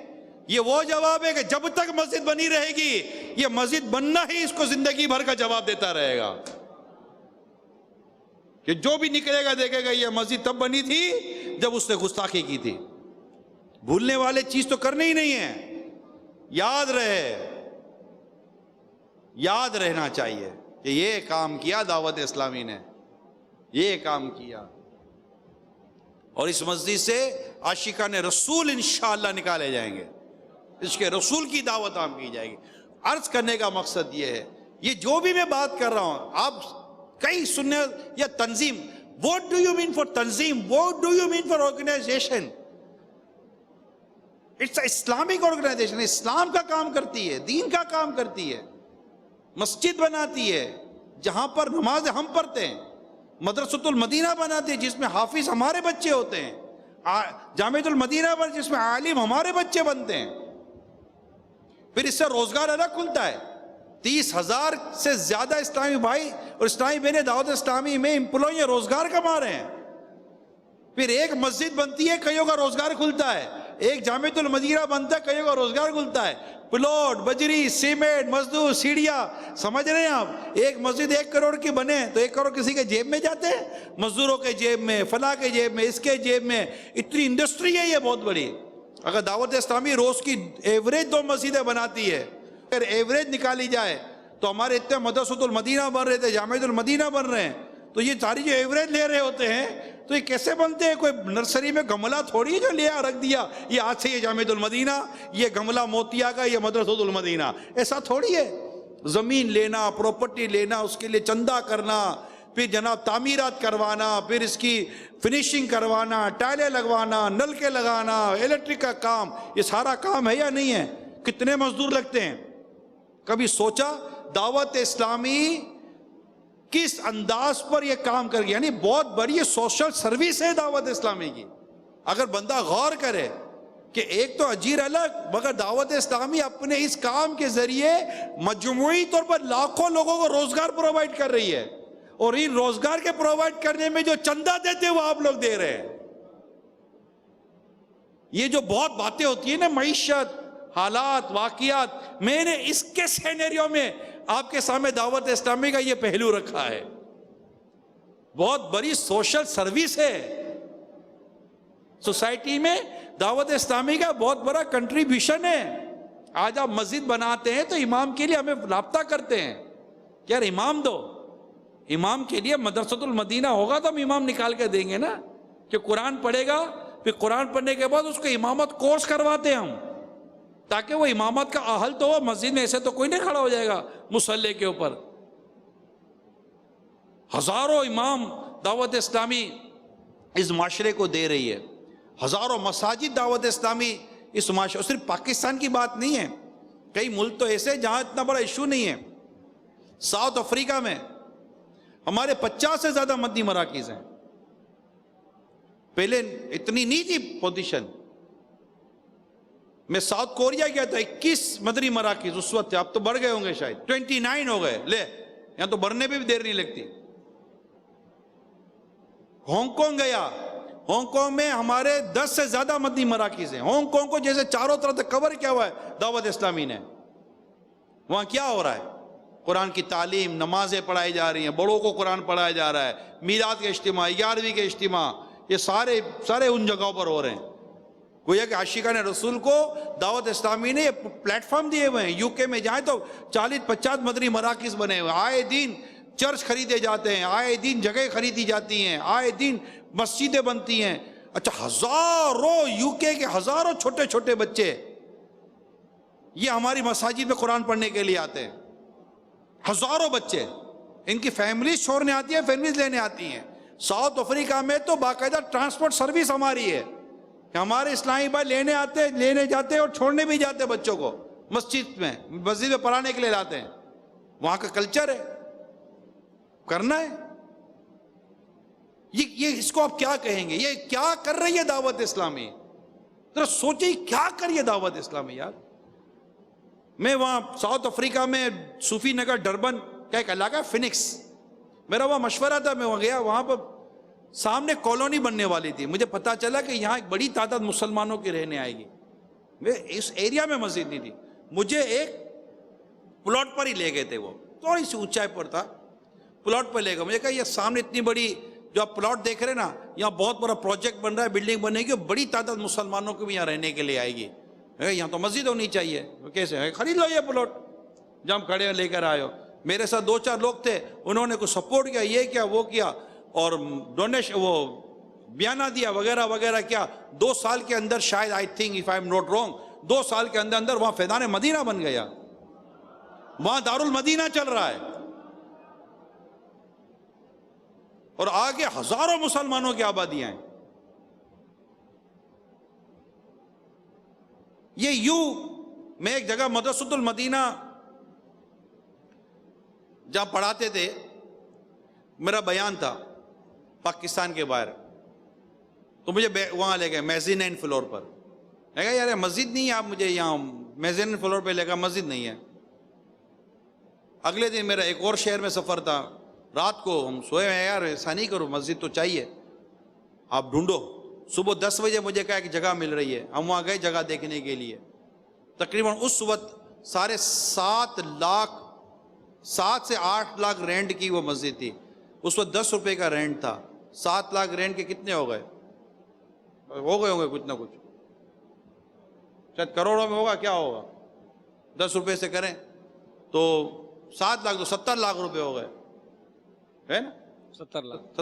یہ وہ جواب ہے کہ جب تک مسجد بنی رہے گی، یہ مسجد بننا ہی اس کو زندگی بھر کا جواب دیتا رہے گا. کہ جو بھی نکلے گا دیکھے گا یہ مسجد تب بنی تھی جب اس نے گستاخی کی تھی. بھولنے والے چیز تو کرنے ہی نہیں ہے. یاد رہنا چاہیے کہ یہ کام کیا دعوت اسلامی نے، یہ کام کیا. اور اس مسجد سے عاشقان رسول انشاءاللہ نکالے جائیں گے، اس کے رسول کی دعوت عام کی جائے گی. عرض کرنے کا مقصد یہ ہے، یہ جو بھی میں بات کر رہا ہوں، آپ کئی سننے یا تنظیم، what do you mean for تنظیم، what do you mean for organization؟ it's a Islamic organization، اسلام کا کام کرتی ہے، دین کا کام کرتی ہے، مسجد بناتی ہے جہاں پر نماز ہم پڑھتے ہیں، مدرسۃ المدینہ بناتی ہے جس میں حافظ ہمارے بچے ہوتے ہیں، جامعۃ المدینہ پر جس میں عالم ہمارے بچے بنتے ہیں. پھر اس سے روزگار الگ کھلتا ہے. 30,000 سے زیادہ اسلامی بھائی اور اسلامی بہنیں دعوت اسلامی میں امپلائی روزگار کما رہے ہیں. پھر ایک مسجد بنتی ہے، کئیوں کا روزگار کھلتا ہے. ایک جامعۃ المدینہ بنتا ہے، کئیوں کا روزگار کھلتا ہے. پلاٹ، بجری، سیمنٹ، مزدور، سیڑھیاں، سمجھ رہے ہیں آپ؟ ایک مسجد 1 کروڑ کی بنے تو 1 کروڑ کسی کے جیب میں جاتے ہیں، مزدوروں کے جیب میں، فلاں کے جیب میں، اس کے جیب میں. اتنی انڈسٹری ہے یہ بہت بڑی. اگر دعوت اسلامی روز کی ایوریج 2 مسجدیں بناتی ہے، اگر ایوریج نکالی جائے تو ہمارے اتنے مدرسۃ المدینہ بن رہے تھے، جامعۃ المدینہ بن رہے ہیں، تو یہ ساری جو ایوریج لے رہے ہوتے ہیں تو یہ کیسے بنتے ہیں؟ کوئی نرسری میں گملہ تھوڑی ہے جو لیا رکھ دیا یہ آج سے یہ جامعۃ المدینہ، یہ گملہ موتیا کا، یہ مدرسۃ المدینہ، ایسا تھوڑی ہے۔ زمین لینا، پراپرٹی لینا، اس کے لیے چندہ کرنا، پھر جناب تعمیرات کروانا، پھر اس کی فنیشنگ کروانا، ٹائلیں لگوانا، نل کے لگانا، الیکٹرک کا کام، یہ سارا کام ہے یا نہیں ہے؟ کتنے مزدور لگتے ہیں؟ کبھی سوچا دعوت اسلامی کس انداز پر یہ کام کر گیا؟ یعنی بہت بڑی سوشل سروس ہے دعوت اسلامی کی۔ اگر بندہ غور کرے کہ ایک تو اجیر الگ، مگر دعوت اسلامی اپنے اس کام کے ذریعے مجموعی طور پر لاکھوں لوگوں کو روزگار پرووائڈ کر رہی ہے، اور ان روزگار کے پرووائڈ کرنے میں جو چندہ دیتے ہیں وہ آپ لوگ دے رہے ہیں۔ یہ جو بہت باتیں ہوتی ہیں نا، معیشت، حالات، واقعات، میں نے اس کے سینیریو میں آپ کے سامنے دعوت اسلامی کا یہ پہلو رکھا ہے۔ بہت بڑی سوشل سروس ہے سوسائٹی میں، دعوت اسلامی کا بہت بڑا کنٹریبیوشن ہے۔ آج آپ مسجد بناتے ہیں تو امام کے لیے ہمیں رابطہ کرتے ہیں کہ یار امام دو، امام کے لیے مدرسۃ المدینہ ہوگا تو ہم امام نکال کے دیں گے نا، کہ قرآن پڑھے گا، پھر قرآن پڑھنے کے بعد اس کو امامت کورس کرواتے ہیں ہم، تاکہ وہ امامت کا اہل تو ہو۔ مسجد میں ایسے تو کوئی نہیں کھڑا ہو جائے گا مصلی کے اوپر۔ ہزاروں امام دعوت اسلامی اس معاشرے کو دے رہی ہے، ہزاروں مساجد دعوت اسلامی اس معاشرے، صرف پاکستان کی بات نہیں ہے، کئی ملک تو ایسے جہاں اتنا بڑا ایشو نہیں ہے۔ ساؤتھ افریقہ میں ہمارے 50 سے زیادہ مدنی مراکز ہیں، پہلے اتنی نہیں تھی پوزیشن۔ میں ساؤتھ کوریا گیا تھا، 21 مدنی مراکز اس وقت تھے، اب تو بڑھ گئے ہوں گے شاید، 29 ہو گئے، لے یہاں تو بڑھنے پہ بھی دیر نہیں لگتی۔ ہانگ کانگ گیا، ہانگ کانگ میں ہمارے 10 سے زیادہ مدنی مراکز ہیں۔ ہانگ کانگ کو جیسے چاروں طرف سے کور کیا ہوا ہے دعوت اسلامی نے۔ وہاں کیا ہو رہا ہے؟ قرآن کی تعلیم، نمازیں پڑھائی جا رہی ہیں، بڑوں کو قرآن پڑھایا جا رہا ہے، میلاد کے اجتماع، 11ویں کے اجتماع، یہ سارے ان جگہوں پر ہو رہے ہیں۔ گویا کہ عاشقان رسول کو دعوت اسلامی نے یہ پلیٹ فارم دیے ہوئے ہیں۔ UK میں جائیں تو 40-50 مدنی مراکز بنے ہوئے، آئے دن چرچ خریدے جاتے ہیں، آئے دن جگہ خریدی جاتی ہیں، آئے دن مسجدیں بنتی ہیں۔ اچھا، ہزاروں UK کے ہزاروں چھوٹے چھوٹے بچے یہ ہماری مساجد میں قرآن پڑھنے کے لیے آتے ہیں، ہزاروں بچے، ان کی فیملیز چھوڑنے آتی ہیں، فیملیز لینے آتی ہیں۔ ساؤتھ افریقہ میں تو باقاعدہ ٹرانسپورٹ سروس ہماری ہے کہ ہمارے اسلامی بھائی لینے آتے، لینے جاتے اور چھوڑنے بھی جاتے بچوں کو مسجد میں پڑھانے کے لیے لاتے ہیں۔ وہاں کا کلچر ہے، کرنا ہے۔ یہ اس کو آپ کیا کہیں گے؟ یہ کیا کر رہی ہے دعوت اسلامی؟ ذرا سوچیں کیا کر رہی ہے دعوت اسلامی یار۔ میں وہاں ساؤتھ افریقہ میں صوفی نگر ڈربن کا ایک علاقہ ہے فینکس، میرا وہاں مشورہ تھا، میں وہاں گیا، وہاں پر سامنے کالونی بننے والی تھی، مجھے پتا چلا کہ یہاں ایک بڑی تعداد مسلمانوں کی رہنے آئے گی۔ میں اس ایریا میں مسجد نہیں تھی، مجھے ایک پلاٹ پر ہی لے گئے تھے، وہ تھوڑی سی اونچائی پر تھا، پلاٹ پر لے گئے، مجھے کہا یہ سامنے اتنی بڑی جو آپ پلاٹ دیکھ رہے ہیں نا، یہاں بہت بڑا پروجیکٹ بن رہا ہے، بلڈنگ بنے گی، بڑی تعداد مسلمانوں کو بھی یہاں رہنے کے لیے آئے گی، یہاں تو مسجد ہونی چاہیے۔ کیسے؟ خرید لو یہ پلاٹ جب ہم کھڑے لے کر آئے ہو۔ میرے ساتھ 2-4 لوگ تھے، انہوں نے کچھ سپورٹ کیا، یہ کیا وہ کیا، اور ڈونیشن وہ بیانہ دیا وغیرہ وغیرہ کیا۔ 2 سال کے اندر شاید، I think if I am not wrong, 2 سال کے اندر وہاں فیضان مدینہ بن گیا، وہاں دارالمدینہ چل رہا ہے، اور آگے ہزاروں مسلمانوں کی آبادیاں ہیں۔ یہ میں ایک جگہ مدرسۃ المدینہ جہاں پڑھاتے تھے، میرا بیان تھا پاکستان کے باہر، تو مجھے وہاں لے گئے میزینین فلور پر، میں کہا یار مسجد نہیں ہے، آپ مجھے یہاں میزینین فلور پہ لے گا، مسجد نہیں ہے۔ اگلے دن میرا ایک اور شہر میں سفر تھا، رات کو ہم سوئے ہیں، یار ایسا نہیں کرو، مسجد تو چاہیے، آپ ڈھونڈو۔ صبح 10 بجے مجھے کہا کہ جگہ مل رہی ہے، ہم وہاں گئے جگہ دیکھنے کے لیے۔ تقریباً اس وقت 7.5 لاکھ 7 سے 8 لاکھ رینٹ کی وہ مسجد تھی، اس وقت 10 روپے کا رینٹ تھا۔ 7 لاکھ رینٹ کے کتنے ہو گئے ہوں گے کچھ نہ کچھ، شاید کروڑوں میں ہوگا، کیا ہوگا 10 روپے سے کریں تو 7 لاکھ تو 70 لاکھ روپے ہو گئے، ہے نا؟ 70 لاکھ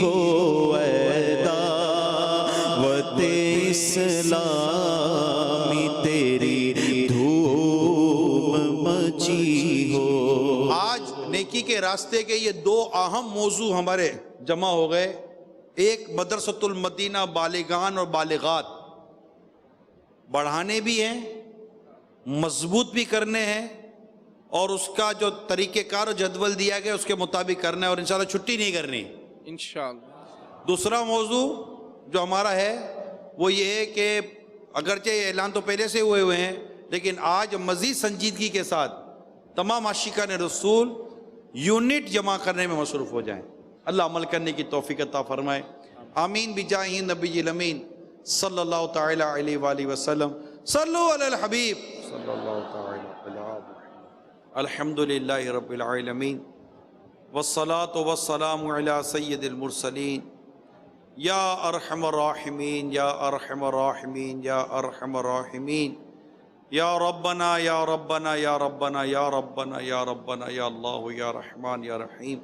ہو اے دعوت اسلامی تیری دھوم مچی ہو. آج نیکی کے راستے کے یہ دو اہم موضوع ہمارے جمع ہو گئے. ایک مدرسۃ المدینہ بالغان اور بالغات بڑھانے بھی ہیں، مضبوط بھی کرنے ہیں، اور اس کا جو طریقہ کار و جدول دیا گیا اس کے مطابق کرنا ہے، اور انشاءاللہ چھٹی نہیں کرنی انشاءاللہ. دوسرا موضوع جو ہمارا ہے وہ یہ ہے کہ اگرچہ یہ اعلان تو پہلے سے ہوئے ہیں، لیکن آج مزید سنجیدگی کے ساتھ تمام عاشقان رسول یونٹ جمع کرنے میں مصروف ہو جائیں. اللہ عمل کرنے کی توفیق عطا فرمائے. آمین بجاہ نبی الامین صلی اللہ تعالی علیہ وآلہ وسلم. صلو علی الحبیب صلی اللہ تعالی علیہ وآلہ. الحمدللہ رب العالمین والصلاة والسلام علی سید المرسلین. یا ارحم الراحمین یا ارحم الراحمین یا ارحم الراحمین. یا ربنا یا ربنا یا ربنا یا ربنا یا ربنا یا اللہ یا رحمان یا رحیم.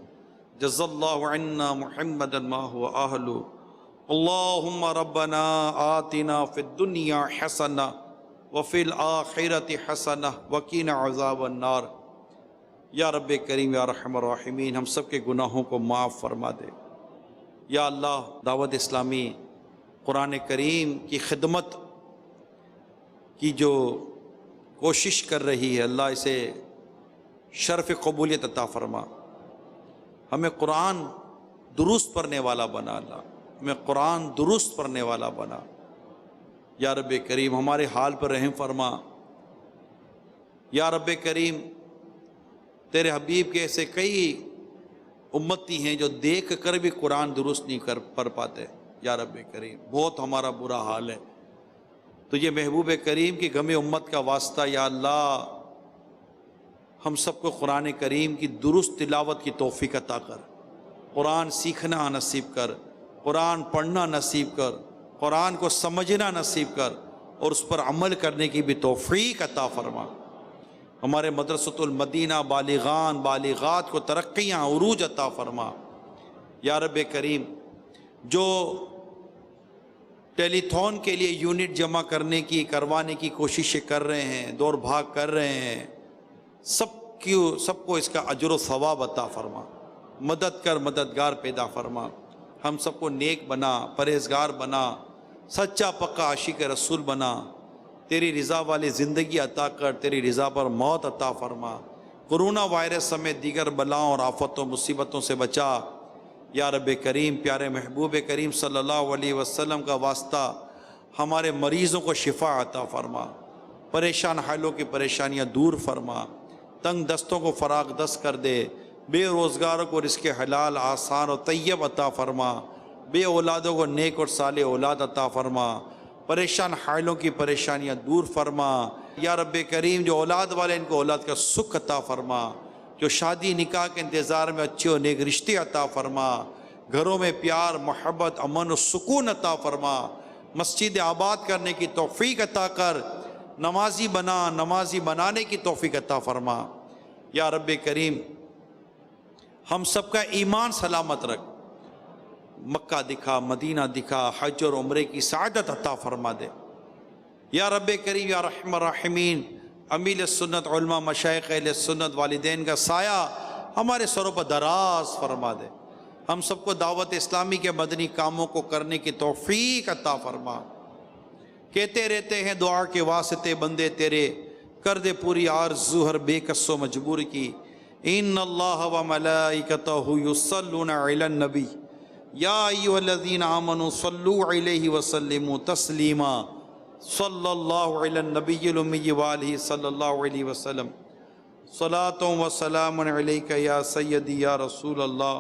جزا اللہ عنا محمدا ما هو اہلہ. اللہم ربنا آتنا فی الدنیا حسنہ وفی الآخرۃ حسنہ وقنا عذاب النار. یا رب کریم یا رحم الراحمین ہم سب کے گناہوں کو معاف فرما دے. یا اللہ دعوت اسلامی قرآن کریم کی خدمت کی جو کوشش کر رہی ہے، اللہ اسے شرف قبولیت عطا فرما. ہمیں قرآن درست پڑھنے والا بنا. اللہ ہمیں قرآن درست پڑھنے والا بنا. یا رب کریم ہمارے حال پر رحم فرما. یا رب کریم تیرے حبیب کے ایسے کئی امتی ہیں جو دیکھ کر بھی قرآن درست نہیں پڑھ پاتے. یا رب کریم بہت ہمارا برا حال ہے. تو یہ محبوب کریم کی غم امت کا واسطہ یا اللہ ہم سب کو قرآن کریم کی درست تلاوت کی توفیق عطا کر. قرآن سیکھنا نصیب کر، قرآن پڑھنا نصیب کر، قرآن کو سمجھنا نصیب کر، اور اس پر عمل کرنے کی بھی توفیق عطا فرما. ہمارے مدرسۃ المدینہ بالغان بالغات کو ترقیاں عروج عطا فرما. یا رب کریم جو ٹیلی تھون کے لیے یونٹ جمع کروانے کی کوششیں کر رہے ہیں، دوڑ بھاگ کر رہے ہیں، سب کو اس کا اجر و ثواب عطا فرما. مدد کر، مددگار پیدا فرما. ہم سب کو نیک بنا، پرہیزگار بنا، سچا پکا عاشق رسول بنا. تیری رضا والی زندگی عطا کر، تیری رضا پر موت عطا فرما. کرونا وائرس سمیت دیگر بلاؤں اور آفتوں مصیبتوں سے بچا. یا رب کریم پیارے محبوب کریم صلی اللہ علیہ وسلم کا واسطہ ہمارے مریضوں کو شفا عطا فرما. پریشان حالوں کی پریشانیاں دور فرما. تنگ دستوں کو فراغ دست کر دے. بے روزگاروں کو رزق حلال آسان اور طیب عطا فرما. بے اولادوں کو نیک اور صالح اولاد عطا فرما. پریشان حالوں کی پریشانیاں دور فرما. یا رب کریم جو اولاد والے ان کو اولاد کا سکھ عطا فرما. جو شادی نکاح کے انتظار میں اچھے اور نیک رشتے عطا فرما. گھروں میں پیار محبت امن و سکون عطا فرما. مسجد آباد کرنے کی توفیق عطا کر. نمازی بنا، نمازی بنانے کی توفیق عطا فرما. یا رب کریم ہم سب کا ایمان سلامت رکھ. مکہ دکھا، مدینہ دکھا، حج اور عمرے کی سعادت عطا فرما دے. یا رب کریم یا رحم الراحمین امیل سنت علماء مشائخ اہل سنت والدین کا سایہ ہمارے سروں پر دراز فرما دے. ہم سب کو دعوت اسلامی کے مدنی کاموں کو کرنے کی توفیق عطا فرما. کہتے رہتے ہیں دعا کے واسطے بندے تیرے، کر دے پوری آرزو ہر بے کس و مجبور کی. ان اللہ و ملائکتہ یصلون علی النبی یا ایھا الذین آمنوا صلوا علیہ وسلموا تسلیما. صلی اللہ علی النبی الامی وآلہ صلی اللہ علیہ وسلم. صلاۃ و سلام علیک یا سیدی یا رسول اللہ.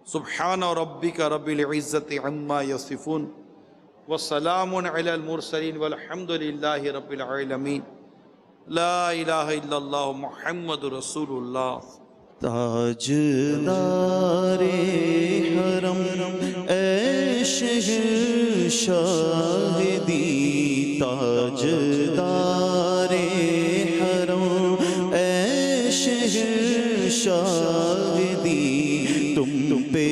سبحان ربک رب العزت عما یصفون وسلام علی المرسلین والحمد للہ رب العالمین. لا الہ الا اللہ محمد رسول اللہ. تاجدار حرم اے شہنشاہدی. تاجدار حرم اے شہنشاہدی. تم پہ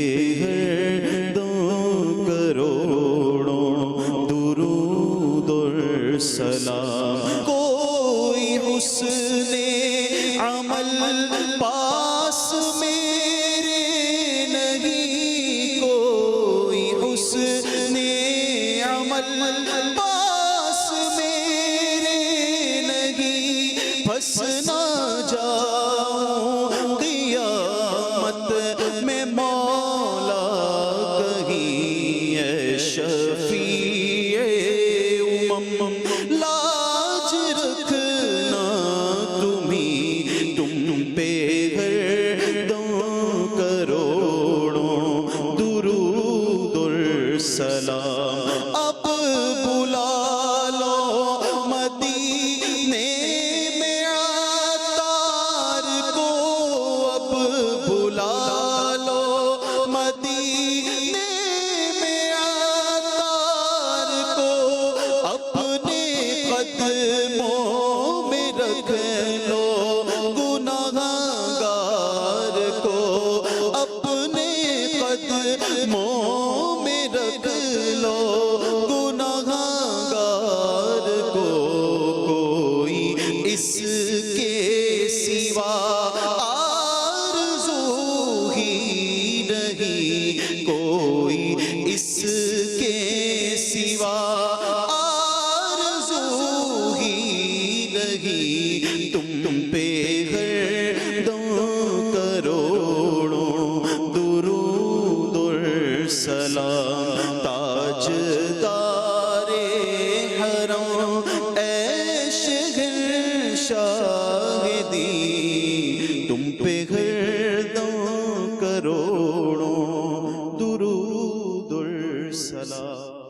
مدینے میں عطار کو اپنے قدموں میں رکھ لو، گناہگار کو اپنے قدموں میں رکھ لو، گناہگار کو کوئی اس کے سوا آرزو ہی نہیں، کوئی اس کے سوا آرزو ہی نہیں، تم پہ ہردم کروڑوں درود و سلام، تاجدار حرم اے شہنشاہ دین، تم پہ ہردم کروڑوں درود و سلام۔